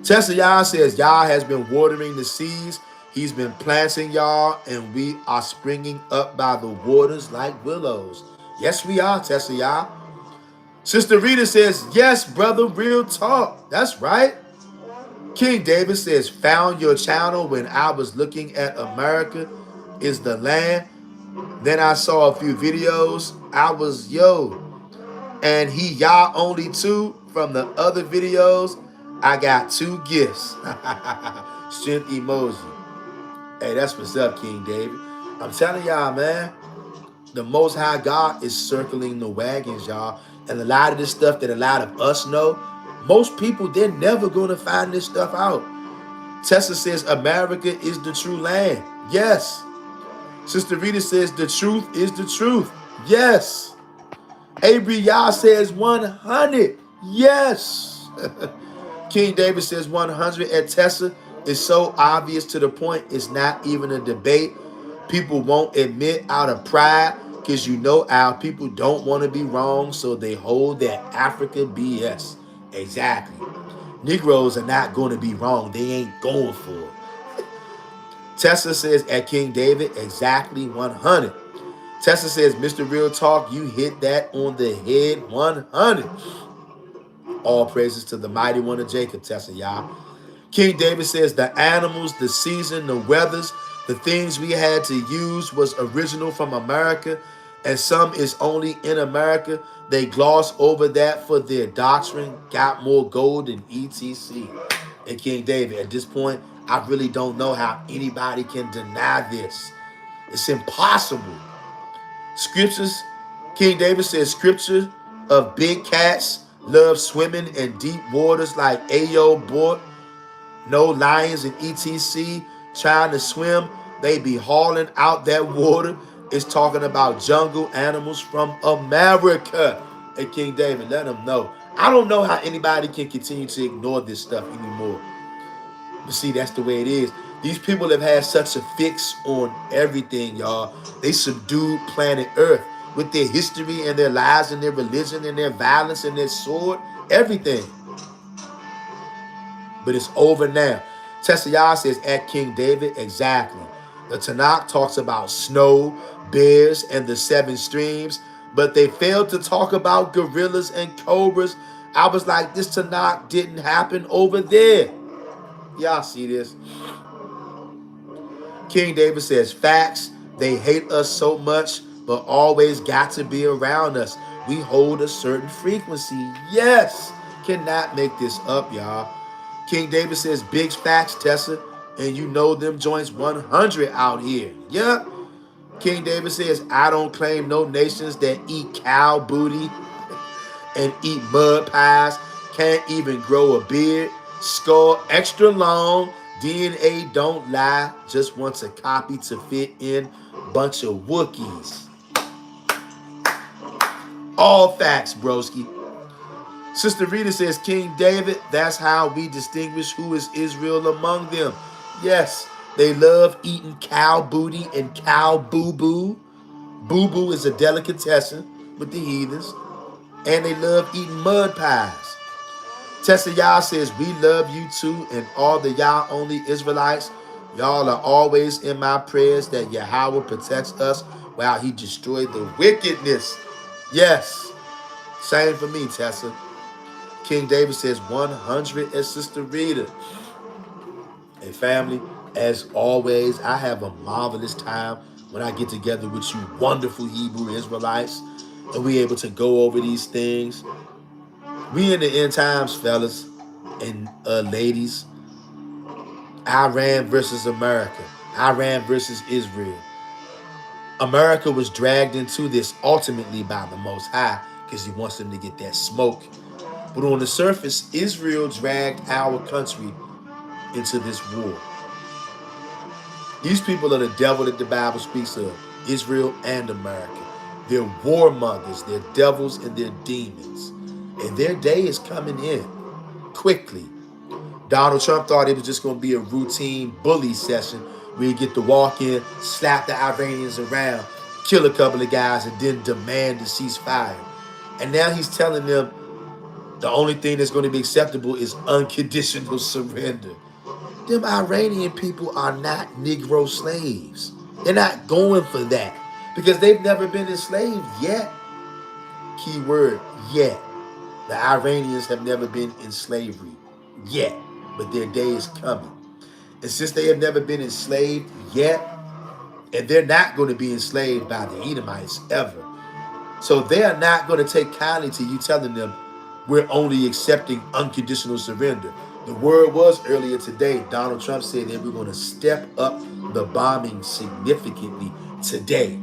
Tessa Yah says, Yah has been watering the seas. He's been planting y'all, and we are springing up by the waters like willows. Yes, we are, Tessa Yah. Sister Rita says, yes, brother, real talk. That's right. King David says, found your channel when I was looking at America is the land. Then I saw a few videos. I was, and he Yah only two from the other videos. I got 2 gifts. Strength emoji. Hey, that's what's up, King David. I'm telling y'all, man, the Most High God is circling the wagons, y'all. And a lot of this stuff that a lot of us know, most people, they're never going to find this stuff out. Tessa says, America is the true land. Yes. Sister Rita says, the truth is the truth. Yes. Abri Yah says 100. Yes. King David says 100 at Tessa is so obvious to the point it's not even a debate. People won't admit out of pride because our people don't want to be wrong, so they hold that Africa BS. Exactly. Negroes are not going to be wrong. They ain't going for it. Tessa says at King David, exactly 100. Tessa says, Mr. Real Talk, you hit that on the head 100. All praises to the mighty one of Jacob, Tessa, y'all. King David says the animals, the season, the weathers, the things we had to use was original from America, and some is only in America. They gloss over that for their doctrine, got more gold than etc. And King David, at this point, I really don't know how anybody can deny this. It's impossible. Scriptures, King David says, scripture of big cats love swimming in deep waters like Ayo Bort. No lions and etc. trying to swim. They be hauling out that water It's talking about jungle animals from America. And King David, let them know. I don't know how anybody can continue to ignore this stuff anymore. But see, that's the way it is. These people have had such a fix on everything, y'all. They subdued planet Earth with their history and their lives and their religion and their violence and their sword, everything. But it's over now. Tessayah says at King David, exactly. The Tanakh talks about snow, bears, and the 7 streams, but they failed to talk about gorillas and cobras. I was like, this Tanakh didn't happen over there. Y'all see this? King David says, facts, they hate us so much, but always got to be around us. We hold a certain frequency. Yes, cannot make this up, y'all. King David says, big facts, Tessa, and you know them joints 100 out here. Yeah. King David says, I don't claim no nations that eat cow booty and eat mud pies, can't even grow a beard, skull extra long, DNA don't lie, just wants a copy to fit in, bunch of Wookiees. All facts, broski. Sister Rita says, King David, that's how we distinguish who is Israel among them. Yes, they love eating cow booty and cow boo-boo. Boo-boo is a delicatessen with the heathens. And they love eating mud pies. Tessa Yah says, we love you too, and all the Yah only Israelites. Y'all are always in my prayers that Yahweh protects us while he destroyed the wickedness. Yes, same for me, Tessa. King David says 100 as Sister Rita. And family, as always, I have a marvelous time when I get together with you wonderful Hebrew Israelites and we able to go over these things. We in the end times, fellas and ladies. Iran versus America. Iran versus Israel. America was dragged into this ultimately by the Most High because he wants them to get that smoke. But on the surface, Israel dragged our country into this war. These people are the devil that the Bible speaks of, Israel and America. They're warmongers, they're devils and they're demons. And their day is coming in quickly. Donald Trump thought it was just going to be a routine bully session where you get to walk in, slap the Iranians around, kill a couple of guys, and then demand a ceasefire. And now he's telling them the only thing that's going to be acceptable is unconditional surrender. Them Iranian people are not Negro slaves. They're not going for that because they've never been enslaved yet. Key word, yet. The Iranians have never been in slavery yet, but their day is coming. And since they have never been enslaved yet, and they're not going to be enslaved by the Edomites ever, so they are not going to take kindly to you telling them we're only accepting unconditional surrender. The word was earlier today, Donald Trump said that we're going to step up the bombing significantly today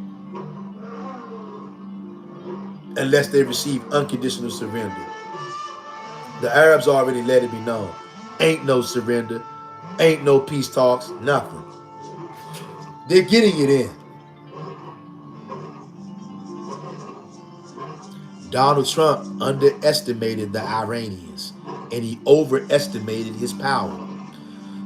unless they receive unconditional surrender. The Arabs already let it be known. Ain't no surrender. Ain't no peace talks. Nothing. They're getting it in. Donald Trump underestimated the Iranians and he overestimated his power.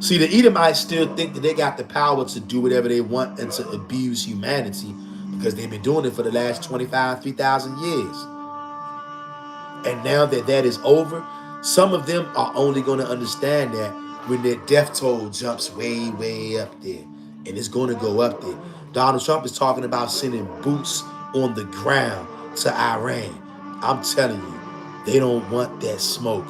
See, the Edomites still think that they got the power to do whatever they want and to abuse humanity because they've been doing it for the last 3,000 years. And now that that is over, some of them are only going to understand that when their death toll jumps way, way up there. And it's going to go up there. Donald Trump is talking about sending boots on the ground to Iran. I'm telling you, they don't want that smoke.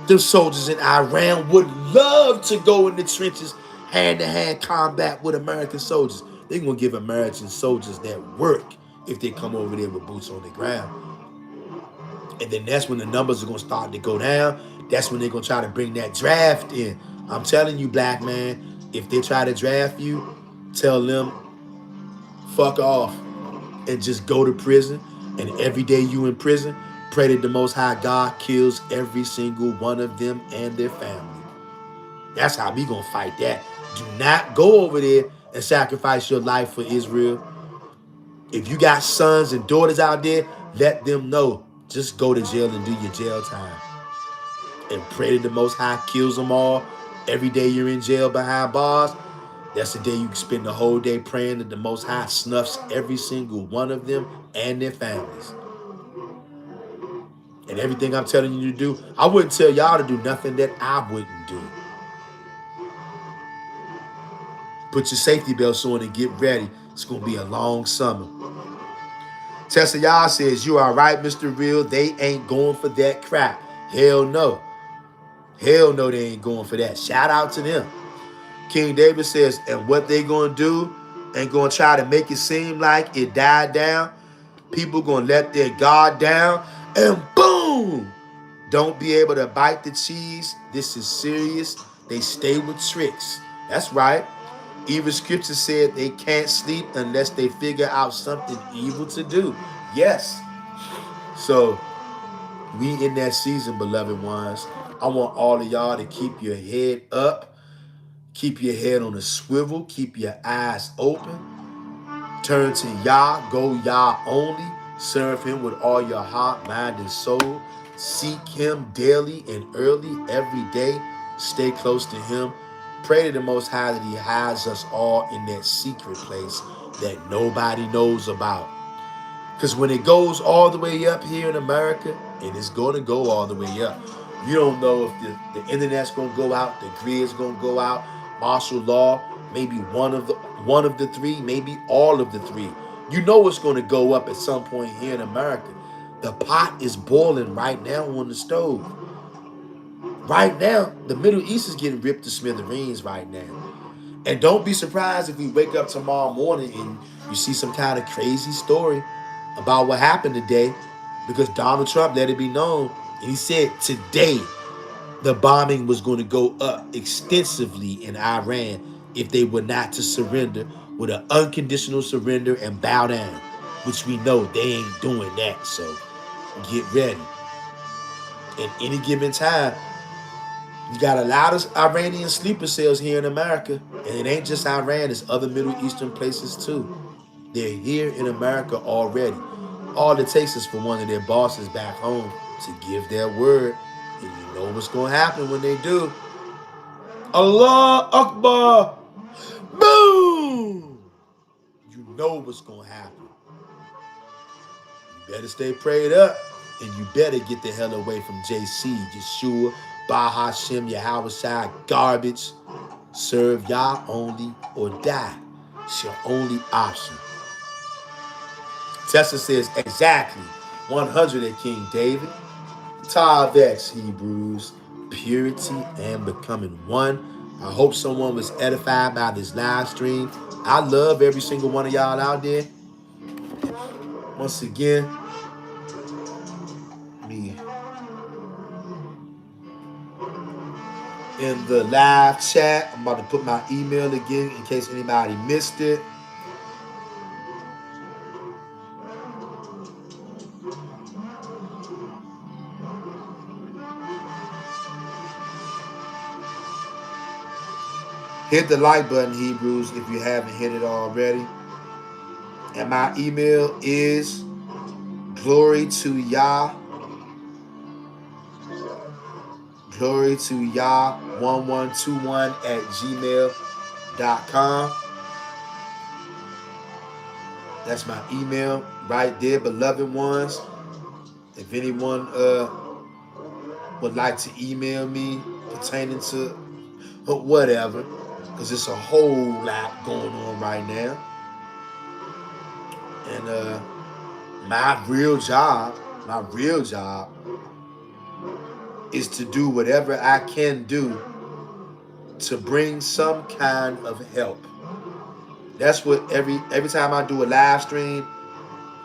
The soldiers in Iran would love to go in the trenches, hand-to-hand combat with American soldiers. They're going to give American soldiers that work if they come over there with boots on the ground. And then that's when the numbers are going to start to go down. That's when they're going to try to bring that draft in. I'm telling you, black man, if they try to draft you, tell them, fuck off and just go to prison. And every day you in prison, pray that the Most High God kills every single one of them and their family. That's how we gonna fight that. Do not go over there and sacrifice your life for Israel. If you got sons and daughters out there, let them know. Just go to jail and do your jail time. And pray that the Most High kills them all. Every day you're in jail behind bars, that's the day you can spend the whole day praying that the Most High snuffs every single one of them and their families. And everything I'm telling you to do, I wouldn't tell y'all to do nothing that I wouldn't do. Put your safety belts on and get ready. It's going to be a long summer. Tessa Y'all says, you are right, Mr. Real. They ain't going for that crap. Hell no. Hell no, they ain't going for that. Shout out to them. King David says, and what they going to do ain't going to try to make it seem like it died down. People going to let their guard down and boom. Don't be able to bite the cheese. This is serious. They stay with tricks. That's right. Even scripture said they can't sleep unless they figure out something evil to do. Yes. So we in that season, beloved ones. I want all of y'all to keep your head up. Keep your head on a swivel. Keep your eyes open. Turn to Yah. Go Yah only. Serve him with all your heart, mind, and soul. Seek him daily and early every day. Stay close to him. Pray to the Most High that he hides us all in that secret place that nobody knows about. Because when it goes all the way up here in America, and it's going to go all the way up, you don't know if the internet's going to go out, the grid's going to go out, martial law, maybe one of the three, maybe all of the three. You know it's going to go up at some point here in America. The pot is boiling right now on the stove. Right now, the Middle East is getting ripped to smithereens right now. And don't be surprised if we wake up tomorrow morning and you see some kind of crazy story about what happened today, because Donald Trump let it be known. And he said today the bombing was going to go up extensively in Iran if they were not to surrender with an unconditional surrender and bow down, which we know they ain't doing that. So get ready. At any given time, you got a lot of Iranian sleeper cells here in America. And it ain't just Iran, it's other Middle Eastern places too. They're here in America already. All it takes is for one of their bosses back home to give their word. And you know what's going to happen when they do. Allah Akbar. Boom. You know what's going to happen. You better stay prayed up. And you better get the hell away from JC, Yeshua, Bahashem, Yahweh, garbage. Serve Yah only or die. It's your only option. Tessa says exactly 100 at King David. Tavex, Hebrews, purity and becoming one. I hope someone was edified by this live stream. I love every single one of y'all out there. Once again, me in the live chat. I'm about to put my email again in case anybody missed it. Hit the like button, Hebrews, if you haven't hit it already. And my email is glory2yah 1121 at gmail.com. That's my email right there, beloved ones. If anyone would like to email me pertaining to whatever, because it's a whole lot going on right now. And my real job is to do whatever I can do to bring some kind of help. That's what every time I do a live stream,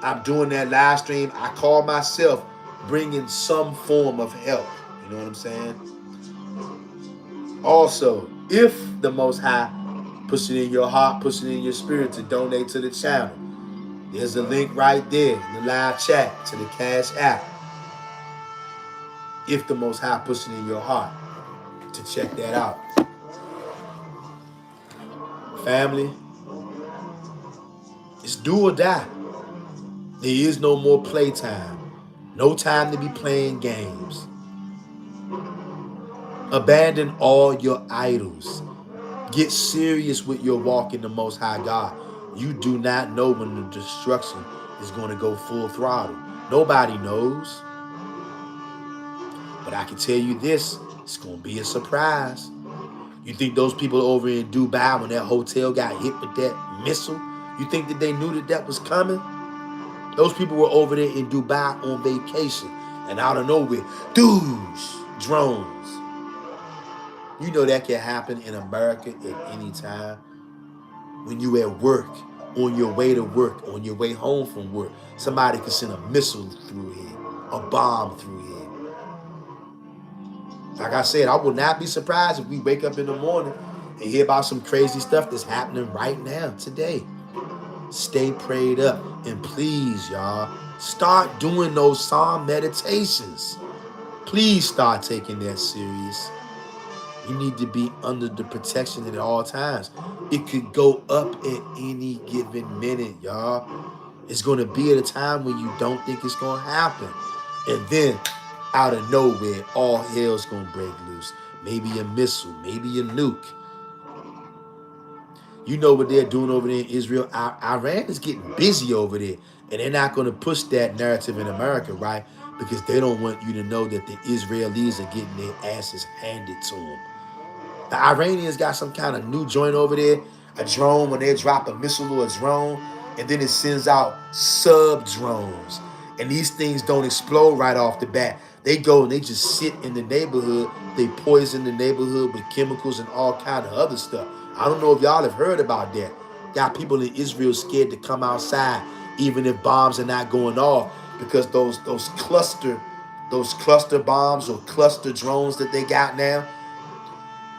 I'm doing that live stream, I call myself bringing some form of help. You know what I'm saying? Also, if the Most High puts it in your heart, puts it in your spirit to donate to the channel, there's a link right there in the live chat to the Cash App. If the Most High puts it in your heart to check that out. Family, it's do or die. There is no more playtime. No time to be playing games. Abandon all your idols. Get serious with your walk in the Most High God. You do not know when the destruction is going to go full throttle. Nobody knows. But I can tell you this, it's going to be a surprise. You think those people over in Dubai, when that hotel got hit with that missile, you think that they knew that that was coming? Those people were over there in Dubai on vacation. And out of nowhere, drones. You know that can happen in America at any time. When you at work, on your way to work, on your way home from work, somebody could send a missile through here, a bomb through here. Like I said, I will not be surprised if we wake up in the morning and hear about some crazy stuff that's happening right now, today. Stay prayed up. And please, y'all, start doing those Psalm meditations. Please start taking that serious. You need to be under the protection at all times. It could go up at any given minute, y'all. It's going to be at a time when you don't think it's going to happen. And then, out of nowhere, all hell's going to break loose. Maybe a missile, maybe a nuke. You know what they're doing over there in Israel. Iran is getting busy over there. And they're not going to push that narrative in America, right? Because they don't want you to know that the Israelis are getting their asses handed to them. The Iranians got some kind of new joint over there. A drone, when they drop a missile or a drone, and then it sends out sub-drones. And these things don't explode right off the bat. They go and they just sit in the neighborhood. They poison the neighborhood with chemicals and all kind of other stuff. I don't know if y'all have heard about that. Got people in Israel scared to come outside, even if bombs are not going off, because those cluster bombs or cluster drones that they got now,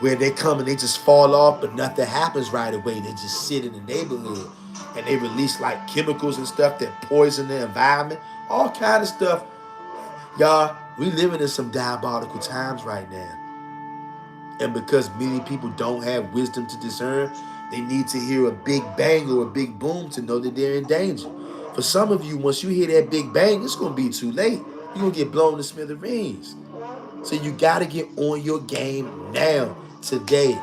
where they come and they just fall off, but nothing happens right away. They just sit in the neighborhood and they release like chemicals and stuff that poison the environment, all kind of stuff. Y'all, we living in some diabolical times right now. And because many people don't have wisdom to discern, they need to hear a big bang or a big boom to know that they're in danger. For some of you, once you hear that big bang, it's going to be too late. You're going to get blown to smithereens. So you got to get on your game now, today.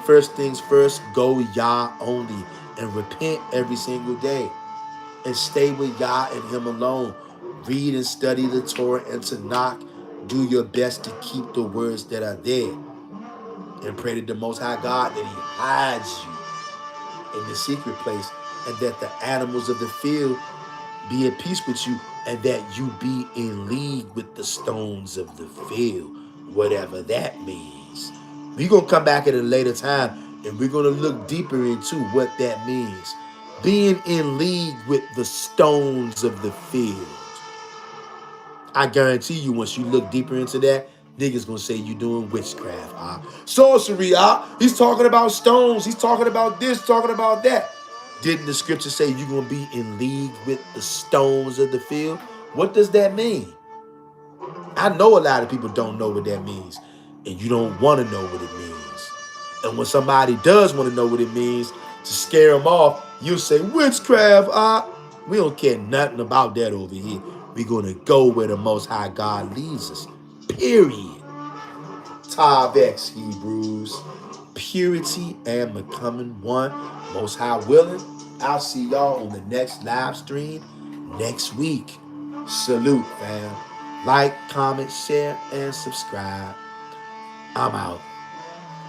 First things first, go Yah only and repent every single day. And stay with Yah and Him alone. Read and study the Torah and Tanakh. Do your best to keep the words that are there. And pray to the Most High God that He hides you in the secret place, and that the animals of the field be at peace with you, and that you be in league with the stones of the field, whatever that means. We're going to come back at a later time, and we're going to look deeper into what that means. Being in league with the stones of the field. I guarantee you, once you look deeper into that, niggas gonna say you doing witchcraft, sorcery, He's talking about stones. He's talking about this, talking about that. Didn't the scripture say you're gonna be in league with the stones of the field? What does that mean? I know a lot of people don't know what that means, and you don't want to know what it means. And when somebody does want to know what it means, to scare them off, you say witchcraft, We don't care nothing about that over here. We're going to go where the Most High God leads us. Period. Tav X, Hebrews. Purity and becoming one. Most High willing. I'll see y'all on the next live stream next week. Salute, fam. Like, comment, share, and subscribe. I'm out.